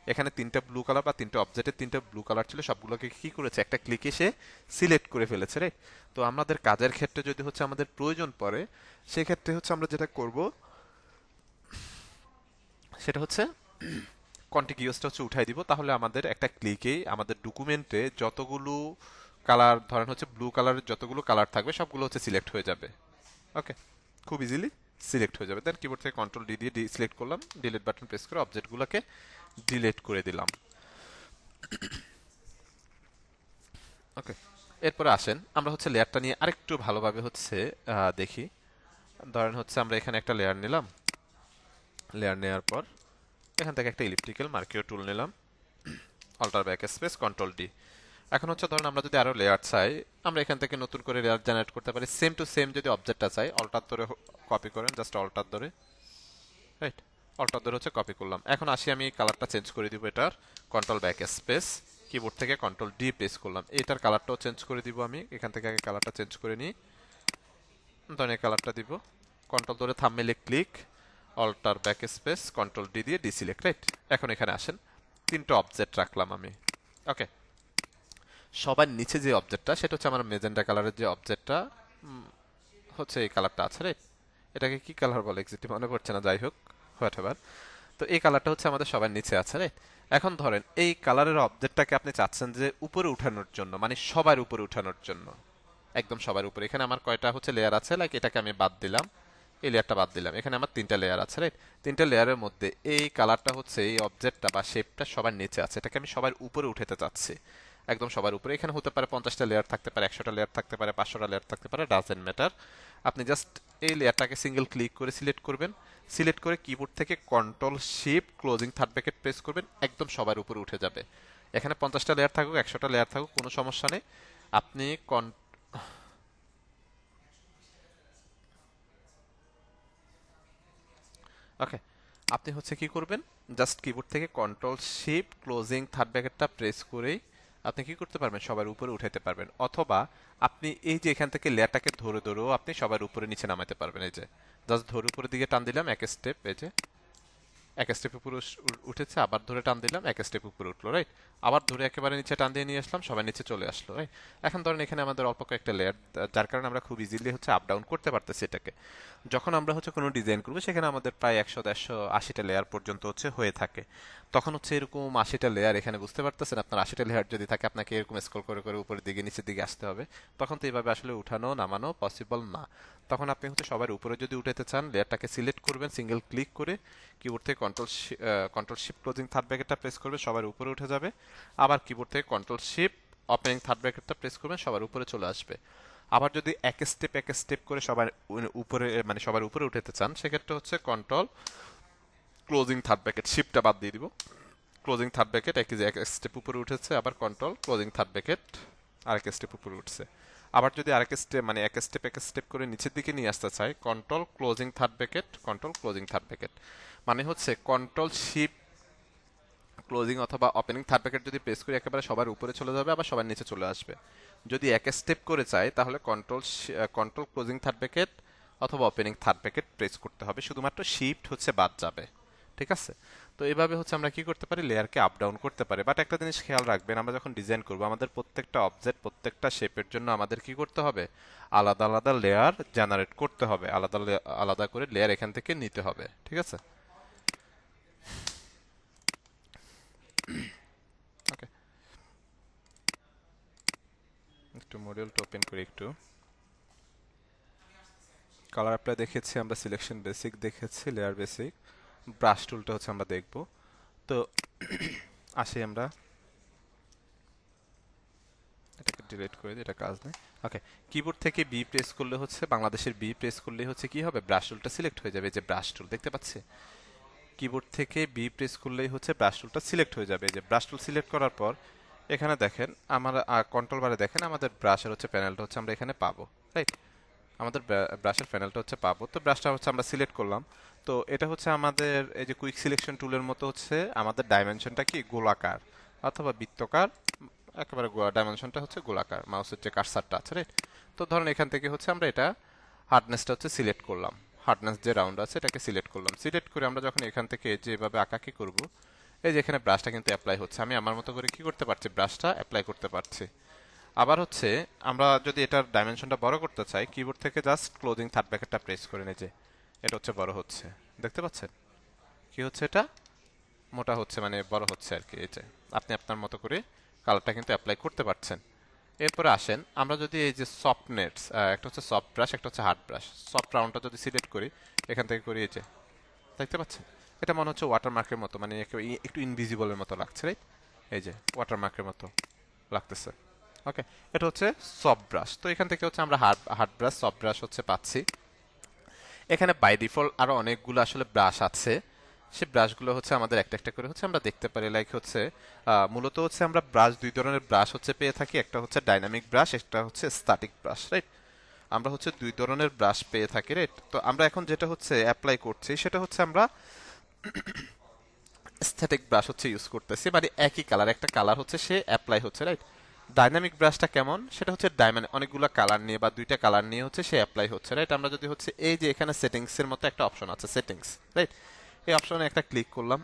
এখানে তিনটা ব্লু কালার বা তিনটা অবজেক্টের তিনটা ব্লু কালার ছিল, সবগুলোকে কি করেছে, একটা ক্লিকে সে সিলেক্ট করে ফেলেছে, রাইট? তো আমাদের কাজের ক্ষেত্রে যদি হচ্ছে আমাদের প্রয়োজন পড়ে, সেক্ষেত্রে হচ্ছে আমরা যেটা করব সেটা হচ্ছে কন্টিগিউসটা হচ্ছে উঠাই দিব, তাহলে আমাদের একটা ক্লিকেই আমাদের ডকুমেন্টে যতগুলো কালার, ধরেন হচ্ছে ব্লু কালারের যতগুলো কালার থাকবে সবগুলো হচ্ছে সিলেক্ট হয়ে যাবে, ওকে? খুব ইজিলি সিলেক্ট হয়ে যাবে। দেন কিবোর্ড থেকে কন্ট্রোল ডি দিয়ে সিলেক্ট করলাম, ডিলিট বাটন প্রেস করে অবজেক্টগুলোকে ডিলিট করে দিলাম, ওকে? এরপরে আসেন আমরা হচ্ছে লেয়ারটা নিয়ে আরেকটু ভালোভাবে হচ্ছে দেখি। ধরেন হচ্ছে আমরা এখানে একটা লেয়ার নিলাম, লেয়ার নেওয়ার পর এখান থেকে একটা ইলিপ্টিক্যাল মার্কিও টুল নিলাম, alter back space control D. এখন হচ্ছে ধরুন আমরা যদি আরো লেয়ার চাই, আমরা এখান থেকে নতুন করে লেয়ার জেনারেট করতে পারি। সেম টু সেম যদি অবজেক্টটা চাই, অল্টার ধরে কপি করেন, জাস্ট অল্টার ধরে, রাইট? অল্টার ধরে হচ্ছে কপি করলাম। এখন আসি আমি কালারটা চেঞ্জ করে দিব এটার, কন্ট্রোল ব্যাক স্পেস, কিবোর্ড থেকে কন্ট্রোল ডি প্রেস করলাম, এটার কালারটাও চেঞ্জ করে দিব আমি। এখান থেকে আগে কালারটা চেঞ্জ করে নিই, ধরেন এই কালারটা দিব, কন্ট্রোল ধরে থাম্বনেইলে click, alter back space control D দিয়ে ডিসিলেক্ট, রাইট? এখন এখানে আসেন, তিনটা অবজেক্ট রাখলাম আমি, ওকে? সবার নিচে যে অবজেক্টটা সেটা হচ্ছে আমার মেজেন্টা কালারের যে অবজেক্টটা হচ্ছে এই কালারটা আছে, রাইট? এটাকে কি কালার বলে এক্স্যাক্টলি মনে পড়ছে না, যাই হোক, হোয়াট এভার। তো এই কালারটা হচ্ছে আমাদের সবার নিচে আছে, রাইট? এখন ধরেন এই কালারের অবজেক্টটাকে আপনি চাচ্ছেন যে উপরে উঠানোর জন্য, মানে সবার উপরে উঠানোর জন্য, একদম সবার উপরে। এখানে আমার কয়টা হচ্ছে লেয়ার আছে, লাইক এটাকে আমি বাদ দিলাম, এই লেয়ারটা বাদ দিলাম, এখানে আমার তিনটা লেয়ার আছে, রাইট? তিনটা লেয়ারের মধ্যে এই কালারটা হচ্ছে, এই অবজেক্টটা বা শেপটা সবার নিচে আছে, এটাকে আমি সবার উপরে উঠাতে চাচ্ছি, একদম সবার উপরে। এখানে হতে পারে 50টা লেয়ার থাকতে পারে, 100টা লেয়ার থাকতে পারে, 500টা লেয়ার থাকতে পারে, ডাজেন্ট ম্যাটার। আপনি জাস্ট এই লেয়ারটাকে সিঙ্গেল ক্লিক করে সিলেক্ট করবেন, সিলেক্ট করে কিবোর্ড থেকে control shift closing third bracket press করবেন, একদম সবার উপরে উঠে যাবে। এখানে 50টা লেয়ার থাকুক, 100টা লেয়ার থাকুক, কোনো সমস্যা নেই। আপনি ওকে, আপনি হচ্ছে কি করবেন, জাস্ট কিবোর্ড থেকে কন্ট্রোল শিফট ক্লোজিং থার্ড ব্র্যাকেটটা প্রেস করেই আপনি কি করতে পারবেন, সবার উপরে উঠাইতে পারবেন। অথবা আপনি এই যে এখান থেকে লেয়ারটাকে ধরে ধরেও আপনি সবার উপরে নিচে নামাতে পারবেন। এই যে জাস্ট ধরে উপরের দিকে টান দিলাম, এক স্টেপ, এই যে এক স্টেপ উপরে উঠেছে, আবার ধরে টান দিলাম, এক স্টেপ উপরে উঠলো, রাইট? আবার ধরে একেবারে নিচে টান দিয়ে নিয়ে আসলাম, সবাই নিচে চলে আসলো, রাইট? এখন ধরেন এখানে আমাদের অল্প কয়েকটা লেয়ার, যার কারণে আমরা খুব ইজিলি হচ্ছে আপ ডাউন করতে পারতেছি এটাকে। যখন আমরা হচ্ছে কোনো ডিজাইন করবো সেখানে আমাদের প্রায় 100, 150, 80টা লেয়ার পর্যন্ত হচ্ছে হয়ে থাকে। তখন হচ্ছে এরকম 80টা লেয়ার, এখানে বুঝতে পারতেছেন আপনার 80টা লেয়ার যদি থাকে, আপনাকে এরকম স্ক্রল করে করে উপরের দিকে নিচের দিকে আসতে হবে। তখন তো এইভাবে আসলে উঠানো নামানো পসিবল না। তখন আপনি হচ্ছে সবার উপরে যদি উঠাতে চান, লেয়ারটাকে সিলেক্ট করবেন সিঙ্গেল ক্লিক করে, কিবোর্ড থেকে কন্ট্রোল শিফট ক্লোজিং থার্ড ব্র্যাকেটটা প্রেস করবে, সবার উপরে উঠে যাবে। আবার কিবোর্ড থেকে কন্ট্রোল শিফট ওপেনিং থার্ড ব্র্যাকেটটা প্রেস করবেন, সবার উপরে চলে আসবে। আবার যদি এক স্টেপ করে সবার উপরে, মানে সবার উপরে উঠাতে চান, সেক্ষেত্রে হচ্ছে কন্ট্রোল ক্লোজিং থার্ড ব্র্যাকেট, শিফটটা বাদ দিয়ে দিব, ক্লোজিং থার্ড ব্র্যাকেট, এক স্টেপ উপরে উঠেছে, আবার কন্ট্রোল ক্লোজিং থার্ড ব্র্যাকেট আরেক স্টেপ উপরে উঠছে। আবার যদি আরেক স্টেপ, মানে এক স্টেপ করে নিচের দিকে নিয়ে আসতে চাই, control closing third bracket, control closing third bracket, মানে হচ্ছে কন্ট্রোল শিফট ক্লোজিং অথবা ওপেনিং থার্ড ব্র্যাকেট যদি প্রেস করি একেবারে সবার উপরে চলে যাবে, আবার সবার নিচে চলে আসবে। যদি এক স্টেপ করে চাই তাহলে কন্ট্রোল ক্লোজিং থার্ড ব্র্যাকেট অথবা ওপেনিং থার্ড ব্র্যাকেট প্রেস করতে হবে, শুধুমাত্র শিফট হচ্ছে বাদ যাবে, ঠিক আছে? তো এইভাবে হচ্ছে আমরা কি করতে পারি, লেয়ারকে আপ ডাউন করতে পারি। বাট একটা জিনিস খেয়াল রাখবেন, আমরা যখন ডিজাইন করব আমাদের প্রত্যেকটা অবজেক্ট প্রত্যেকটা শেপের জন্য আমাদের কি করতে হবে, আলাদা আলাদা লেয়ার জেনারেট করতে হবে, আলাদা আলাদা করে লেয়ার এখান থেকে নিতে হবে, ঠিক আছে? ওকে, একটু মডিউলটা ওপেন করি একটু। কালার অ্যাপ্লাই দেখেছি আমরা, সিলেকশন বেসিক দেখেছি, লেয়ার বেসিক, ব্রাশ টুলটা হচ্ছে আমরা দেখব। তো আসি আমরা, এটাকে ডিলিট করে দিই, এটা কাজ নেই। ওকে, কিবোর্ড থেকে বি প্রেস করলে হচ্ছে, বাংলাদেশের বি প্রেস করলে হচ্ছে কি হবে, ব্রাশ টুলটা সিলেক্ট হয়ে যাবে। এই যে ব্রাশ টুল দেখতে পাচ্ছি, কিবোর্ড থেকে বি প্রেস করলেই হচ্ছে ব্রাশ টুলটা সিলেক্ট হয়ে যাবে। এই যে ব্রাশ টুল সিলেক্ট করার পর এখানে দেখেন আমার কন্ট্রোল বারে দেখেন আমাদের ব্রাশের হচ্ছে প্যানেলটা হচ্ছে আমরা এখানে পাবো, রাইট? আমাদের ব্রাশের প্যানেলটা হচ্ছে পাবো। তো ব্রাশটা হচ্ছে আমরা সিলেক্ট করলাম। তো এটা হচ্ছে আমাদের এই যে কুইক সিলেকশন টুলের মতো হচ্ছে আমাদের ডাইমেনশনটা কি গোলাকার অথবা বৃত্তকার, একেবারে ডাইমেনশনটা হচ্ছে গোলাকার, মাউসের যে কার্সারটা আছে, রাইট? তো ধরুন এখান থেকে হচ্ছে আমরা এটা হার্ডনেসটা হচ্ছে সিলেক্ট করলাম, হার্ডনেস যে রাউন্ড আছে এটাকে সিলেক্ট করলাম। সিলেক্ট করে আমরা যখন এখান থেকে যেভাবে আঁকাকি করব, এই যে এখানে ব্রাশটা কিন্তু অ্যাপ্লাই হচ্ছে, আমি আমার মতো করে কি করতে পারছি, ব্রাশটা অ্যাপ্লাই করতে পারছি। আবার হচ্ছে আমরা যদি এটার ডাইমেনশনটা বড় করতে চাই, কিবোর্ড থেকে জাস্ট ক্লোজিং থার্ড ব্র্যাকেটটা প্রেস করে নিয়ে যে এটা হচ্ছে বড় হচ্ছে, দেখতে পাচ্ছেন কি হচ্ছে, এটা মোটা হচ্ছে, মানে বড় হচ্ছে আর কি। এই যে আপনি আপনার মতো করে কালারটা কিন্তু অ্যাপ্লাই করতে পারছেন। এরপরে আসেন আমরা যদি এই যে সফট নেটস, একটা হচ্ছে সফট ব্রাশ, একটা হচ্ছে হার্ড ব্রাশ, সফট রাউন্ডটা যদি সিলেক্ট করি এখান থেকে করি, এই যে দেখতে পাচ্ছেন এটা মনে হচ্ছে ওয়াটারমার্কের মতো, মানে একটু ইনভিজিবলের মতো লাগছে, রাইট? এই যে ওয়াটারমার্কের মতো লাগতেছে। ওকে, এটা হচ্ছে সফট ব্রাশ। তো এখান থেকে হচ্ছে আমরা hard hard brush, soft brush হচ্ছে পাচ্ছি। এখানে বাই ডিফল্ট আরো অনেকগুলো আসলে ব্রাশ আছে, সেই ব্রাশগুলো হচ্ছে আমাদের একটা একটা করে হচ্ছে আমরা দেখতে পারি। লাইক হচ্ছে মূলত হচ্ছে আমরা ব্রাশ, দুই ধরনের ব্রাশ হচ্ছে পেয়ে থাকি, একটা হচ্ছে ডাইনামিক ব্রাশ, একটা হচ্ছে স্ট্যাটিক ব্রাশ, রাইট? আমরা হচ্ছে দুই ধরনের ব্রাশ পেয়ে থাকি, রাইট? তো আমরা এখন যেটা হচ্ছে অ্যাপ্লাই করছি সেটা হচ্ছে আমরা স্ট্যাটিক ব্রাশ হচ্ছে ইউজ করতেছি, মানে একই কালার, একটা কালার হচ্ছে সে অ্যাপ্লাই হচ্ছে, রাইট? ডাইনামিক ব্রাশটা কেমন, সেটা হচ্ছে ডায়মন্ড অনেকগুলো কালার নিয়ে বা দুইটা কালার নিয়ে হচ্ছে সে অ্যাপ্লাই হচ্ছে, রাইট? আমরা যদি হচ্ছে এই যে এখানে সেটিংস এর মতো একটা অপশন আছে, সেটিংস, রাইট? এই অপশনে একটা ক্লিক করলাম।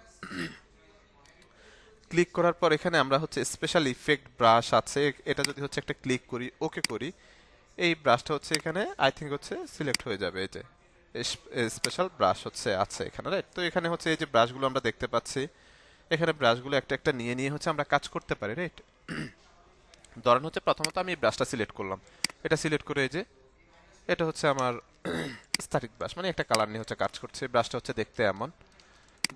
ক্লিক করার পর এখানে আমরা হচ্ছে স্পেশাল ইফেক্ট ব্রাশ আছে, এটা যদি হচ্ছে একটা ক্লিক করি, ওকে করি, এই ব্রাশটা হচ্ছে এখানে আই থিঙ্ক হচ্ছে সিলেক্ট হয়ে যাবে। এই যে স্পেশাল ব্রাশ হচ্ছে আছে এখানে, রাইট? তো এখানে হচ্ছে এই যে ব্রাশগুলো আমরা দেখতে পাচ্ছি, এখানে ব্রাশগুলো একটা একটা নিয়ে নিয়ে হচ্ছে আমরা কাজ করতে পারি, রাইট? ধরেন হচ্ছে প্রথমত আমি এই ব্রাশটা সিলেক্ট করলাম, এটা সিলেক্ট করে এই যে এটা হচ্ছে আমার স্ট্যাটিক ব্রাশ, মানে একটা কালার নিয়ে হচ্ছে কাজ করছে, ব্রাশটা হচ্ছে দেখতে এমন।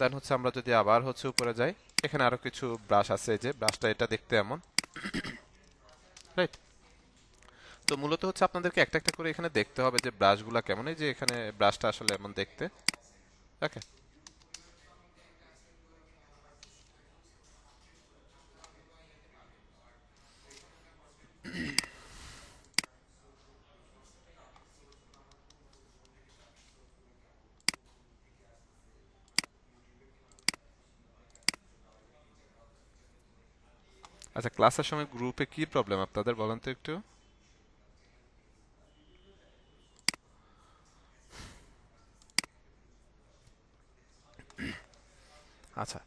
দেন হচ্ছে আমরা যদি আবার হচ্ছে উপরে যাই, এখানে আরো কিছু ব্রাশ আছে, যে ব্রাশটা এটা দেখতে এমন, রাইট? তো মূলত হচ্ছে আপনাদেরকে একটা একটা করে এখানে দেখতে হবে যে ব্রাশগুলা কেমন। এই যে এখানে ব্রাশটা আসলে এমন দেখতে, ওকে। আচ্ছা, ক্লাসের সময় গ্রুপে কি প্রবলেম আপনাদের বলেন তো একটু। আচ্ছা,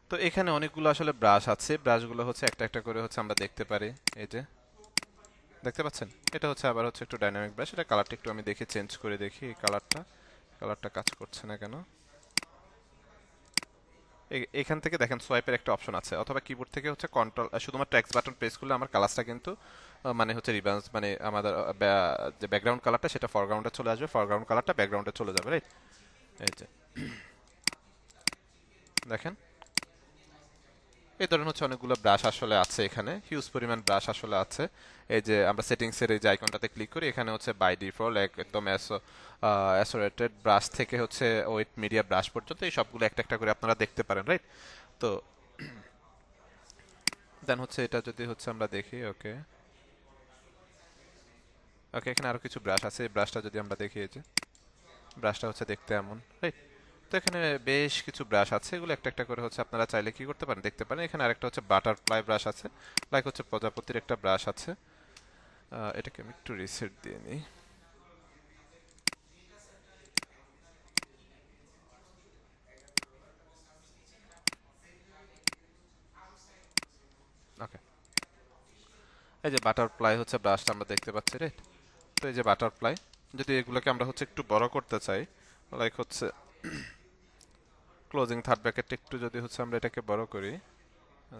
তো এখানে অনেকগুলো আসলে ব্রাশ আছে, ব্রাশগুলো হচ্ছে একটা একটা করে হচ্ছে আমরা দেখতে পারি। এই যে দেখতে পাচ্ছেন, এটা হচ্ছে আবার হচ্ছে একটু ডাইনামিক ব্রাশ, এটা কালারটা একটু আমি দেখি চেঞ্জ করে দেখি, এই কালারটা, কালারটা কাজ করছে না কেন। এখান থেকে দেখেন সোয়াইপের একটা অপশন আছে, অথবা কিবোর্ড থেকে হচ্ছে কন্ট্রোল শুধুমাত্র এক্স বাটন প্রেস করলে আমার কালারটা কিন্তু মানে হচ্ছে রিবাউন্স, মানে আমাদের যে ব্যাকগ্রাউন্ড কালারটা সেটা ফরগ্রাউন্ডে চলে আসবে, ফরগ্রাউন্ড কালারটা ব্যাকগ্রাউন্ডে চলে যাবে, রাইট? এই যে দেখেন, এই ধরনের হচ্ছে অনেকগুলো ব্রাশ আসলে আছে, এখানে হিউজ পরিমাণ ব্রাশ আসলে আছে। এই যে আমরা সেটিংস এর এই যে আইকনটাতে ক্লিক করি, এখানে হচ্ছে বাই ডিফল্ট একদম অ্যাসোরেটেড ব্রাশ থেকে হচ্ছে ওয়েট মিডিয়া ব্রাশ পর্যন্ত এই সবগুলো একটা একটা করে আপনারা দেখতে পারেন, রাইট? তো দেন হচ্ছে এটা যদি হচ্ছে আমরা দেখি, ওকে ওকে, এখানে আরো কিছু ব্রাশ আছে, এই ব্রাশটা যদি আমরা দেখি, এই যে ব্রাশটা হচ্ছে দেখতে এমন, রাইট? তো এখানে বেশ কিছু ব্রাশ আছে, এগুলো একটা একটা করে হচ্ছে আপনারা চাইলে কি করতে পারেন, দেখতে পারেন। এখানে আরেকটা হচ্ছে বাটারফ্লাই ব্রাশ আছে, লাইক হচ্ছে প্রজাপতির একটা ব্রাশ আছে। এটাকে আমি একটু রিসেট দিয়ে নিই। ওকে, এই যে বাটারফ্লাই হচ্ছে ব্রাশটা আমরা দেখতে পাচ্ছি, রাইট? তো এই যে বাটারফ্লাই, যদি এগুলোকে আমরা হচ্ছে একটু বড় করতে চাই, লাইক হচ্ছে ক্লোজিং থার্ড ব্র্যাকেটটা একটু যদি হচ্ছে আমরা এটাকে বড় করি,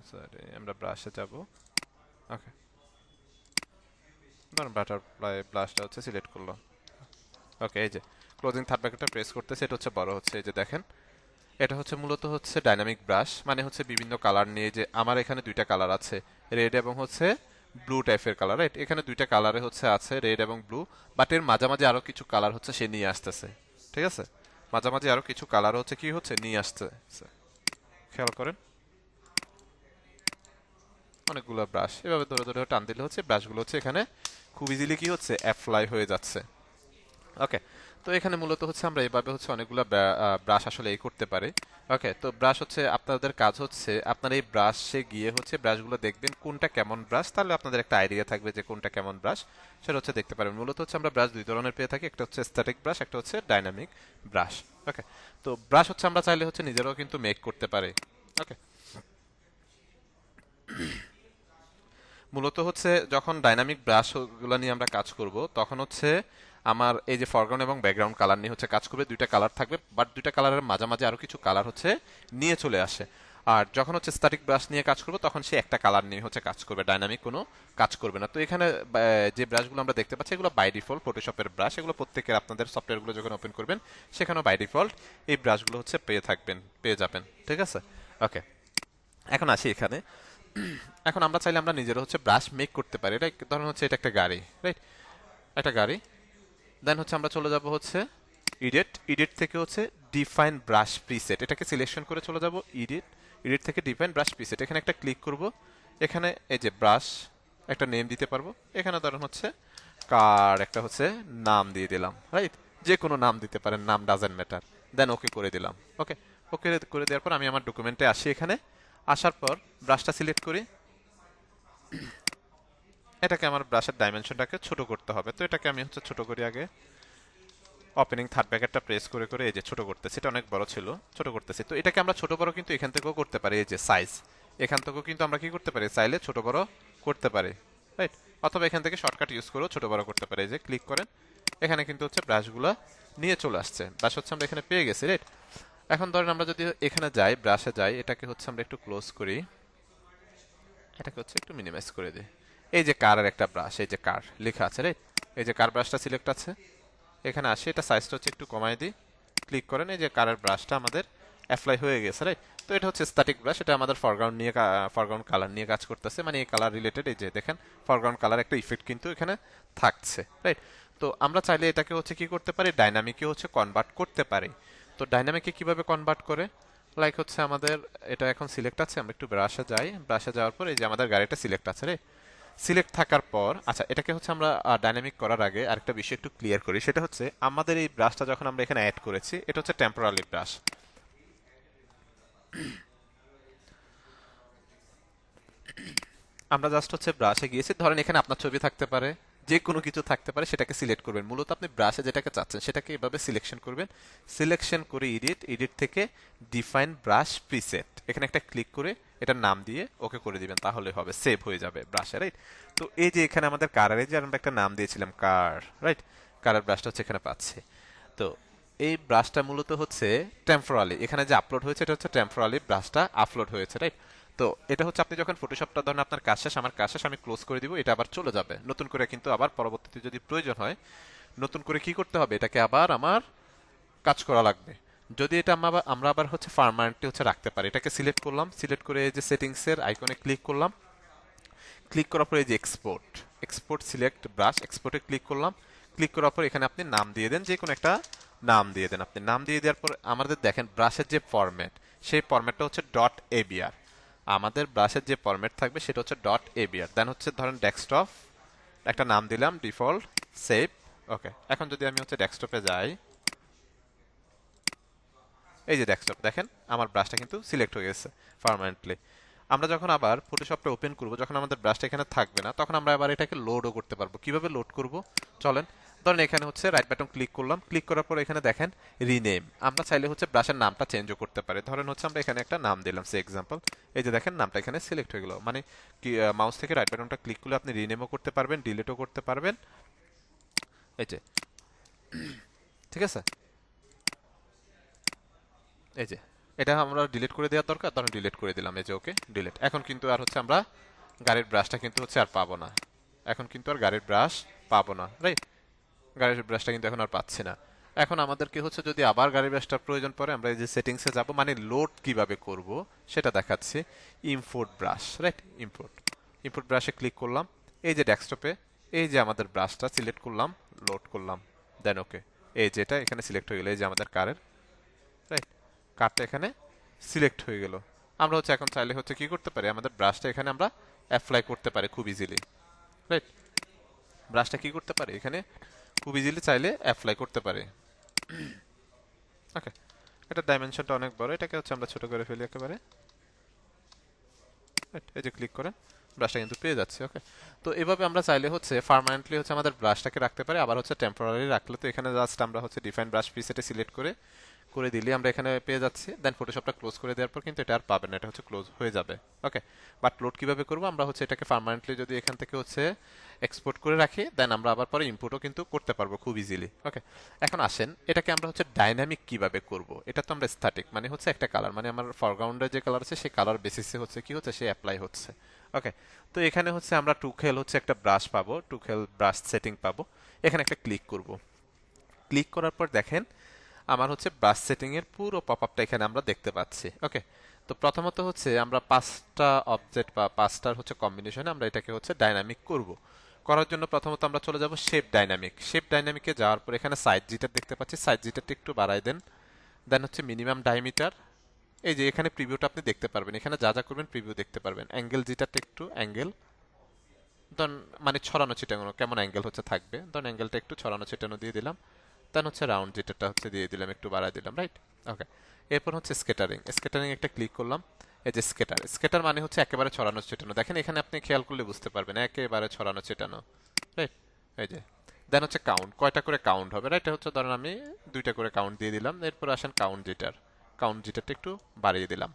সরি আমরা ব্রাশে যাব, ওকে। ধরুন বাটারফ্লাই ব্রাশটা হচ্ছে সিলেক্ট করলাম। ওকে, এই যে ক্লোজিং থার্ড ব্র্যাকেটটা প্রেস করতেছে, এটা হচ্ছে বড় হচ্ছে। এই যে দেখেন, এটা হচ্ছে মূলত হচ্ছে ডাইনামিক ব্রাশ, মানে হচ্ছে বিভিন্ন কালার নিয়ে, যে আমার এখানে দুইটা কালার আছে, রেড এবং হচ্ছে ব্লু টাইপের কালার, রাইট? এখানে দুইটা কালারে হচ্ছে আছে রেড এবং ব্লু, বাট এর মাঝামাঝি আরো কিছু কালার হচ্ছে সে নিয়ে আসতেছে, ঠিক আছে? মাঝামাঝি আরো কিছু কালার হচ্ছে কি হচ্ছে নিয়ে আসতেছে, খেয়াল করেন। অনেকগুলো ব্রাশ এভাবে ধরে ধরে টান দিলে হচ্ছে ব্রাশগুলো হচ্ছে এখানে খুব ইজিলি কি হচ্ছে অ্যাপ্লাই হয়ে যাচ্ছে। ওকে, তো এখানে মূলত হচ্ছে আমরা এভাবে হচ্ছে অনেকগুলো ব্রাশ আসলে এই করতে পারি। ওকে, তো ব্রাশ হচ্ছে আপনাদের কাজ হচ্ছে আপনার এই ব্রাশে গিয়ে হচ্ছে ব্রাশগুলো দেখবেন কোনটা কেমন ব্রাশ, তাহলে আপনাদের একটা আইডিয়া থাকবে যে কোনটা কেমন ব্রাশ, সেটা হচ্ছে দেখতে পারবেন। মূলত হচ্ছে আমরা ব্রাশ দুই ধরনের পেয়ে থাকি, একটা হচ্ছে স্ট্যাটিক ব্রাশ, একটা হচ্ছে ডাইনামিক ব্রাশ। ওকে, তো ব্রাশ হচ্ছে আমরা চাইলে হচ্ছে নিজেরাও কিন্তু মেক করতে পারি। ওকে, মূলত হচ্ছে যখন ডাইনামিক ব্রাশগুলো নিয়ে আমরা কাজ করব তখন হচ্ছে আমার এই যে ফরগ্রাউন্ড এবং ব্যাকগ্রাউন্ড কালার নিয়ে হচ্ছে কাজ করবে, দুইটা কালার থাকবে, বাট দুইটা কালারের মাঝামাঝি আরো কিছু কালার হচ্ছে নিয়ে চলে আসে। আর যখন হচ্ছে স্ট্যাটিক ব্রাশ নিয়ে কাজ করব তখন সে একটা কালার নিয়ে হচ্ছে কাজ করবে, ডাইনামিক কোনো কাজ করবে না। তো এখানে যে ব্রাশগুলো আমরা দেখতে পাচ্ছি এগুলো বাই ডিফল্ট ফটোশপের ব্রাশ, এগুলো প্রত্যেকের আপনাদের সফটওয়্যারগুলো যখন ওপেন করবেন সেখানেও বাই ডিফল্ট এই ব্রাশগুলো হচ্ছে পেয়ে যাবেন, ঠিক আছে? ওকে, এখন আসি এখানে। এখন আমরা চাইলে আমরা নিজেরা হচ্ছে ব্রাশ মেক করতে পারি, রাইট? ধরুন হচ্ছে এটা একটা গাড়ি, রাইট? একটা গাড়ি, দেন হচ্ছে আমরা চলে যাব হচ্ছে এডিট থেকে হচ্ছে ডিফাইন ব্রাশ প্রিসেট, এটাকে সিলেকশন করে চলে যাব এডিট থেকে ডিফাইন ব্রাশ প্রিসেট, এখানে একটা ক্লিক করব। এখানে এই যে ব্রাশ একটা নেম দিতে পারবো, এখানে ধরুন হচ্ছে কার একটা হচ্ছে নাম দিয়ে দিলাম, রাইট? যে কোনো নাম দিতে পারেন, নাম ডাজেন্ট ম্যাটার। দেন ওকে করে দিলাম। ওকে, ওকে করে দেওয়ার পর আমি আমার ডকুমেন্টে আসি, এখানে আসার পর ব্রাশটা সিলেক্ট করি, এটাকে আমার ব্রাশের ডাইমেনশনটাকে ছোট করতে হবে, তো এটাকে আমি হচ্ছে ছোট করি আগে। ওপেনিং থার্ড ব্র্যাকেটটা প্রেস করে করে এই যে ছোট করতেছি, এটা অনেক বড় ছিল, ছোট করতেছি। তো এটাকে আমরা ছোট বড় কিন্তু এখান থেকেও করতে পারি, এই যে সাইজ, এখান থেকেও কিন্তু আমরা কি করতে পারি, চাইলে ছোট বড় করতে পারি, রাইট? অথবা এখান থেকে শর্টকাট ইউজ করেও ছোট বড় করতে পারি। এই যে ক্লিক করেন, এখানে কিন্তু হচ্ছে ব্রাশগুলো নিয়ে চলে আসছে, ব্রাশ হচ্ছে আমরা এখানে পেয়ে গেছি, রাইট? এখন ধরেন আমরা যদি এখানে যাই, ব্রাশে যাই, এটাকে হচ্ছে আমরা একটু ক্লোজ করি, এটাকে হচ্ছে একটু মিনিমাইজ করে দিই। এই যে কারের একটা ব্রাশ, এই যে কার লেখা আছে, রাইট? এই যে কার ব্রাশটা সিলেক্ট আছে, এখানে আসি, এটা সাইজটা হচ্ছে একটু কমাই দিই, ক্লিক করেন, এই যে কারের ব্রাশটা আমাদের অ্যাপ্লাই হয়ে গেছে, রাইট? তো এটা হচ্ছে স্ট্যাটিক ব্রাশ, এটা আমাদের ফরগ্রাউন্ড কালার নিয়ে কাজ করতেছে, মানে এই কালার রিলেটেড। এই যে দেখেন ফরগ্রাউন্ড কালার একটা ইফেক্ট কিন্তু এখানে থাকছে, রাইট? তো আমরা চাইলে এটাকে হচ্ছে কি করতে পারি, ডাইনামিকে হচ্ছে কনভার্ট করতে পারি। তো ডাইনামিকে কিভাবে কনভার্ট করে, লাইক হচ্ছে আমাদের এটা এখন সিলেক্ট আছে, আমরা একটু ব্রাশে যাই, ব্রাশে যাওয়ার পর এই যে আমাদের গাড়িটা সিলেক্ট আছে রে, সিলেক্ট থাকার পর আচ্ছা, এটাকে হচ্ছে আমরা ডাইনামিক করার আগে আরেকটা বিষয় একটু ক্লিয়ার করি, সেটা হচ্ছে আমাদের এই ব্রাশটা যখন আমরা এখানে অ্যাড করেছি এটা হচ্ছে টেম্পোরারি ব্রাশ। আমরা জাস্ট হচ্ছে ব্রাশে গিয়েছি, ধরেন এখানে আপনার ছবি থাকতে পারে, যে কোনো কিছু থাকতে পারে, সেটাকে সিলেক্ট করবেন। মূলত আপনি ব্রাশে যেটাকে চাচ্ছেন সেটাকে এভাবে সিলেকশন করবেন, সিলেকশন করে এডিট থেকে ডিফাইন ব্রাশ প্রিসেট, এখানে একটা ক্লিক করে এটার নাম দিয়ে ওকে করে দিবেন, তাহলে হবে সেভ হয়ে যাবে ব্রাশে, রাইট? তো এই যে এখানে আমাদের কারারে যে আমরা একটা নাম দিয়েছিলাম কার, রাইট? কারার ব্রাশটা হচ্ছে এখানে পাচ্ছে। তো এই ব্রাশটা মূলত হচ্ছে টেম্পোরালি, এখানে যে আপলোড হয়েছে এটা হচ্ছে টেম্পোরালি ব্রাশটা আপলোড হয়েছে, রাইট? তো এটা হচ্ছে আপনি যখন ফটোশপটা ধরেন আপনার কাজ শেষ, আমার কাজ শেষ, আমি ক্লোজ করে দিব, এটা আবার চলে যাবে নতুন করে, কিন্তু আবার পরবর্তীতে যদি প্রয়োজন হয় নতুন করে কি করতে হবে, এটাকে আবার আমার কাজ করা লাগবে। যদি এটা আমরা আবার হচ্ছে পার্মানেন্টলি হচ্ছে রাখতে পারি, এটাকে সিলেক্ট করলাম, সিলেক্ট করে এই যে সেটিংসের আইকনে ক্লিক করলাম, ক্লিক করার পর এই যে এক্সপোর্ট সিলেক্ট ব্রাশ, এক্সপোর্টে ক্লিক করলাম, ক্লিক করার পর এখানে আপনি নাম দিয়ে দেন, যে কোনো একটা নাম দিয়ে দেন। আপনি নাম দিয়ে দেওয়ার পর আমাদের দেখেন ব্রাশের যে ফরম্যাট, সেই ফরম্যাটটা হচ্ছে ডট এবিআর, আমাদের ব্রাশের যে ফরম্যাট থাকবে সেটা হচ্ছে ডট এবিআর। দেন হচ্ছে ধরেন ডেস্কটপ, একটা নাম দিলাম ডিফল্ট, সেভ। ওকে, এখন যদি আমি হচ্ছে ডেস্কটপে যাই, এই যে ডেস্কটপ দেখেন আমার ব্রাশটা কিন্তু সিলেক্ট হয়ে গেছে পার্মানেন্টলি। আমরা যখন আবার ফটোশপটা ওপেন করব, যখন আমাদের ব্রাশটা এখানে থাকবে না, তখন আমরা আবার এটাকে লোডও করতে পারবো। কিভাবে লোড করব চলেন, ধরেন এখানে হচ্ছে রাইট বাটন ক্লিক করলাম, ক্লিক করার পর এখানে দেখেন রিনেম, আমরা চাইলে হচ্ছে ব্রাশের নামটা চেঞ্জও করতে পারি। ধরেন হচ্ছে আমরা এখানে একটা নাম দিলাম সে এক্সাম্পল, এই যে দেখেন নামটা এখানে সিলেক্ট হয়ে গেল, মানে কি মাউস থেকে রাইট বাটনটা ক্লিক করলে আপনি রিনেমও করতে পারবেন, ডিলিটও করতে পারবেন, এই যে, ঠিক আছে? এই যে এটা আমরা ডিলিট করে দেওয়ার দরকার, ধরুন ডিলিট করে দিলাম, এই যে ওকে ডিলিট। এখন কিন্তু আর হচ্ছে আমরা গাড়ির ব্রাশটা কিন্তু হচ্ছে আর পাবো না, এখন কিন্তু আর গাড়ির ব্রাশ পাবো না, রাইট? গাড়ির ব্রাশটা কিন্তু এখন আর পাচ্ছি না। এখন আমাদেরকে হচ্ছে যদি আবার গাড়ির ব্রাশটার প্রয়োজন পড়ে, আমরা এই যে সেটিংসে যাব, মানে লোড কিভাবে করব সেটা দেখাচ্ছি। Import brush, right? Import import ব্রাশে ক্লিক করলাম। এই যে ডেস্কটপে এই যে আমাদের ব্রাশটা সিলেক্ট করলাম, লোড করলাম, দেন ওকে। এই যেটা এখানে সিলেক্ট হয়ে গেল, এই যে আমাদের কারের, রাইট? কারটা এখানে সিলেক্ট হয়ে গেল। আমরা হচ্ছে এখন চাইলে হচ্ছে কি করতে পারি, আমাদের ব্রাশটা এখানে আমরা অ্যাপ্লাই করতে পারি খুব ইজিলি, রাইট? ব্রাশটা কি করতে পারি এখানে খুব ইজিলি চাইলে অ্যাপ্লাই করতে পারি। ওকে, এটা ডাইমেনশনটা অনেক বড়, এটাকে হচ্ছে আমরা ছোট করে ফেলি একেবারে, রাইট? এই যে ক্লিক করেন, ব্রাশটা কিন্তু পেয়ে যাচ্ছে। ওকে, তো এভাবে আমরা চাইলে হচ্ছে পার্মানেন্টলি হচ্ছে আমাদের ব্রাশটাকে রাখতে পারি, আবার হচ্ছে টেম্পোরারি রাখলে তো এখানে জাস্ট আমরা হচ্ছে ডিফাইন ব্রাশ প্রিসেটে সিলেক্ট করে করে দিলে আমরা এখানে পেয়ে যাচ্ছি। দেন ফটোশপটা ক্লোজ করে দেওয়ার পর কিন্তু এটা আর পাবেন না, এটা হচ্ছে ক্লোজ হয়ে যাবে। ওকে, বাট লোড কিভাবে করবো, আমরা হচ্ছে এটাকে পার্মানেন্টলি যদি এখান থেকে হচ্ছে এক্সপোর্ট করে রাখি, দেন আমরা আবার পরে ইম্পোর্টও কিন্তু করতে পারবো খুব ইজিলি। ওকে, এখন আসেন এটাকে আমরা হচ্ছে ডাইনামিক কিভাবে করব। এটা তো আমরা স্ট্যাটিক মানে হচ্ছে একটা কালার, মানে আমার ফরগ্রাউন্ডে যে কালার আছে সেই কালার বেসিসে হচ্ছে কি হচ্ছে সে অ্যাপ্লাই হচ্ছে। ওকে, তো এখানে হচ্ছে আমরা টুকেল হচ্ছে একটা ব্রাশ পাবো, টুকেল ব্রাশ সেটিং পাবো। এখানে একটা ক্লিক করব। ক্লিক করার পর দেখেন আমার হচ্ছে ব্রাশ সেটিং এর পুরো পপআপটা এখানে আমরা দেখতে পাচ্ছি। ওকে, তো প্রথমত হচ্ছে আমরা পাঁচটা অবজেক্ট বা পাঁচটার হচ্ছে কম্বিনেশনে আমরা এটাকে হচ্ছে ডাইনামিক করব। করার জন্য প্রথমত আমরা চলে যাব শেপ ডাইনামিক। শেপ ডাইনামিকে যাওয়ার পর এখানে সাইড জিটার দেখতে পাচ্ছি, সাইড জিটারটা একটু বাড়াই দেন। দেন হচ্ছে মিনিমাম ডায়ামিটার, এই যে এখানে প্রিভিউটা আপনি দেখতে পারবেন, এখানে যা যা করবেন প্রিভিউ দেখতে পারবেন। অ্যাঙ্গেল জিটারটা একটু অ্যাঙ্গেল ধরুন মানে ছড়ানো ছিটানো কেমন অ্যাঙ্গেল হচ্ছে থাকবে, ধরুন অ্যাঙ্গেলটা একটু ছড়ানো ছিটানো দিয়ে দিলাম। দেন হচ্ছে রাউন্ড যেটা হচ্ছে দিয়ে দিলাম, একটু বাড়ায় দিলাম, রাইট? ওকে, এরপর হচ্ছে স্কেটারিং। স্কেটারিং একটা ক্লিক করলাম। এই যে স্কেটার, স্কেটার মানে হচ্ছে একেবারে ছড়ানো ছিটানো। দেখেন এখানে আপনি খেয়াল করলে বুঝতে পারবেন একেবারে ছড়ানো ছিটানো, রাইট? এই যে দেন হচ্ছে কাউন্ট, কয়টা করে কাউন্ট হবে, রাইট? হচ্ছে ধরেন আমি দুইটা করে কাউন্ট দিয়ে দিলাম। এরপর আসেন কাউন্ট জিটার, কাউন্ট জিটারটা একটু বাড়িয়ে দিলাম।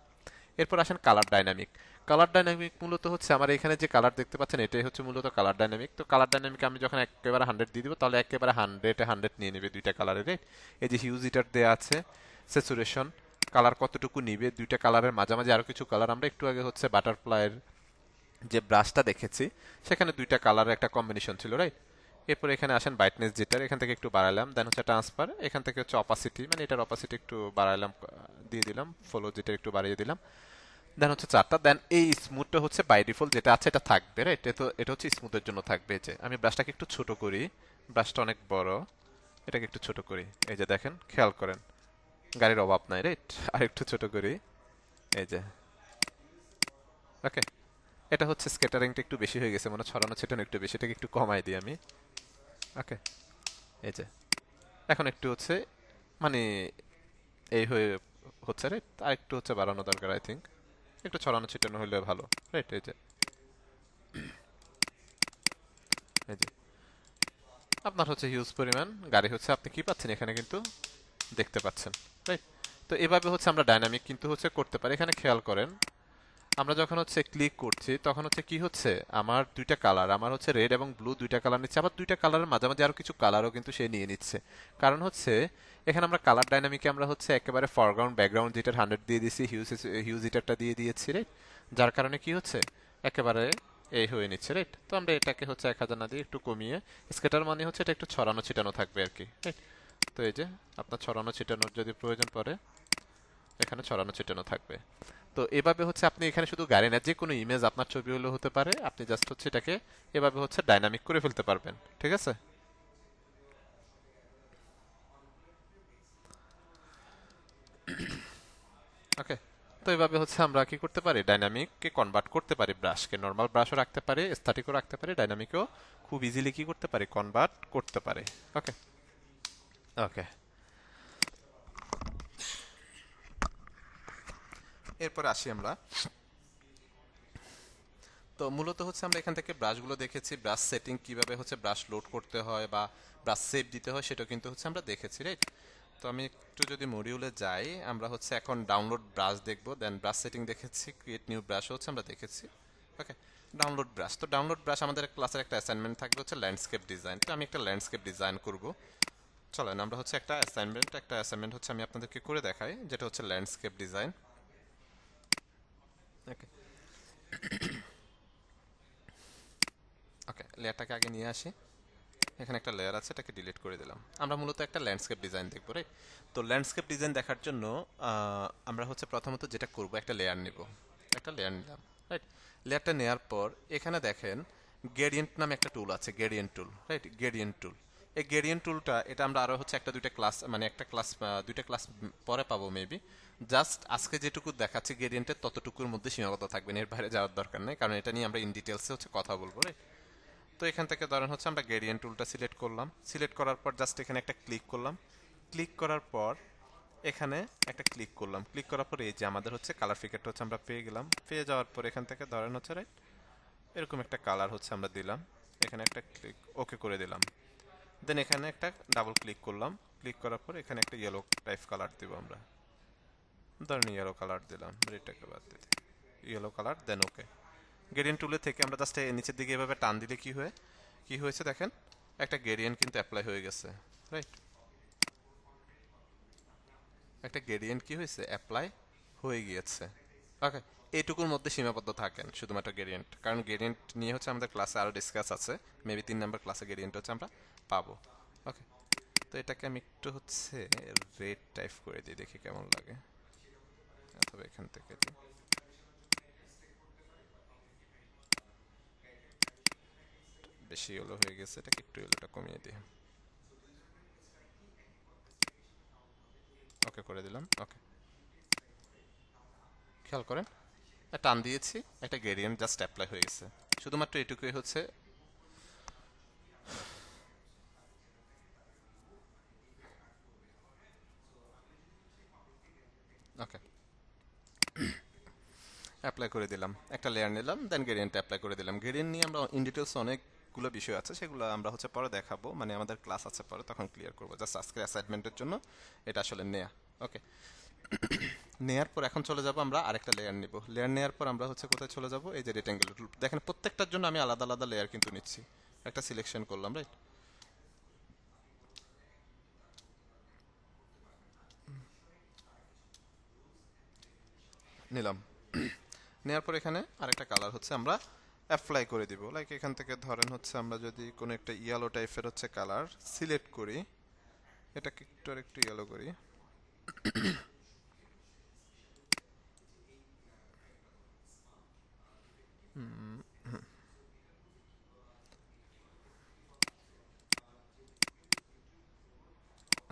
এরপর আসেন কালার ডাইনামিক। কালার ডাইনামিক মূলত হচ্ছে আমার এখানে যে কালার দেখতে পাচ্ছেন এটাই হচ্ছে মূলত কালার ডাইনামিক। তো কালার ডাইনামিক আমি যখন একেবারে 100 দিয়ে দিব তাহলে একেবারে 100 নিয়ে নেবে দুইটা কালারের, রাইট? এই যে হিউজ হিটার দেওয়া আছে, স্যাচুরেশন কালার কতটুকু নিবে, দুইটা কালারের মাঝামাঝি আরো কিছু কালার। আমরা একটু আগে হচ্ছে বাটারফ্লাইয়ের যে ব্রাশটা দেখেছি সেখানে দুইটা কালারের একটা কম্বিনেশন ছিল, রাইট? এরপর এখানে আসেন ব্রাইটনেস যেটার, এখান থেকে একটু বাড়ালাম। দেন হচ্ছে ট্রান্সফার, এখান থেকে হচ্ছে অপাসিটি মানে এটার অপাসিটি একটু বাড়ালাম, দিয়ে দিলাম। ফলো যেটা একটু বাড়িয়ে দিলাম। দেন হচ্ছে চারটা। দেন এই স্মুথটা হচ্ছে বাই ডিফল্ট যেটা আছে এটা থাকবে, রাইট? এটা হচ্ছে স্মুথের জন্য থাকবে। যে আমি ব্রাশটাকে একটু ছোট করি, ব্রাশটা অনেক বড়, এটাকে একটু ছোট করি। এই যে দেখেন খেয়াল করেন গাড়ির অভাব নাই, রাইট? আর একটু ছোট করি, এই যে। ওকে, এটা হচ্ছে স্কেটারিংটা একটু বেশি হয়ে গেছে, মানে ছড়ানো ছিটানো একটু বেশি, এটাকে একটু কমাই দিই আমি। ওকে, এই যে এখন একটু হচ্ছে মানে এই হয়ে হচ্ছে, রাইট? আর একটু হচ্ছে বাড়ানো দরকার আই থিঙ্ক, একটু ছড়ানো ছিটানো হলে ভালো, রাইট? এই যে এই যে আপনার হচ্ছে হিউজ পরিমাণ গাড়ি হচ্ছে আপনি কি পাচ্ছেন এখানে কিন্তু দেখতে পাচ্ছেন, রাইট? তো এভাবে হচ্ছে আমরা ডাইনামিক কিন্তু হচ্ছে করতে পারি। এখানে খেয়াল করেন আমরা যখন হচ্ছে ক্লিক করছি তখন হচ্ছে কি হচ্ছে, আমার দুইটা কালার, আমার হচ্ছে রেড এবং ব্লু দুইটা কালার নিচ্ছে, আবার দুইটা কালারের মাঝামাঝি আরো কিছু কালারও কিন্তু সে নিয়ে নিচ্ছে। কারণ হচ্ছে এখানে আমরা কালার ডাইনামিকে আমরা হচ্ছে একেবারে ফরগ্রাউন্ড ব্যাকগ্রাউন্ড যেটার 100 দিয়ে দিয়েছি, হিউজ হিটারটা দিয়ে দিয়েছি, রাইট? যার কারণে কি হচ্ছে একেবারে এই হয়ে নিচ্ছে, রাইট? তো আমরা এটাকে হচ্ছে 1000 না দিয়ে একটু কমিয়ে, স্কেটার মানে হচ্ছে এটা একটু ছড়ানো ছিটানো থাকবে আর কি, রাইট? তো এই যে আপনার ছড়ানো ছিটানোর যদি প্রয়োজন পড়ে এখানে ছড়ানো ছিটানো থাকবে। তো এভাবে হচ্ছে আপনি এখানে শুধু গাড়ি না যে কোনো ইমেজ আপনার ছবি হলেও হতে পারে, আপনি জাস্ট হচ্ছে এটাকে এভাবে হচ্ছে ডাইনামিক করে ফেলতে পারবেন, ঠিক আছে? ওকে, তো এভাবে হচ্ছে আমরা কি করতে পারি ডাইনামিককে কনভার্ট করতে পারি, ব্রাশকে নর্মাল ব্রাশও রাখতে পারি, স্ট্যাটিকও রাখতে পারি, ডাইনামিকও খুব ইজিলি কি করতে পারি কনভার্ট করতে পারি। ওকে, ওকে, এরপরে আসি আমরা। তো মূলত হচ্ছে আমরা এখান থেকে ব্রাশগুলো দেখেছি, ব্রাশ সেটিং কিভাবে হচ্ছে ব্রাশ লোড করতে হয় বা ব্রাশ সেভ দিতে হয় সেটা কিন্তু হচ্ছে আমরা দেখেছি, রাইট? তো আমি একটু যদি মডিউলে যাই, আমরা হচ্ছে এখন ডাউনলোড ব্রাশ দেখবো, দেন ব্রাশ সেটিং দেখেছি, ক্রিয়েট নিউ ব্রাশও হচ্ছে আমরা দেখেছি। ওকে, ডাউনলোড ব্রাশ, তো ডাউনলোড ব্রাশ আমাদের ক্লাসের একটা অ্যাসাইনমেন্ট থাকবে হচ্ছে ল্যান্ডস্কেপ ডিজাইন। তো আমি একটা ল্যান্ডস্কেপ ডিজাইন করব। চলেন আমরা হচ্ছে একটা অ্যাসাইনমেন্ট হচ্ছে আমি আপনাদেরকে করে দেখাই, যেটা হচ্ছে ল্যান্ডস্কেপ ডিজাইন। ওকে, ওকে, লেয়ারটাকে আগে নিয়ে আসি। এখানে একটা লেয়ার আছে, এটাকে ডিলিট করে দিলাম। আমরা মূলত একটা ল্যান্ডস্কেপ ডিজাইন দেখবো, রাইট? তো ল্যান্ডস্কেপ ডিজাইন দেখার জন্য আমরা হচ্ছে প্রথমত যেটা করব, একটা লেয়ার নিব। একটা লেয়ার নিলাম, রাইট? লেয়ারটা নেওয়ার পর এখানে দেখেন গ্রেডিয়েন্ট নামে একটা টুল আছে, গ্রেডিয়েন্ট টুল, রাইট? গ্রেডিয়েন্ট টুল। এই গ্রেডিয়েন্ট টুলটা, এটা আমরা আরো হচ্ছে একটা দুইটা ক্লাস, মানে একটা ক্লাস, দুইটা ক্লাস পরে পাবো মেবি। জাস্ট আজকে যেটুকু দেখাচ্ছি গ্রেডিয়েন্টের ততটুকুর মধ্যে সীমাবদ্ধ থাকবেন, এর বাইরে যাওয়ার দরকার নেই, কারণ এটা নিয়ে আমরা ইন ডিটেলসে হচ্ছে কথা বলবো, রাইট? তো এখান থেকে ধরেন হচ্ছে আমরা গ্রেডিয়েন্ট টুলটা সিলেক্ট করলাম। সিলেক্ট করার পর জাস্ট এখানে একটা ক্লিক করলাম। ক্লিক করার পর এখানে একটা ক্লিক করলাম। ক্লিক করার পর এই যে আমাদের হচ্ছে কালার ফিকারটা হচ্ছে আমরা পেয়ে গেলাম। পেয়ে যাওয়ার পর এখান থেকে ধরেন হচ্ছে, রাইট, এরকম একটা কালার হচ্ছে আমরা দিলাম। এখানে একটা ক্লিক ওকে করে দিলাম। দেন এখানে একটা ডাবল ক্লিক করলাম। ক্লিক করার পর এখানে একটা ইয়েলো টাইপ কালার দিব আমরা। ধরেন ইয়েলো কালার দিলাম, রেডটাকে বাদ দিতে ইয়েলো কালার, দেন ওকে। গ্রেডিয়েন্ট টুলে থেকে আমরা জাস্ট নিচের দিকে এভাবে টান দিলে কি হয়েছে দেখেন, একটা গ্রেডিয়েন্ট কিন্তু অ্যাপ্লাই হয়ে গেছে, রাইট? একটা গ্রেডিয়েন্ট কি হয়েছে, অ্যাপ্লাই হয়ে গিয়েছে। ওকে, এইটুকুর মধ্যে সীমাবদ্ধ থাকেন শুধুমাত্র গ্রেডিয়েন্ট, কারণ গ্রেডিয়েন্ট নিয়ে হচ্ছে আমাদের ক্লাসে আরও ডিসকাস আছে। মেবি 3 নম্বর ক্লাসে গ্রেডিয়েন্ট হচ্ছে আমরা পাবো। ওকে, তো এটাকে আমি একটু হচ্ছে রেড টাইপ করে দিই, দেখি কেমন লাগে। অথবা এখান থেকে দিই। বেশি ইয়েলো হয়ে গেছে, এটাকে একটু ইয়েলোটা কমিয়ে দিই। ওকে করে দিলাম। ওকে, খেয়াল করেন টান দিয়েছি, একটা গ্রেডিয়েন্ট জাস্ট অ্যাপ্লাই হয়ে গেছে। শুধুমাত্র এটুকুই হচ্ছে। ওকে, অ্যাপ্লাই করে দিলাম। একটা লেয়ার নিলাম, দেন গ্রেডিয়েন্ট অ্যাপ্লাই করে দিলাম। গ্রেডিয়েন্ট নিয়ে আমরা ইন ডিটেলস অনেকগুলো বিষয় আছে, সেগুলো আমরা হচ্ছে পরে দেখাবো, মানে আমাদের ক্লাস আছে পরে, তখন ক্লিয়ার করবো। জাস্ট আজকের অ্যাসাইনমেন্টের জন্য এটা আসলে নেয়া। ওকে, নেয়ার পর এখন চলে যাব আমরা আরেকটা লেয়ার নিব। লেয়ার নেয়ার পর আমরা হচ্ছে কোথায় চলে যাব, এই যে রেক্ট্যাঙ্গেল টুল। দেখেন প্রত্যেকটার জন্য আমি আলাদা আলাদা লেয়ার কিন্তু নিচ্ছি। একটা সিলেকশন করলাম, রাইট? নিলাম। নেওয়ার পর এখানে আরেকটা কালার হচ্ছে আমরা অ্যাপ্লাই করে দিব। লাইক এখান থেকে ধরেন হচ্ছে আমরা যদি কোনো একটা ইয়েলো টাইপের হচ্ছে কালার সিলেক্ট করি, এটাকে একটু আর একটু ইয়েলো করি।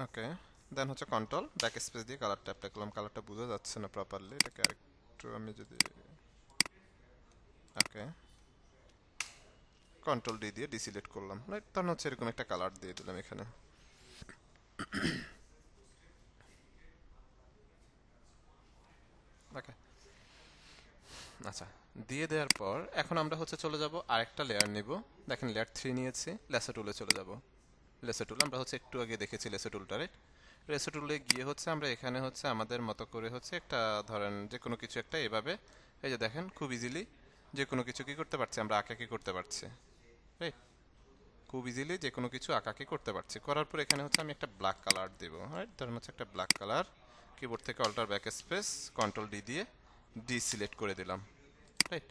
ওকে, দেন হচ্ছে কন্ট্রোল ব্যাক স্পেস দিয়ে কালারটা অ্যাপ্লাই করলাম। কালারটা বোঝা যাচ্ছে না প্রপারলি, এটাকে আরেকটু আমি যদি, ওকে, কন্ট্রোল ডি দিয়ে ডিসিলেক্ট করলাম, রাইট? তখন হচ্ছে এরকম একটা কালার দিয়ে দিলাম এখানে। ওকে, আচ্ছা, দিয়ে দেওয়ার পর এখন আমরা হচ্ছে চলে যাব আরেকটা লেয়ার নিব। দেখেন লেয়ার 3 নিয়েছি, লেসো টুলে চলে যাব। লেসো টুল আমরা হচ্ছে একটু আগে দেখেছি লেসো টুলটা, রাইট? লেসো টুলে গিয়ে হচ্ছে আমরা এখানে হচ্ছে আমাদের মতো করে হচ্ছে একটা ধরেন যে কোনো কিছু একটা এভাবে, এই যে দেখেন খুব ইজিলি যে কোনো কিছু কি করতে পারছি আমরা, আঁকাকি করতে পারছি, রাইট? খুব ইজিলি যে কোনো কিছু আঁকাকি করতে পারছি। করার পর এখানে হচ্ছে আমি একটা ব্ল্যাক কালার দেবো, রাইট? ধরেন হচ্ছে একটা ব্ল্যাক কালার, কিবোর্ড থেকে alter back space control D দিয়ে ডিসিলেক্ট করে দিলাম, রাইট?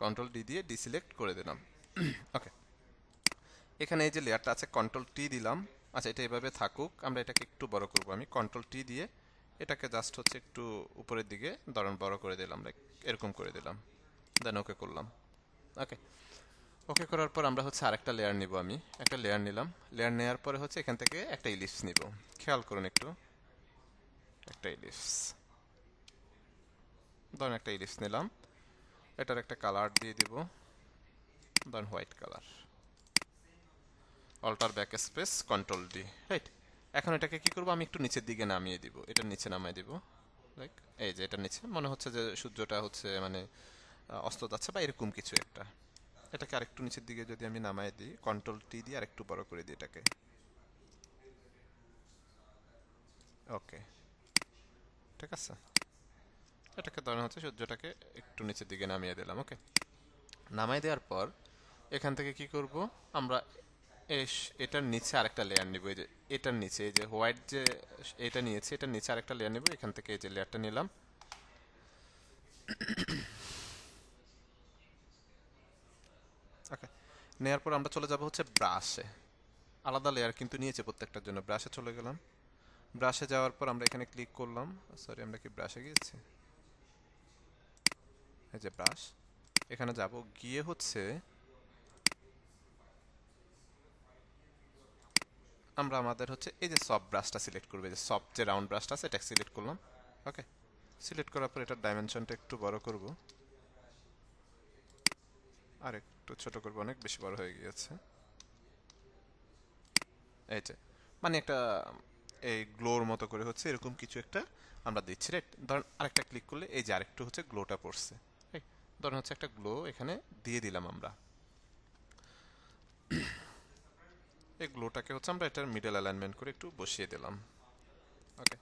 কন্ট্রোল ডি দিয়ে ডিসিলেক্ট করে দিলাম। ওকে, এখানে এই যে লেয়ারটা আছে কন্ট্রোল টি দিলাম। আচ্ছা, এটা এভাবে থাকুক, আমরা এটাকে একটু বড় করব। আমি কন্ট্রোল টি দিয়ে এটাকে জাস্ট হচ্ছে একটু উপরের দিকে ধরেন বড় করে দিলাম, লাইক এরকম করে দিলাম। দেন ওকে করলাম। ওকে, ওকে করার পর আমরা হচ্ছে আরেকটা লেয়ার নিব। আমি একটা লেয়ার নিলাম। লেয়ার নেওয়ার পরে হচ্ছে এখান থেকে একটা ইলিপস নিব। খেয়াল করুন একটু, একটা ইলিপস, ধরেন একটা ইলিপস নিলাম। এটার একটা কালার দিয়ে দিব, ধরেন white colour. Alter back space control D, right? এখন এটাকে কি করব, আমি একটু নিচের দিকে নামিয়ে দিব, এটার নিচে নামিয়ে দিব। লাইক এই যে এটার নিচে মনে হচ্ছে যে সূর্যটা হচ্ছে মানে অস্ত যাচ্ছে বা এরকম কিছু একটা। এটাকে আরেকটু নিচের দিকে যদি আমি নামাই দিই, কন্ট্রোল টি দিয়ে আরেকটু বড় করে দিই এটাকে। ওকে, ঠিক আছে। এটাকে ধরেন হচ্ছে সূর্যটাকে একটু নিচের দিকে নামিয়ে দিলাম। ওকে, নামাই দেওয়ার পর এখান থেকে কি করব, আমরা এটার নিচে আরেকটা লেয়ার নিব। এই যে এটার নিচে, এই যে হোয়াইট যে এটা নিয়েছি, এটার নিচে আরেকটা লেয়ার নিব। এখান থেকে এই যে লেয়ারটা নিলাম। ওকে, নেওয়ার পর আমরা চলে যাব হচ্ছে ব্রাশে। আলাদা লেয়ার কিন্তু নিয়েছে প্রত্যেকটার জন্য। ব্রাশে চলে গেলাম। ব্রাশে যাওয়ার পর আমরা এখানে ক্লিক করলাম। সরি, আমরা কি ব্রাশে গিয়েছি? এই যে ব্রাশ, এখানে যাব, গিয়ে হচ্ছে আমরা আমাদের হচ্ছে এই যে সফট ব্রাশটা সিলেক্ট করবে, যে সফট যে রাউন্ড ব্রাশটা আছে এটা সিলেক্ট করলাম। ওকে, সিলেক্ট করার পর এটার ডাইমেনশনটা একটু বড় করব, আর একটু ছোট করব, অনেক বেশি বড় হয়ে গিয়েছে। এই যে মানে একটা এই গ্লোর মতো করে হচ্ছে এরকম কিছু একটা আমরা দিচ্ছি, রাইট? ধরেন আরেকটা ক্লিক করলে এই যে আরেকটু হচ্ছে গ্লোটা পড়ছে, রাইট? ধরেন হচ্ছে একটা গ্লো এখানে দিয়ে দিলাম আমরা। এই গ্লোটাকে হচ্ছে আমরা এটার মিডল অ্যালাইনমেন্ট করে একটু বসিয়ে দিলাম। ওকে,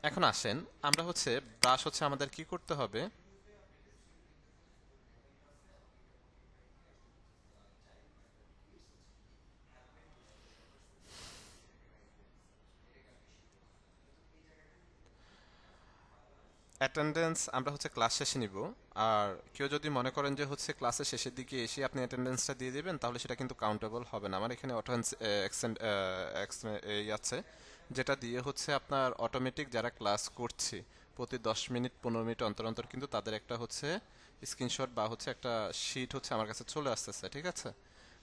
এখন আসেন আমরা হচ্ছে ব্রাশ হচ্ছে আমাদের কি করতে হবে, অ্যাটেন্ডেন্স আমরা হচ্ছে ক্লাস শেষে নিব। আর কেউ যদি মনে করেন যে হচ্ছে ক্লাসের শেষের দিকে এসে আপনি অ্যাটেন্ডেন্সটা দিয়ে দিবেন, তাহলে সেটা কিন্তু কাউন্টেবল হবে না। আমার এখানে অটো এই আছে, যেটা দিয়ে হচ্ছে আপনার অটোমেটিক যারা ক্লাস করছে প্রতি 10 মিনিট 15 মিনিট অন্তর অন্তর কিন্তু তাদের একটা হচ্ছে স্ক্রিনশট বা হচ্ছে একটা শিট হচ্ছে আমার কাছে চলে আসতেছে, ঠিক আছে?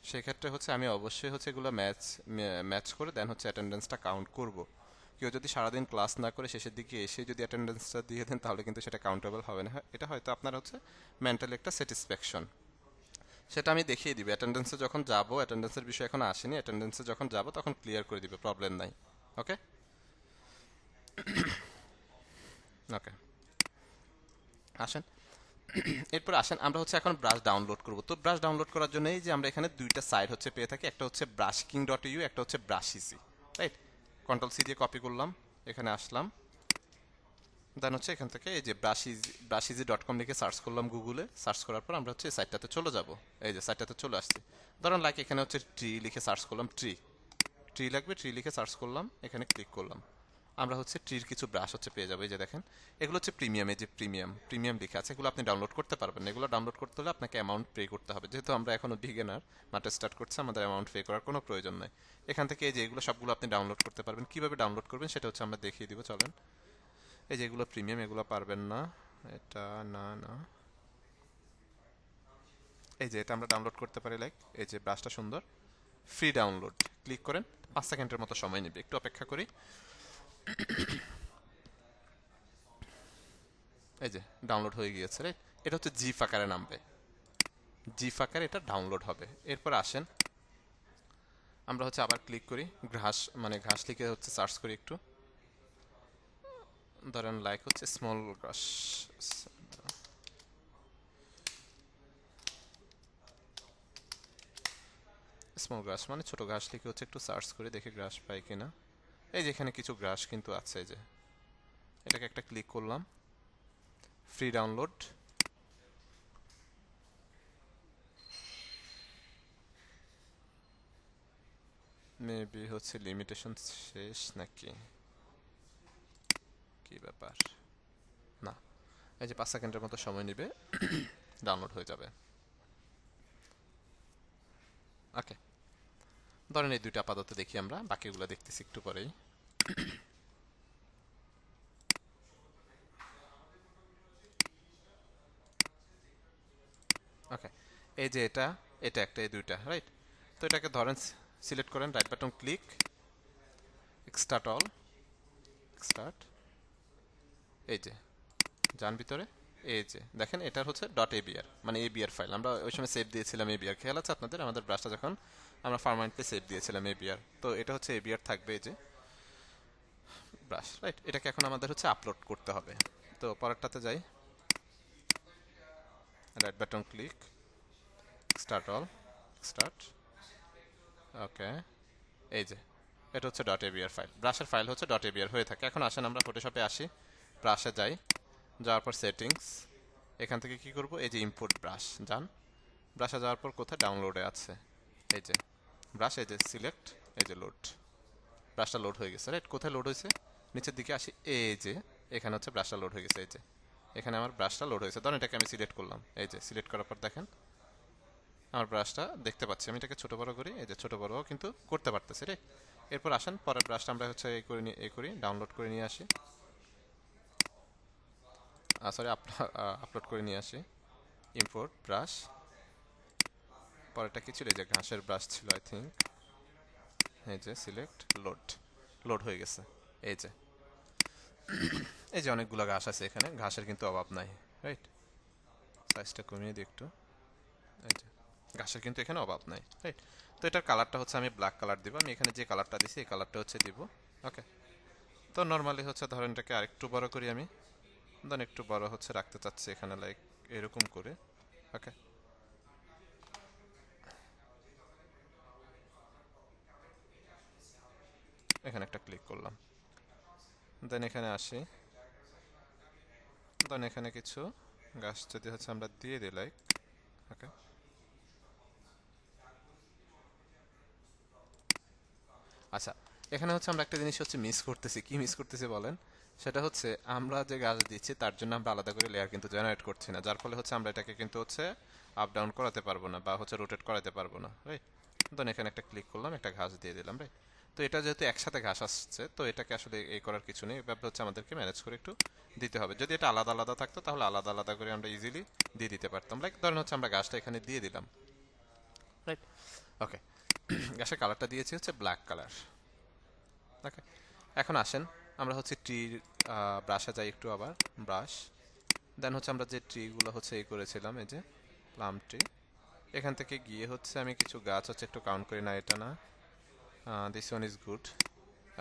সেক্ষেত্রে হচ্ছে আমি অবশ্যই হচ্ছে এগুলো ম্যাচ করে দেন হচ্ছে অ্যাটেন্ডেন্সটা কাউন্ট করব। কেউ যদি সারাদিন ক্লাস না করে শেষের দিকে এসে যদি অ্যাটেন্ডেন্সটা দিয়ে দেন, তাহলে কিন্তু সেটা কাউন্টেবল হবে না। এটা হয়তো আপনার হচ্ছে মেন্টালি একটা স্যাটিসফ্যাকশন, সেটা আমি দেখিয়ে দিবি। অ্যাটেন্ডেন্সে যখন যাব, অ্যাটেন্ডেন্সের বিষয় এখন আসেনি, অ্যাটেন্ডেন্সে যখন যাব তখন ক্লিয়ার করে দিবে, প্রবলেম নাই। ওকে, ওকে, আসেন। এরপর আসেন আমরা হচ্ছে এখন ব্রাশ ডাউনলোড করব। তো ব্রাশ ডাউনলোড করার জন্য এই যে আমরা এখানে দুইটা সাইট হচ্ছে পেয়ে থাকি, একটা হচ্ছে brushking.eu, একটা হচ্ছে ব্রাশিজি, রাইট? কন্ট্রোল সি দিয়ে কপি করলাম, এখানে আসলাম, দেন হচ্ছে এখান থেকে এই যে brusheasy.com লিখে সার্চ করলাম গুগলে। সার্চ করার পর আমরা হচ্ছে এই সাইটটাতে চলে যাব। এই যে সাইটটাতে চলে আসছি। ধরুন লাইক এখানে হচ্ছে ট্রি লিখে সার্চ করলাম, ট্রি ট্রি লাগবে, ট্রি লিখে সার্চ করলাম, এখানে ক্লিক করলাম। আমরা হচ্ছে ট্রির কিছু ব্রাশ হচ্ছে পেয়ে যাবো। এই যে দেখেন, এগুলো হচ্ছে প্রিমিয়াম, এই যে প্রিমিয়াম প্রিমিয়াম লিখে আছে, এগুলো আপনি ডাউনলোড করতে পারবেন না। এগুলো ডাউনলোড করতে হলে আপনাকে অ্যামাউন্ট পে করতে হবে। যেহেতু আমরা এখনো বিগিনার, মাত্র স্টার্ট করছে, আমাদের অ্যামাউন্ট পে করার কোনো প্রয়োজন নাই। এখান থেকে এই যে এগুলো সবগুলো আপনি ডাউনলোড করতে পারবেন। কিভাবে ডাউনলোড করবেন সেটা হচ্ছে আমরা দেখিয়ে দিব, চলেন। এই যে এগুলো প্রিমিয়াম, এগুলো পারবেন না, এটা না না, এই যে এটা আমরা ডাউনলোড করতে পারি। লাইক এই যে ব্রাশটা সুন্দর, ফ্রি ডাউনলোড, ক্লিক করেন। 5 সেকেন্ডের মতো সময় নেবে, একটু অপেক্ষা করি। এই যে ডাউনলোড হয়ে গিয়েছে, রাইট? এটা হচ্ছে জিপ আকারে নামবে, জিপ আকারে এটা ডাউনলোড হবে। এরপর আসেন আমরা হচ্ছে আবার ক্লিক করি, ঘাস মানে ঘাস লিখে হচ্ছে সার্চ করি একটু। ধরেন লাইক হচ্ছে স্মল ঘাস, স্মল ঘাস মানে ছোট ঘাস লিখে হচ্ছে একটু সার্চ করে দেখে ঘাস পাই কিনা। এই যে এখানে কিছু ঘাস কিন্তু আছে, এই যে এটাকে একটা ক্লিক করলাম, ফ্রি ডাউনলোড। মেবি হচ্ছে লিমিটেশন শেষ নাকি, কি ব্যাপার? না, এই যে 5 সেকেন্ডের মতো সময় নেবে, ডাউনলোড হয়ে যাবে। ওকে, ধরেন এই দুইটা আপাতত দেখি, আমরা বাকিগুলো দেখতেছি একটু পরেই। ওকে, এই যে এটা, এটা একটা, এই দুইটা, রাইট? তো এটাকে ধরেন সিলেক্ট করেন, right button click, extract all, extract. এই যে যান ভিতরে, এই যে দেখেন এটার হচ্ছে ডট এবিআর, মানে এবিআর ফাইল। আমরা ওই সময় সেভ দিয়েছিলাম এবিআর, খেয়াল আছে আপনাদের? আমাদের ব্রাশটা যখন আমরা পার্মানেন্টলি সেভ দিয়েছিলাম এবিআর, তো এটা হচ্ছে এবিআর থাকবে, এই যে ব্রাশ, রাইট? এটাকে এখন আমাদের হচ্ছে আপলোড করতে হবে। তো পরেরটাতে যাই, right button click, start all, start. Okay, এই যে এটা হচ্ছে ডট এবিআর ফাইল, ব্রাশের ফাইল হচ্ছে ডট এবিআর হয়ে থাকে। এখন আসেন আমরা ফটোশপে আসি, ব্রাশে যাই, যাওয়ার পর সেটিংস, এখান থেকে কি করব, এই যে ইম্পোর্ট ব্রাশ, যান। ব্রাশে যাওয়ার পর কোথায় ডাউনলোডে আছে, এই যে ব্রাশ, এই যে সিলেক্ট, এই যে লোড, ব্রাশটা লোড হয়ে গেছে, রাইট? কোথায় লোড হয়েছে, নিচের দিকে আসি, এই যে এখানে হচ্ছে ব্রাশটা লোড হয়ে গেছে। এই যে এখানে আমার ব্রাশটা লোড হয়েছে, ধরেন এটাকে আমি সিলেক্ট করলাম, এই যে সিলেক্ট করার পর দেখেন আমার ব্রাশটা দেখতে পাচ্ছি, আমি এটাকে ছোট বড় করি, এই যে ছোট বড়ও কিন্তু করতে পারতেছি রে। এরপর আসেন পরের ব্রাশটা আমরা হচ্ছে এই করি ডাউনলোড করে নিয়ে আসি, সরি আপলোড করে নিয়ে আসি। ইম্পোর্ট ব্রাশ, পরেরটা কি ছিল, এই যে ঘাসের ব্রাশ ছিল আই থিঙ্ক। এই যে সিলেক্ট, লোড, লোড হয়ে গেছে। এই যে এই যে অনেকগুলো ঘাস আছে এখানে, ঘাসের কিন্তু অভাব নাই, রাইট। সাইজটা কমিয়ে দিই একটু। এই যে ঘাসের কিন্তু এখানে অভাব নাই, রাইট। তো এটার কালারটা হচ্ছে আমি ব্ল্যাক কালার দিব, আমি এখানে যে কালারটা দিছি এই কালারটা হচ্ছে দিব। ওকে। তো নর্মালি হচ্ছে ধরেন এটাকে আরেকটু বড় করি আমি, দেন একটু বড় হচ্ছে রাখতে চাচ্ছি এখানে, লাইক এরকম করে। ওকে। এখানে একটা ক্লিক করলাম, দেন এখানে আসি, দেন এখানে কিছু গাছ যদি হচ্ছে আমরা দিয়ে দিই লাইক। ওকে। আচ্ছা, এখানে হচ্ছে আমরা একটা জিনিস হচ্ছে মিস করতেছি, কি মিস করতেছি বলেন? সেটা হচ্ছে আমরা যে গাছ দিচ্ছি তার জন্য আমরা আলাদা করে লেয়ার কিন্তু জেনারেট করছি না, যার ফলে হচ্ছে আমরা এটাকে কিন্তু হচ্ছে আপ ডাউন করাতে পারবো না বা হচ্ছে রোটেট করাতে পারবো না, রাইট। দেন এখানে একটা ক্লিক করলাম, একটা ঘাস দিয়ে দিলাম, রাইট। তো এটা যেহেতু একসাথে ঘাস আসছে, তো এটাকে আসলে এই করার কিছু নেই, এভাবে হচ্ছে আমাদেরকে ম্যানেজ করে একটু দিতে হবে। যদি এটা আলাদা আলাদা থাকতো তাহলে আলাদা আলাদা করে আমরা ইজিলি দিয়ে দিতে পারতাম, লাইক ধরেন হচ্ছে আমরা গাছটা এখানে দিয়ে দিলাম, রাইট। ওকে। গাছের কালারটা দিয়েছি হচ্ছে ব্ল্যাক কালার। ওকে। এখন আসেন আমরা হচ্ছে ট্রির ব্রাশে যাই একটু, আবার ব্রাশ, দেন হচ্ছে আমরা যে ট্রিগুলো হচ্ছে এই করেছিলাম, এই যে প্লাম ট্রি, এখান থেকে গিয়ে হচ্ছে আমি কিছু গাছ হচ্ছে একটু কাউন্ট করি, না এটা না, দিস ওয়ান ইজ গুড।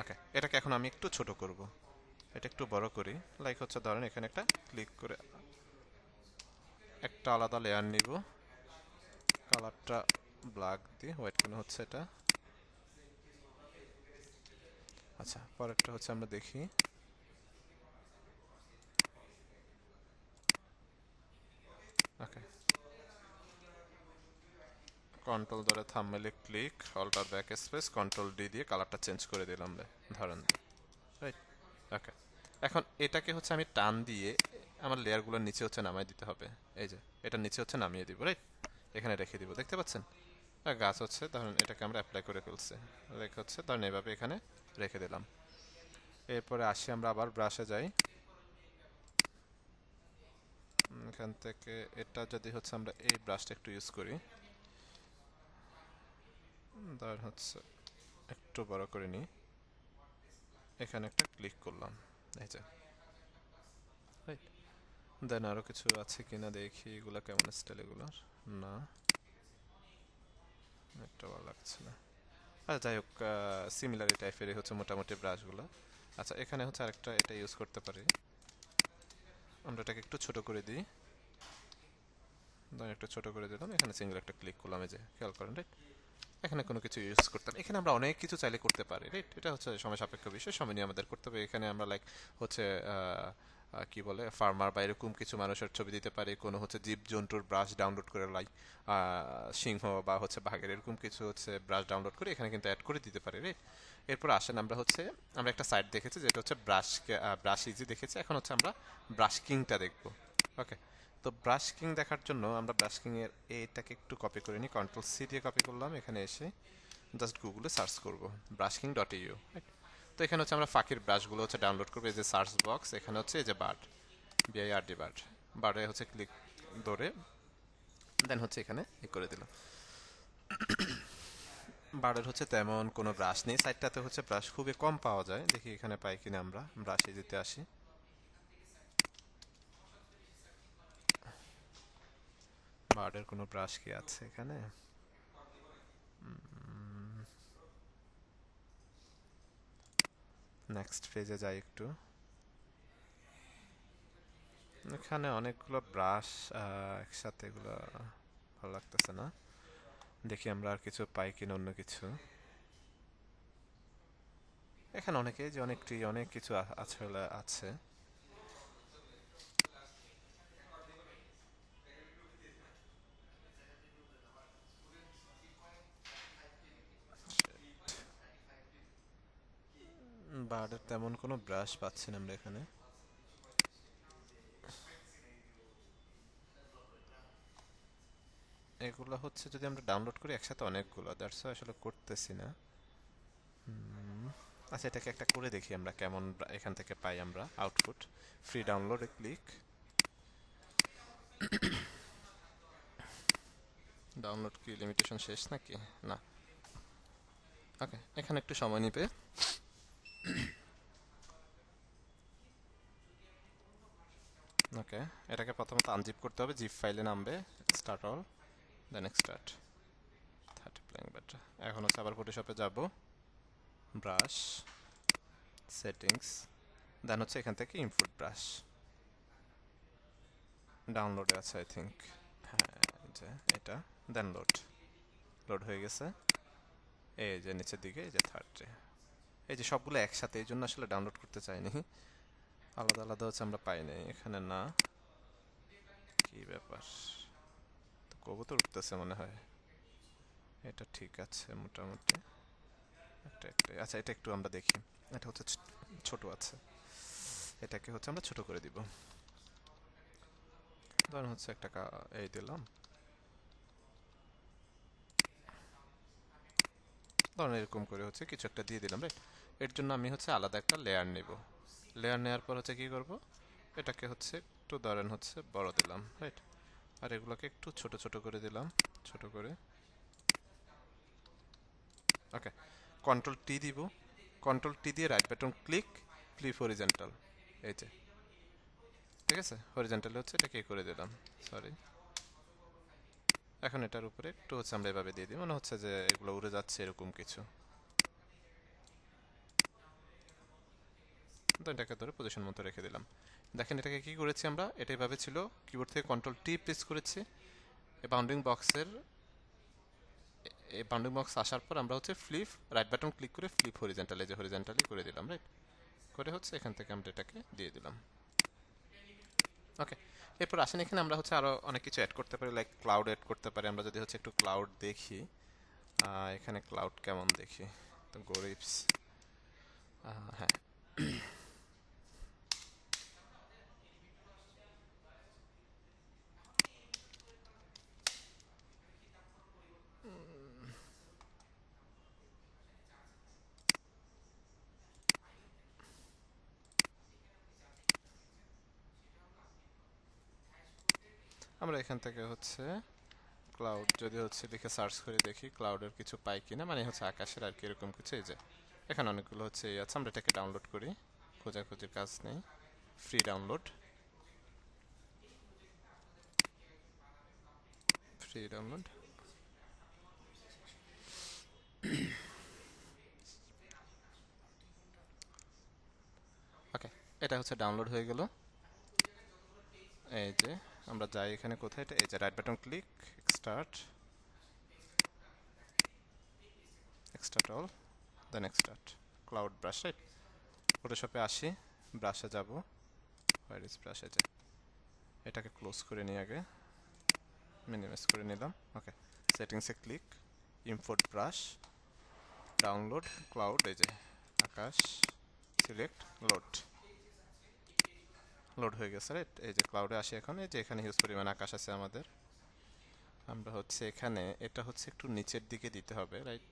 ওকে, এটাকে এখন আমি একটু ছোট করব, এটা একটু বড় করি, লাইক হচ্ছে ধরেন এখানে একটা ক্লিক করে একটা আলাদা লেয়ার নিব, কালারটা ব্ল্যাক দিয়ে হোয়াইট কেন হচ্ছে এটা। আচ্ছা, পরেরটা হচ্ছে আমরা দেখি। ওকে, কন্ট্রোল ধরে থাম্বনেলে click, alter back space, control D দিয়ে কালারটা চেঞ্জ করে দিলাম রে, ধরেন, রাইট। ওকে। এখন এটাকে হচ্ছে আমি টান দিয়ে আমার লেয়ারগুলোর নিচে হচ্ছে নামাই দিতে হবে, এই যে এটা নিচে হচ্ছে নামিয়ে দিব, রাইট। এখানে রেখে দিব, দেখতে পাচ্ছেন। আর গাছ হচ্ছে ধরেন এটাকে আমরা অ্যাপ্লাই করে ফেলছি, রেখে হচ্ছে ধরেন এভাবে এখানে রেখে দিলাম। এরপরে আসি আমরা আবার ব্রাশে যাই, এখান থেকে এটা যদি হচ্ছে আমরা এই ব্রাশটা একটু ইউজ করি, ধরেন হচ্ছে একটু বড় করে নিই, এখানে একটা ক্লিক করলাম, এই যে, রাইট। দেন আরো কিছু আছে কিনা দেখি, এগুলা কেমন স্টাইল এগুলার, না একটা ভালো লাগছে না। আচ্ছা যাই হোক, সিমিলারি টাইপেরই হচ্ছে মোটামুটি ব্রাশগুলো। আচ্ছা, এখানে হচ্ছে আরেকটা এটা ইউজ করতে পারি, আমরা এটাকে একটু ছোট করে দিই, ধরেন একটু ছোট করে দিলাম, এখানে সিঙ্গেল একটা ক্লিক করলাম, এই যে খেয়াল করেন, রাইট। এখানে কোনো কিছু ইউজ করতাম, এখানে আমরা অনেক কিছু চাইলে করতে পারি, রাইট। এটা হচ্ছে সময় সাপেক্ষ বিষয়, সময় নিয়ে আমাদের করতে হবে। এখানে আমরা লাইক হচ্ছে কি বলে ফার্মার বা এরকম কিছু মানুষের ছবি দিতে পারি, কোনো হচ্ছে জীব জন্তুর ব্রাশ ডাউনলোড করে, লাইক সিংহ বা হচ্ছে বাঘের এরকম কিছু হচ্ছে ব্রাশ ডাউনলোড করে এখানে কিন্তু অ্যাড করে দিতে পারি, রাইট। এরপর আসেন আমরা হচ্ছে আমরা একটা সাইট দেখেছি যেটা হচ্ছে ব্রাশ ইজি দেখেছি, এখন হচ্ছে আমরা ব্রাশ কিংটা দেখবো। ওকে। তো ব্রাশ কিং দেখার জন্য আমরা ব্রাশ কিং এর এইটাকে একটু কপি করে নিই, কন্ট্রোল সি দিয়ে কপি করলাম, এখানে এসে জাস্ট গুগলে সার্চ করব ব্রাশকিং ডট ইউ, রাইট। তো এখানে হচ্ছে আমরা ফাঁকির ব্রাশগুলো হচ্ছে ডাউনলোড করবো, এই যে সার্চ বক্স, এখানে হচ্ছে এই যে বার্ড, বিআইআরডি বার্ড, বার্ডে হচ্ছে ক্লিক ধরে দেন হচ্ছে এখানে এ করে দিলাম। বার্ডের হচ্ছে তেমন কোনো ব্রাশ নেই, সাইডটাতে হচ্ছে ব্রাশ খুবই কম পাওয়া যায়, দেখি এখানে পাই কিনা, আমরা ব্রাশে দিতে আসি, বার্ডের কোনো ব্রাশ কি আছে এখানে? নেক্সট পেজে যাই একটু, এখানে অনেকগুলো ব্রাশ একসাথে, এগুলো ভালো লাগতেছে না, দেখি আমরা আর কিছু পাই কিনা অন্য কিছু। এখানে অনেকে যে অনেক ট্রি অনেক কিছু আসলে আছে। বার্ডের তেমন কোনো ব্রাশ পাচ্ছি না আমরা এখানে। এগুলো হচ্ছে যদি আমরা ডাউনলোড করি একসাথে অনেকগুলো, দ্যাটস আসলে করতেছি না। আচ্ছা, এটাকে একটা করে দেখি আমরা কেমন এখান থেকে পাই আমরা আউটপুট। ফ্রি ডাউনলোডে ক্লিক, ডাউনলোড কি লিমিটেশন শেষ নাকি? না। ওকে, এখানে একটু সময় নিবে। ওকে, এটাকে প্রথমত আনজিপ করতে হবে, জিপ ফাইলে নামবে, start all, then extract 30 playing batter. এখন হচ্ছে আবার ফটোশপে যাব, ব্রাশ, সেটিংস, দেন হচ্ছে এখান থেকে ইনপুট ব্রাশ, ডাউনলোডে আছে আই থিঙ্ক, হ্যাঁ যে এটা, দেন লোড, লোড হয়ে গেছে। এই যে নিচের দিকে এই যে থার্ডে, এই যে সবগুলো একসাথে, এই জন্য আসলে ডাউনলোড করতে চাইনি, আলাদা আলাদা হচ্ছে আমরা পাই নাই এখানে। না, কি ব্যাপার, তো কবুতর উঠতেছে মনে হয়। এটা ঠিক আছে মোটামুটি, একটা একটাই। আচ্ছা, এটা একটু আমরা দেখি, এটা হচ্ছে ছোট আছে, এটাকে হচ্ছে আমরা ছোট করে দিব। ধরুন হচ্ছে একটা এই দিলাম, ধরুন এরকম করে হচ্ছে কিছু একটা দিয়ে দিলাম, রাইট। এর জন্য আমি হচ্ছে আলাদা একটা লেয়ার নেব। লেয়ার নেওয়ার পর হচ্ছে কি করব, এটাকে হচ্ছে একটু ধরেন হচ্ছে বড় দিলাম, রাইট। আর এগুলোকে একটু ছোট ছোট করে দিলাম, ছোট করে। ওকে, কন্ট্রোল টি দিব, কন্ট্রোল টি দিয়ে right button click, flip horizontal, এই যে, ঠিক আছে, হরিজেন্টালি হচ্ছে এটা কি করে দিলাম, সরি। এখন এটার উপরে একটু হচ্ছে আমরা এভাবে দিয়ে দিই, মনে হচ্ছে যে এগুলো উড়ে যাচ্ছে এরকম কিছু। তো এটাকে ধরে পজিশন মতো রেখে দিলাম। দেখেন এটাকে কি করেছি আমরা, এটা এভাবে ছিল, কিবোর্ড থেকে কন্ট্রোল টি প্রেস করেছি, এই বাউন্ডিং বক্সের, এই বাউন্ডিং বক্স আসার পর আমরা হচ্ছে ফ্লিপ রাইট বাটন ক্লিক করে ফ্লিপ হরিজেন্টালি, যে হরিজেন্টালি করে দিলাম, রাইট। করে হচ্ছে এখান থেকে আমরা এটাকে দিয়ে দিলাম। ওকে, এরপর আসেন এখানে আমরা হচ্ছে আরো অনেক কিছু অ্যাড করতে পারি, লাইক ক্লাউড অ্যাড করতে পারি। আমরা যদি হচ্ছে একটু ক্লাউড দেখি, এখানে ক্লাউড কেমন দেখি, তো গরিবস, হ্যাঁ, আমরা এখান থেকে হচ্ছে ক্লাউড যদি হচ্ছে লিখে সার্চ করে দেখি ক্লাউডের কিছু পাই কিনা, মানে হচ্ছে আকাশের আর কি এরকম কিছু। এই যে এখানে অনেকগুলো হচ্ছে এই আছে, আমরা এটাকে ডাউনলোড করি, খোঁজাখুঁজির কাজ নেই, ফ্রি ডাউনলোড, ফ্রি ডাউনলোড। ওকে, এটা হচ্ছে ডাউনলোড হয়ে গেল। এই যে আমরা যাই এখানে কোথায়, এটা এই যে right button click, extract, extract all, then extract cloud brush, right. ফটোশপে আসি, ব্রাশে যাব, হোয়ার ইজ ব্রাশে যে, এটাকে ক্লোজ করে নিই আগে, মিনিমাইজ করে নিলাম। ওকে, সেটিংসে click, import brush, download cloud, এই যে আকাশ, সিলেক্ট, লোড, লোড হয়ে গেছে, রাইট। এই যে ক্লাউডে আসি এখন, এই যে এখানে হিউজ পরিমাণ আকাশ আছে আমাদের। আমরা হচ্ছে এখানে এটা হচ্ছে একটু নিচের দিকে দিতে হবে, রাইট।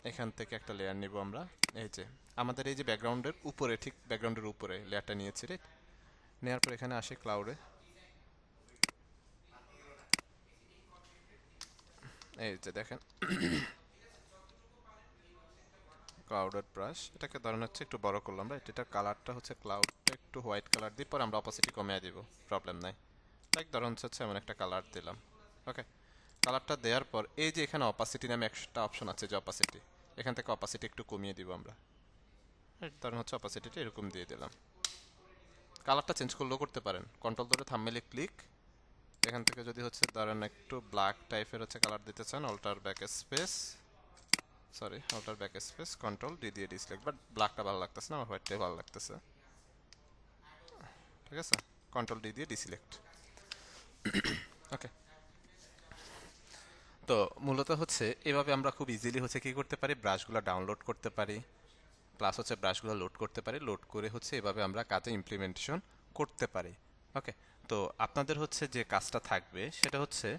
এখান থেকে একটা লেয়ার নিব আমরা, এই যে আমাদের এই যে ব্যাকগ্রাউন্ডের উপরে, ঠিক ব্যাকগ্রাউন্ডের উপরে লেয়ারটা নিয়েছি, রাইট। নেওয়ার পর এখানে আসি ক্লাউডে, এই যে দেখেন ক্লাউডের ব্রাশ, এটাকে ধরেন হচ্ছে একটু বড় করলাম, রাইট। এটার কালারটা হচ্ছে ক্লাউডটা একটু হোয়াইট কালার দিয়ে, পর আমরা অপাসিটি কমিয়ে দিব, প্রবলেম নাই। লাইক ধরেন হচ্ছে এমন একটা কালার দিলাম। ওকে, কালারটা দেওয়ার পর এই যে এখানে অপাসিটি নামে একটা অপশন আছে, যে অপাসিটি, এখান থেকে অপাসিটি একটু কমিয়ে দিব আমরা, ধরেন হচ্ছে অপাসিটিটা এরকম দিয়ে দিলাম। কালারটা চেঞ্জ করলেও করতে পারেন, কন্ট্রোল ধরে থাম্বনেইলে ক্লিক, এখান থেকে যদি হচ্ছে ধরেন একটু ব্ল্যাক টাইপের হচ্ছে কালার দিতে চান, alter back space, sorry alter back space, control D দিয়ে ডিসলেক্ট, বাট ব্ল্যাকটা ভালো লাগতেছে না, আমার হোয়াইটটাই ভালো লাগতেছে, ঠিক আছে। কন্ট্রোল ডি দিয়ে ডিসিলেক্ট। ওকে, তো মূলত হচ্ছে এভাবে আমরা খুব ইজিলি হচ্ছে কি করতে পারি, ব্রাশগুলো ডাউনলোড করতে পারি, প্লাস হচ্ছে ব্রাশগুলো লোড করতে পারি, লোড করে হচ্ছে এভাবে আমরা কাজে ইমপ্লিমেন্টেশন করতে পারি। ওকে, তো আপনাদের হচ্ছে যে কাজটা থাকবে সেটা হচ্ছে,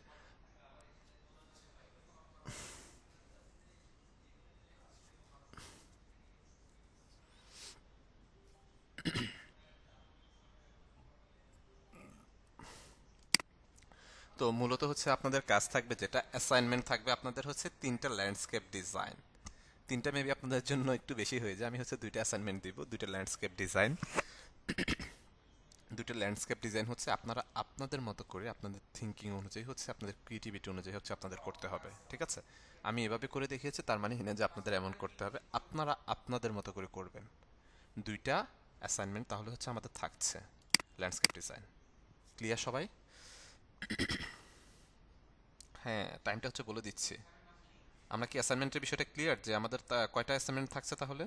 তো মূলত হচ্ছে আপনাদের কাজ থাকবে যেটা অ্যাসাইনমেন্ট থাকবে আপনাদের হচ্ছে তিনটা ল্যান্ডস্কেপ ডিজাইন। তিনটা মেবি আপনাদের জন্য একটু বেশি হয়ে যায়, আমি হচ্ছে দুইটা অ্যাসাইনমেন্ট দিব, দুইটা ল্যান্ডস্কেপ ডিজাইন। দুটো ল্যান্ডস্কেপ ডিজাইন হচ্ছে আপনারা আপনাদের মতো করে আপনাদের থিঙ্কিং অনুযায়ী হচ্ছে আপনাদের ক্রিয়েটিভিটি অনুযায়ী হচ্ছে আপনাদের করতে হবে, ঠিক আছে? আমি এভাবে করে দেখিয়েছি, তার মানে না যে আপনাদের এমন করতে হবে, আপনারা আপনাদের মতো করে করবেন। দুইটা অ্যাসাইনমেন্ট তাহলে হচ্ছে আমাদের থাকছে ল্যান্ডস্কেপ ডিজাইন। ক্লিয়ার সবাই? হ্যাঁ, টাইমটা হচ্ছে বলে দিচ্ছি। আমরা কি অ্যাসাইনমেন্টের বিষয়টা ক্লিয়ার যে আমাদের কয়টা অ্যাসাইনমেন্ট থাকছে তাহলে?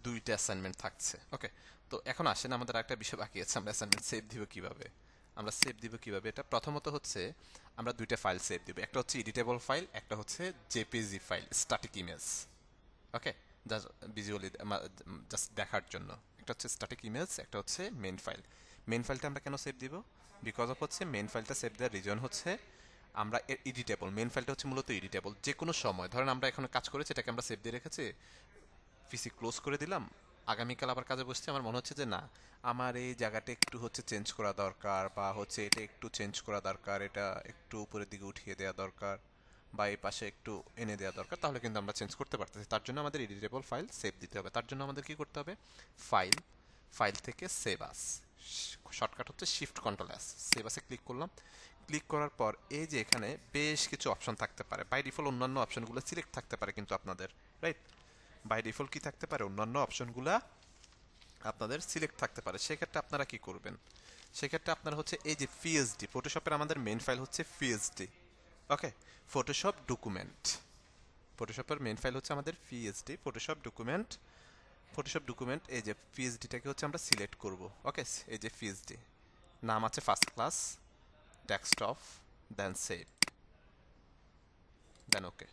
দুইটা অ্যাসাইনমেন্ট থাকছে, ওকে। তো এখন আসেন, আমাদের একটা বিষয় বাকি আছে, আমরা অ্যাসাইনমেন্ট সেভ দিব কিভাবে। আমরা সেভ দিব কিভাবে, এটা প্রথমত হচ্ছে আমরা দুইটা ফাইল সেভ দিব, একটা হচ্ছে এডিটেবল ফাইল, একটা হচ্ছে জেপিজি ফাইল, স্ট্যাটিক ইমেজ। ওকে, জাস্ট ভিজুয়ালি জাস্ট দেখার জন্য। একটা হচ্ছে স্ট্যাটিক ইমেজ, একটা হচ্ছে মেইন ফাইল। মেইন ফাইলটা আমরা কেন সেভ দিব? বিকজ অফ হচ্ছে মেইন ফাইলটা সেভ দেওয়ার রিজন হচ্ছে আমরা এডিটেবল, মেইন ফাইলটা হচ্ছে মূলত এডিটেবল। যে কোনো সময় ধরেন আমরা এখন কাজ করেছি, এটাকে আমরা সেভ দিয়ে রেখেছি, পিসি ক্লোজ করে দিলাম, আগামীকাল আবার কাজে বসছি, আমার মনে হচ্ছে যে না, আমার এই জায়গাটা একটু হচ্ছে চেঞ্জ করা দরকার, বা হচ্ছে এটা একটু চেঞ্জ করা দরকার, এটা একটু উপরের দিকে উঠিয়ে দেওয়া দরকার, বা এই পাশে একটু এনে দেওয়া দরকার, তাহলে কিন্তু আমরা চেঞ্জ করতে পারতেছি। তার জন্য আমাদের এডিটেবল ফাইল সেভ দিতে হবে। তার জন্য আমাদের কি করতে হবে? ফাইল, ফাইল থেকে সেভ আস, শর্টকাট হচ্ছে শিফট কন্ট্রোল এস, সেভ আসে ক্লিক করলাম। ক্লিক করার পর এই যে এখানে বেশ কিছু অপশন থাকতে পারে, বাই ডিফল্ট অন্যান্য অপশনগুলো সিলেক্ট থাকতে পারে কিন্তু আপনাদের, রাইট? বাই ডিফল্ট কি থাকতে পারে? অন্যান্য অপশনগুলা আপনাদের সিলেক্ট থাকতে পারে। সেক্ষেত্রে আপনারা কি করবেন? সেক্ষেত্রে আপনারা হচ্ছে এই যে পিএসডি, ফটোশপের আমাদের মেইন ফাইল হচ্ছে পিএসডি, ওকে, ফটোশপ ডকুমেন্ট। ফটোশপের মেইন ফাইল হচ্ছে আমাদের PSD, Photoshop document. Photoshop document, এই যে পিএসডিটাকে হচ্ছে আমরা সিলেক্ট করব, ওকে। এই যে পিএসডি, নাম আছে ফার্স্ট ক্লাস, ডেস্কটপ, দেন সেভ, দেন ওকে।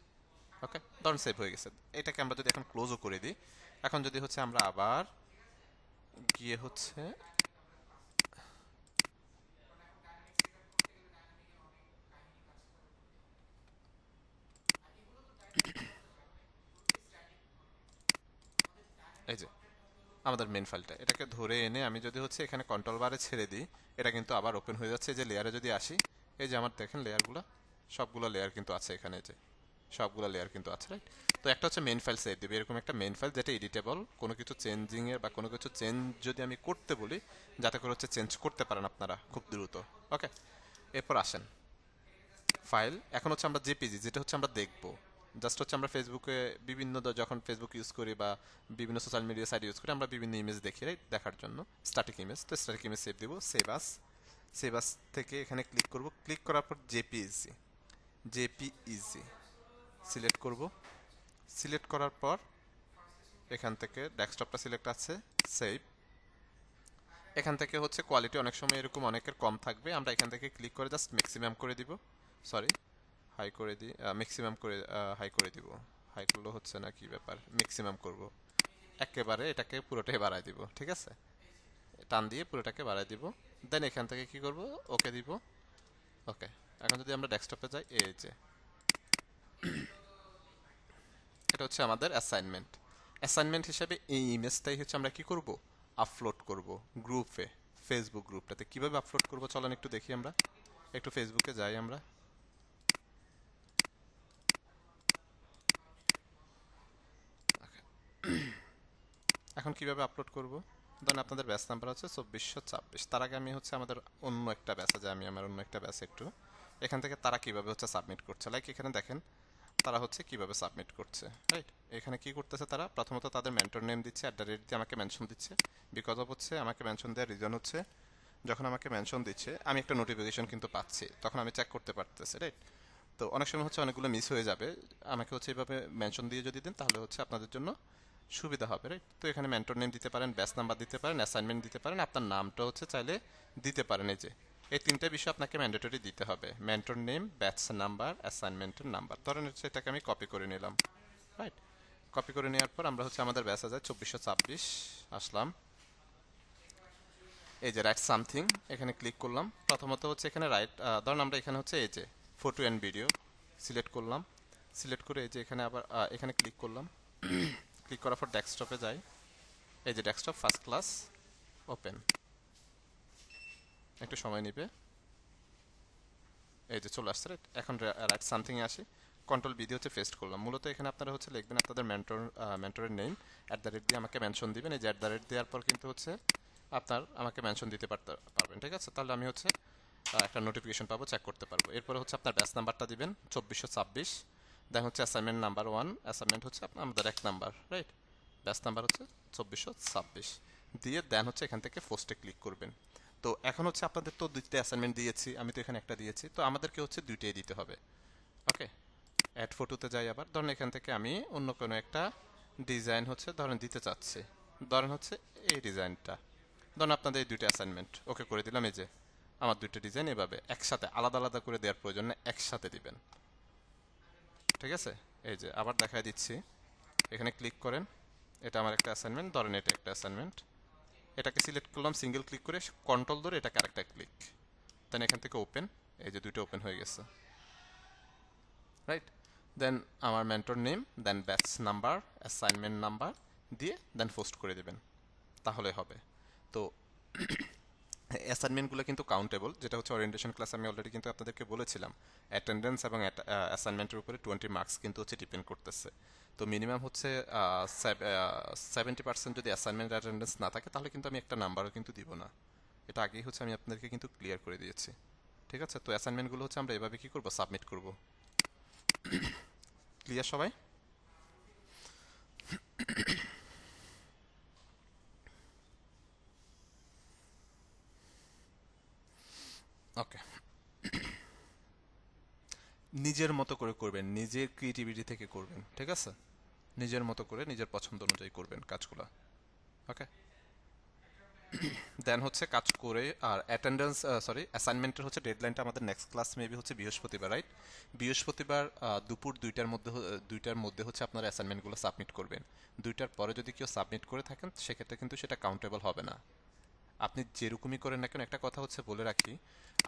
ওকে, ধরুন সেভ হয়ে গেছে। এটাকে আমরা যদি এখন ক্লোজও করে দিই, এখন যদি হচ্ছে আমরা আবার গিয়ে হচ্ছে এই যে আমাদের মেন ফাইলটা, এটাকে ধরে এনে আমি যদি হচ্ছে এখানে কন্ট্রোল বারে ছেড়ে দিই, এটা কিন্তু আবার ওপেন হয়ে যাচ্ছে। এই যে লেয়ারে যদি আসি, এই যে আমার দেখেন লেয়ারগুলো, সবগুলো লেয়ার কিন্তু আছে এখানে, যে সবগুলো লেয়ার কিন্তু আছে, রাইট? তো একটা হচ্ছে মেন ফাইল সেভ দিবে, এরকম একটা মেন ফাইল যেটা এডিটেবল, কোনো কিছু চেঞ্জিং এর বা কোনো কিছু চেঞ্জ যদি আমি করতে বলি, যাতে করে হচ্ছে চেঞ্জ করতে পারেন আপনারা খুব দ্রুত, ওকে। এরপর আসেন ফাইল, এখন হচ্ছে আমরা জেপিজি, যেটা হচ্ছে আমরা দেখবো, জাস্ট হচ্ছে আমরা ফেসবুকে বিভিন্ন যখন ফেসবুক ইউজ করি বা বিভিন্ন সোশ্যাল মিডিয়া সাইট ইউজ করি, আমরা বিভিন্ন ইমেজ দেখি, রাইট? দেখার জন্য স্ট্যাটিক ইমেজ, তো স্ট্যাটিক ইমেজ সেভ দিব, সেভ আস। সেভ আস থেকে এখানে ক্লিক করব, ক্লিক করার পর জেপিইজি, জেপিইজি সিলেক্ট করব। সিলেক্ট করার পর এখান থেকে ডেস্কটপটা সিলেক্ট আছে, সেভ। এখান থেকে হচ্ছে কোয়ালিটি অনেক সময় এরকম অনেকের কম থাকবে, আমরা এখান থেকে ক্লিক করে জাস্ট ম্যাক্সিমাম করে দিব, সরি হাই করে দিই, ম্যাক্সিমাম করে হাই করে দিব। হাই করলে হচ্ছে না, কি ব্যাপার, ম্যাক্সিমাম করব, একেবারে এটাকে পুরোটাই বাড়ায় দিব, ঠিক আছে? টান দিয়ে পুরোটাকে বাড়ায় দিব, দেন এখান থেকে কি করব? ওকে দিব, ওকে। এখন যদি আমরা ডেস্কটপে যাই, এই যে এটা হচ্ছে আমাদের অ্যাসাইনমেন্ট। অ্যাসাইনমেন্ট হিসেবে এই ইমেজটাই হচ্ছে আমরা কি করব? আপলোড করব গ্রুপে, ফেসবুক গ্রুপটাতে। কিভাবে আপলোড করব চলেন একটু দেখি, আমরা একটু ফেসবুকে যাই আমরা। এখন কিভাবে আপলোড করব? ধরেন আপনাদের ব্যাচ নাম্বার হচ্ছে 2426, তার আগে আমি হচ্ছে আমাদের অন্য একটা ব্যাচে যাই, আমি আমার অন্য একটা ব্যাচ একটু, এখান থেকে তারা কিভাবে হচ্ছে সাবমিট করছে, লাইক এখানে দেখেন তারা হচ্ছে কিভাবে সাবমিট করছে, রাইট? এখানে কি করতেছে তারা? প্রথমত তাদের মেন্টর নেম দিচ্ছে, @ দিয়ে আমাকে মেনশন দিচ্ছে। বিকজ অফ হচ্ছে আমাকে মেনশন দেওয়ার রিজন হচ্ছে, যখন আমাকে মেনশন দিচ্ছে আমি একটা নোটিফিকেশন কিন্তু পাচ্ছি, তখন আমি চেক করতে পারতেছি, রাইট? তো অনেক সময় হচ্ছে অনেকগুলো মিস হয়ে যাবে, আমাকে হচ্ছে এইভাবে মেনশন দিয়ে যদি দেন তাহলে হচ্ছে আপনাদের জন্য সুবিধা হবে, রাইট? তো এখানে মেন্টর নেম দিতে পারেন, ব্যাচ নাম্বার দিতে পারেন, অ্যাসাইনমেন্ট দিতে পারেন, আপনার নামটা হচ্ছে চাইলে দিতে পারেন। এই যে এই তিনটে বিষয় আপনাকে ম্যান্ডেটরি দিতে হবে, মেন্টর নেম, ব্যাচ নাম্বার, অ্যাসাইনমেন্টের নাম্বার। ধরেন হচ্ছে এটাকে আমি কপি করে নিলাম, রাইট। কপি করে নেওয়ার পর আমরা হচ্ছে আমাদের ব্যাসে যায় 2426 আসলাম। এই যে রাইট সামথিং এখানে ক্লিক করলাম। প্রথমত হচ্ছে এখানে রাইট, ধরুন আমরা এখানে হচ্ছে এই যে ফটো অ্যান্ড ভিডিও সিলেক্ট করলাম। সিলেক্ট করে এই যে এখানে আবার এখানে ক্লিক করলাম। ক্লিক করার পর ডেস্কটপে যাই। এই যে ডেস্কটপ ফার্স্ট ক্লাস ওপেন। একটু সময় নিবে। এই যে চলে আসছে রাইট। এখন রাইট সামথিং এ আসি। কন্ট্রোল বি দিয়ে হচ্ছে পেস্ট করলাম। মূলত এখানে আপনারা হচ্ছে লিখবেন আপনাদের মেন্টরের নেম, @ দিয়ে আমাকে মেনশন দিবেন। এই যে @ দেওয়ার পর কিন্তু হচ্ছে আপনার আমাকে মেনশন দিতে পারবেন, ঠিক আছে? তাহলে আমি হচ্ছে একটা নোটিফিকেশন পাবো, চেক করতে পারবো। এরপরে হচ্ছে আপনার ব্যাচ নাম্বারটা দিবেন 2426। দেন হচ্ছে অ্যাসাইনমেন্ট নাম্বার 1, অ্যাসাইনমেন্ট হচ্ছে আমাদের 1 নাম্বার, রাইট? ব্যাচ নাম্বার হচ্ছে 2426 দিয়ে দেন হচ্ছে এখান থেকে পোস্টে ক্লিক করবেন। তো এখন হচ্ছে আপনাদের তো দুইটা অ্যাসাইনমেন্ট দিয়েছি, আমি তো এখানে একটা দিয়েছি, তো আমাদেরকে হচ্ছে দুইটাই দিতে হবে। ওকে, অ্যাড ফটোতে যাই। আবার ধরেন এখান থেকে আমি অন্য কোনো একটা ডিজাইন হচ্ছে ধরেন দিতে চাচ্ছি। ধরেন হচ্ছে এই ডিজাইনটা। ধরুন আপনাদের এই দুইটা অ্যাসাইনমেন্ট ওকে করে দিলাম। এই যে আমার দুইটা ডিজাইন এভাবে একসাথে, আলাদা আলাদা করে দেওয়ার প্রয়োজন নেই, একসাথে দিবেন, ঠিক আছে? এই যে আবার দেখাই দিচ্ছি। এখানে ক্লিক করেন। এটা আমার একটা অ্যাসাইনমেন্ট, ধরেন এটা একটা অ্যাসাইনমেন্ট। এটাকে সিলেক্ট করলাম সিঙ্গেল ক্লিক করে, কন্ট্রোল ধরে এটাকে আরেকটা ক্লিক, দেন এখান থেকে ওপেন। এই যে দুইটা ওপেন হয়ে গেছে, রাইট? দেন আমার মেন্টর নেম, দেন ব্যাচ নাম্বার, অ্যাসাইনমেন্ট নাম্বার দিয়ে দেন পোস্ট করে দেবেন, তাহলে হবে। তো অ্যাসাইনমেন্টগুলো কিন্তু কাউন্টেবল, যেটা হচ্ছে ওরিয়েন্টেশন ক্লাস আমি অলরেডি কিন্তু আপনাদেরকে বলেছিলাম। অ্যাটেন্ডেন্স এবং অ্যাসাইনমেন্টের উপরে 20 মার্কস কিন্তু হচ্ছে ডিপেন্ড করতেছে। তো মিনিমাম হচ্ছে 70% যদি অ্যাসাইনমেন্ট অ্যাটেন্ডেন্স না থাকে তাহলে কিন্তু আমি একটা নাম্বারও কিন্তু দিব না। এটা আগেই হচ্ছে আমি আপনাদেরকে কিন্তু ক্লিয়ার করে দিয়েছি, ঠিক আছে? তো অ্যাসাইনমেন্টগুলো হচ্ছে আমরা এভাবে কি করব, সাবমিট করব। ক্লিয়ার সবাই? ওকে, নিজের মতো করে করবেন, নিজের ক্রিয়েটিভিটি থেকে করবেন, ঠিক আছে? নিজের মতো করে নিজের পছন্দ অনুযায়ী করবেন কাজগুলো। ওকে, দেন হচ্ছে কাজ করে আর অ্যাটেন্ডেন্স, সরি অ্যাসাইনমেন্টের হচ্ছে ডেডলাইনটা আমাদের নেক্সট ক্লাস মেবি হচ্ছে বৃহস্পতিবার, রাইট? বৃহস্পতিবার দুপুর 2টার মধ্যে হচ্ছে আপনারা অ্যাসাইনমেন্টগুলো সাবমিট করবেন। 2টার পরে যদি কেউ সাবমিট করে থাকেন সেক্ষেত্রে কিন্তু সেটা কাউন্টেবল হবে না। আপনি যেরকমই করেন না কেন, একটা কথা হচ্ছে বলে রাখি,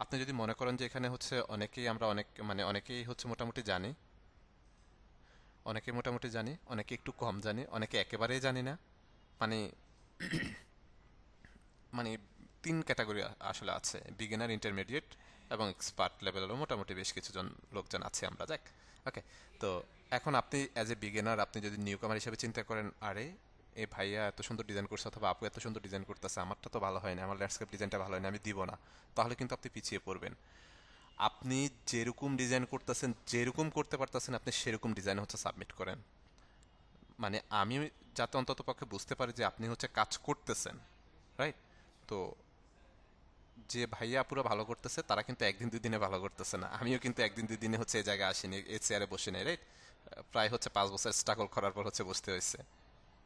আপনি যদি মনে করেন যে এখানে হচ্ছে অনেকেই আমরা অনেক মানে অনেকেই হচ্ছে মোটামুটি জানি, অনেকে মোটামুটি জানি, অনেকে একটু কম জানি, অনেকে একেবারেই জানি না, মানে মানে 3 ক্যাটাগরি আসলে আছে, বিগিনার, ইন্টারমিডিয়েট এবং এক্সপার্ট লেভেলেরও মোটামুটি বেশ কিছুজন লোকজন আছে আমরা, যাক। ওকে, তো এখন আপনি অ্যাজ এ বিগিনার আপনি যদি নিউ কামার হিসেবে চিন্তা করেন, আরে এই ভাইয়া এত সুন্দর ডিজাইন করছে অথবা আপু এত সুন্দর ডিজাইন করতেছে, আমারটা তো ভালো হয় না, আমার ল্যান্ডস্কেপ ডিজাইনটা ভালো হয় না, আমি দিব না, তাহলে কিন্তু আপনি পিছিয়ে পড়বেন। আপনি যেরকম ডিজাইন করতেছেন, যেরকম করতে পারতেছেন, আপনি সেরকম ডিজাইন হচ্ছে সাবমিট করেন। মানে আমি যাতে অন্তত পক্ষে বুঝতে পারি যে আপনি হচ্ছে কাজ করতেছেন, রাইট? তো যে ভাইয়া পুরো ভালো করতেছে তারা কিন্তু একদিন দুই দিনে ভালো করতেছে না, আমিও কিন্তু একদিন দুই দিনে হচ্ছে এই জায়গায় আসিনি, এই চেয়ারে বসে নেই, রাইট? প্রায় হচ্ছে 5 বছর স্ট্রাগল করার পর হচ্ছে বসতে হয়েছে,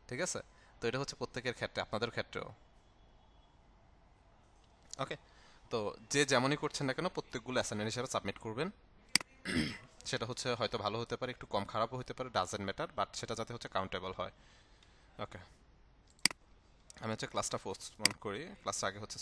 ঠিক আছে? তো এটা হচ্ছে প্রত্যেকের ক্ষেত্রে, আপনাদের ক্ষেত্রেও। ওকে, তো যে যেমনই করছেন না কেন প্রত্যেকগুলো অ্যাসাইনমেন্ট হিসেবে সাবমিট করবেন। সেটা হচ্ছে হয়তো ভালো হতে পারে, একটু কম খারাপও হতে পারে, ডাজেন্ট ম্যাটার, বাট সেটা যাতে হচ্ছে কাউন্টেবল হয়। ওকে, আমি হচ্ছে ক্লাসটা পোস্টপোন করি, ক্লাসটা আগে হচ্ছে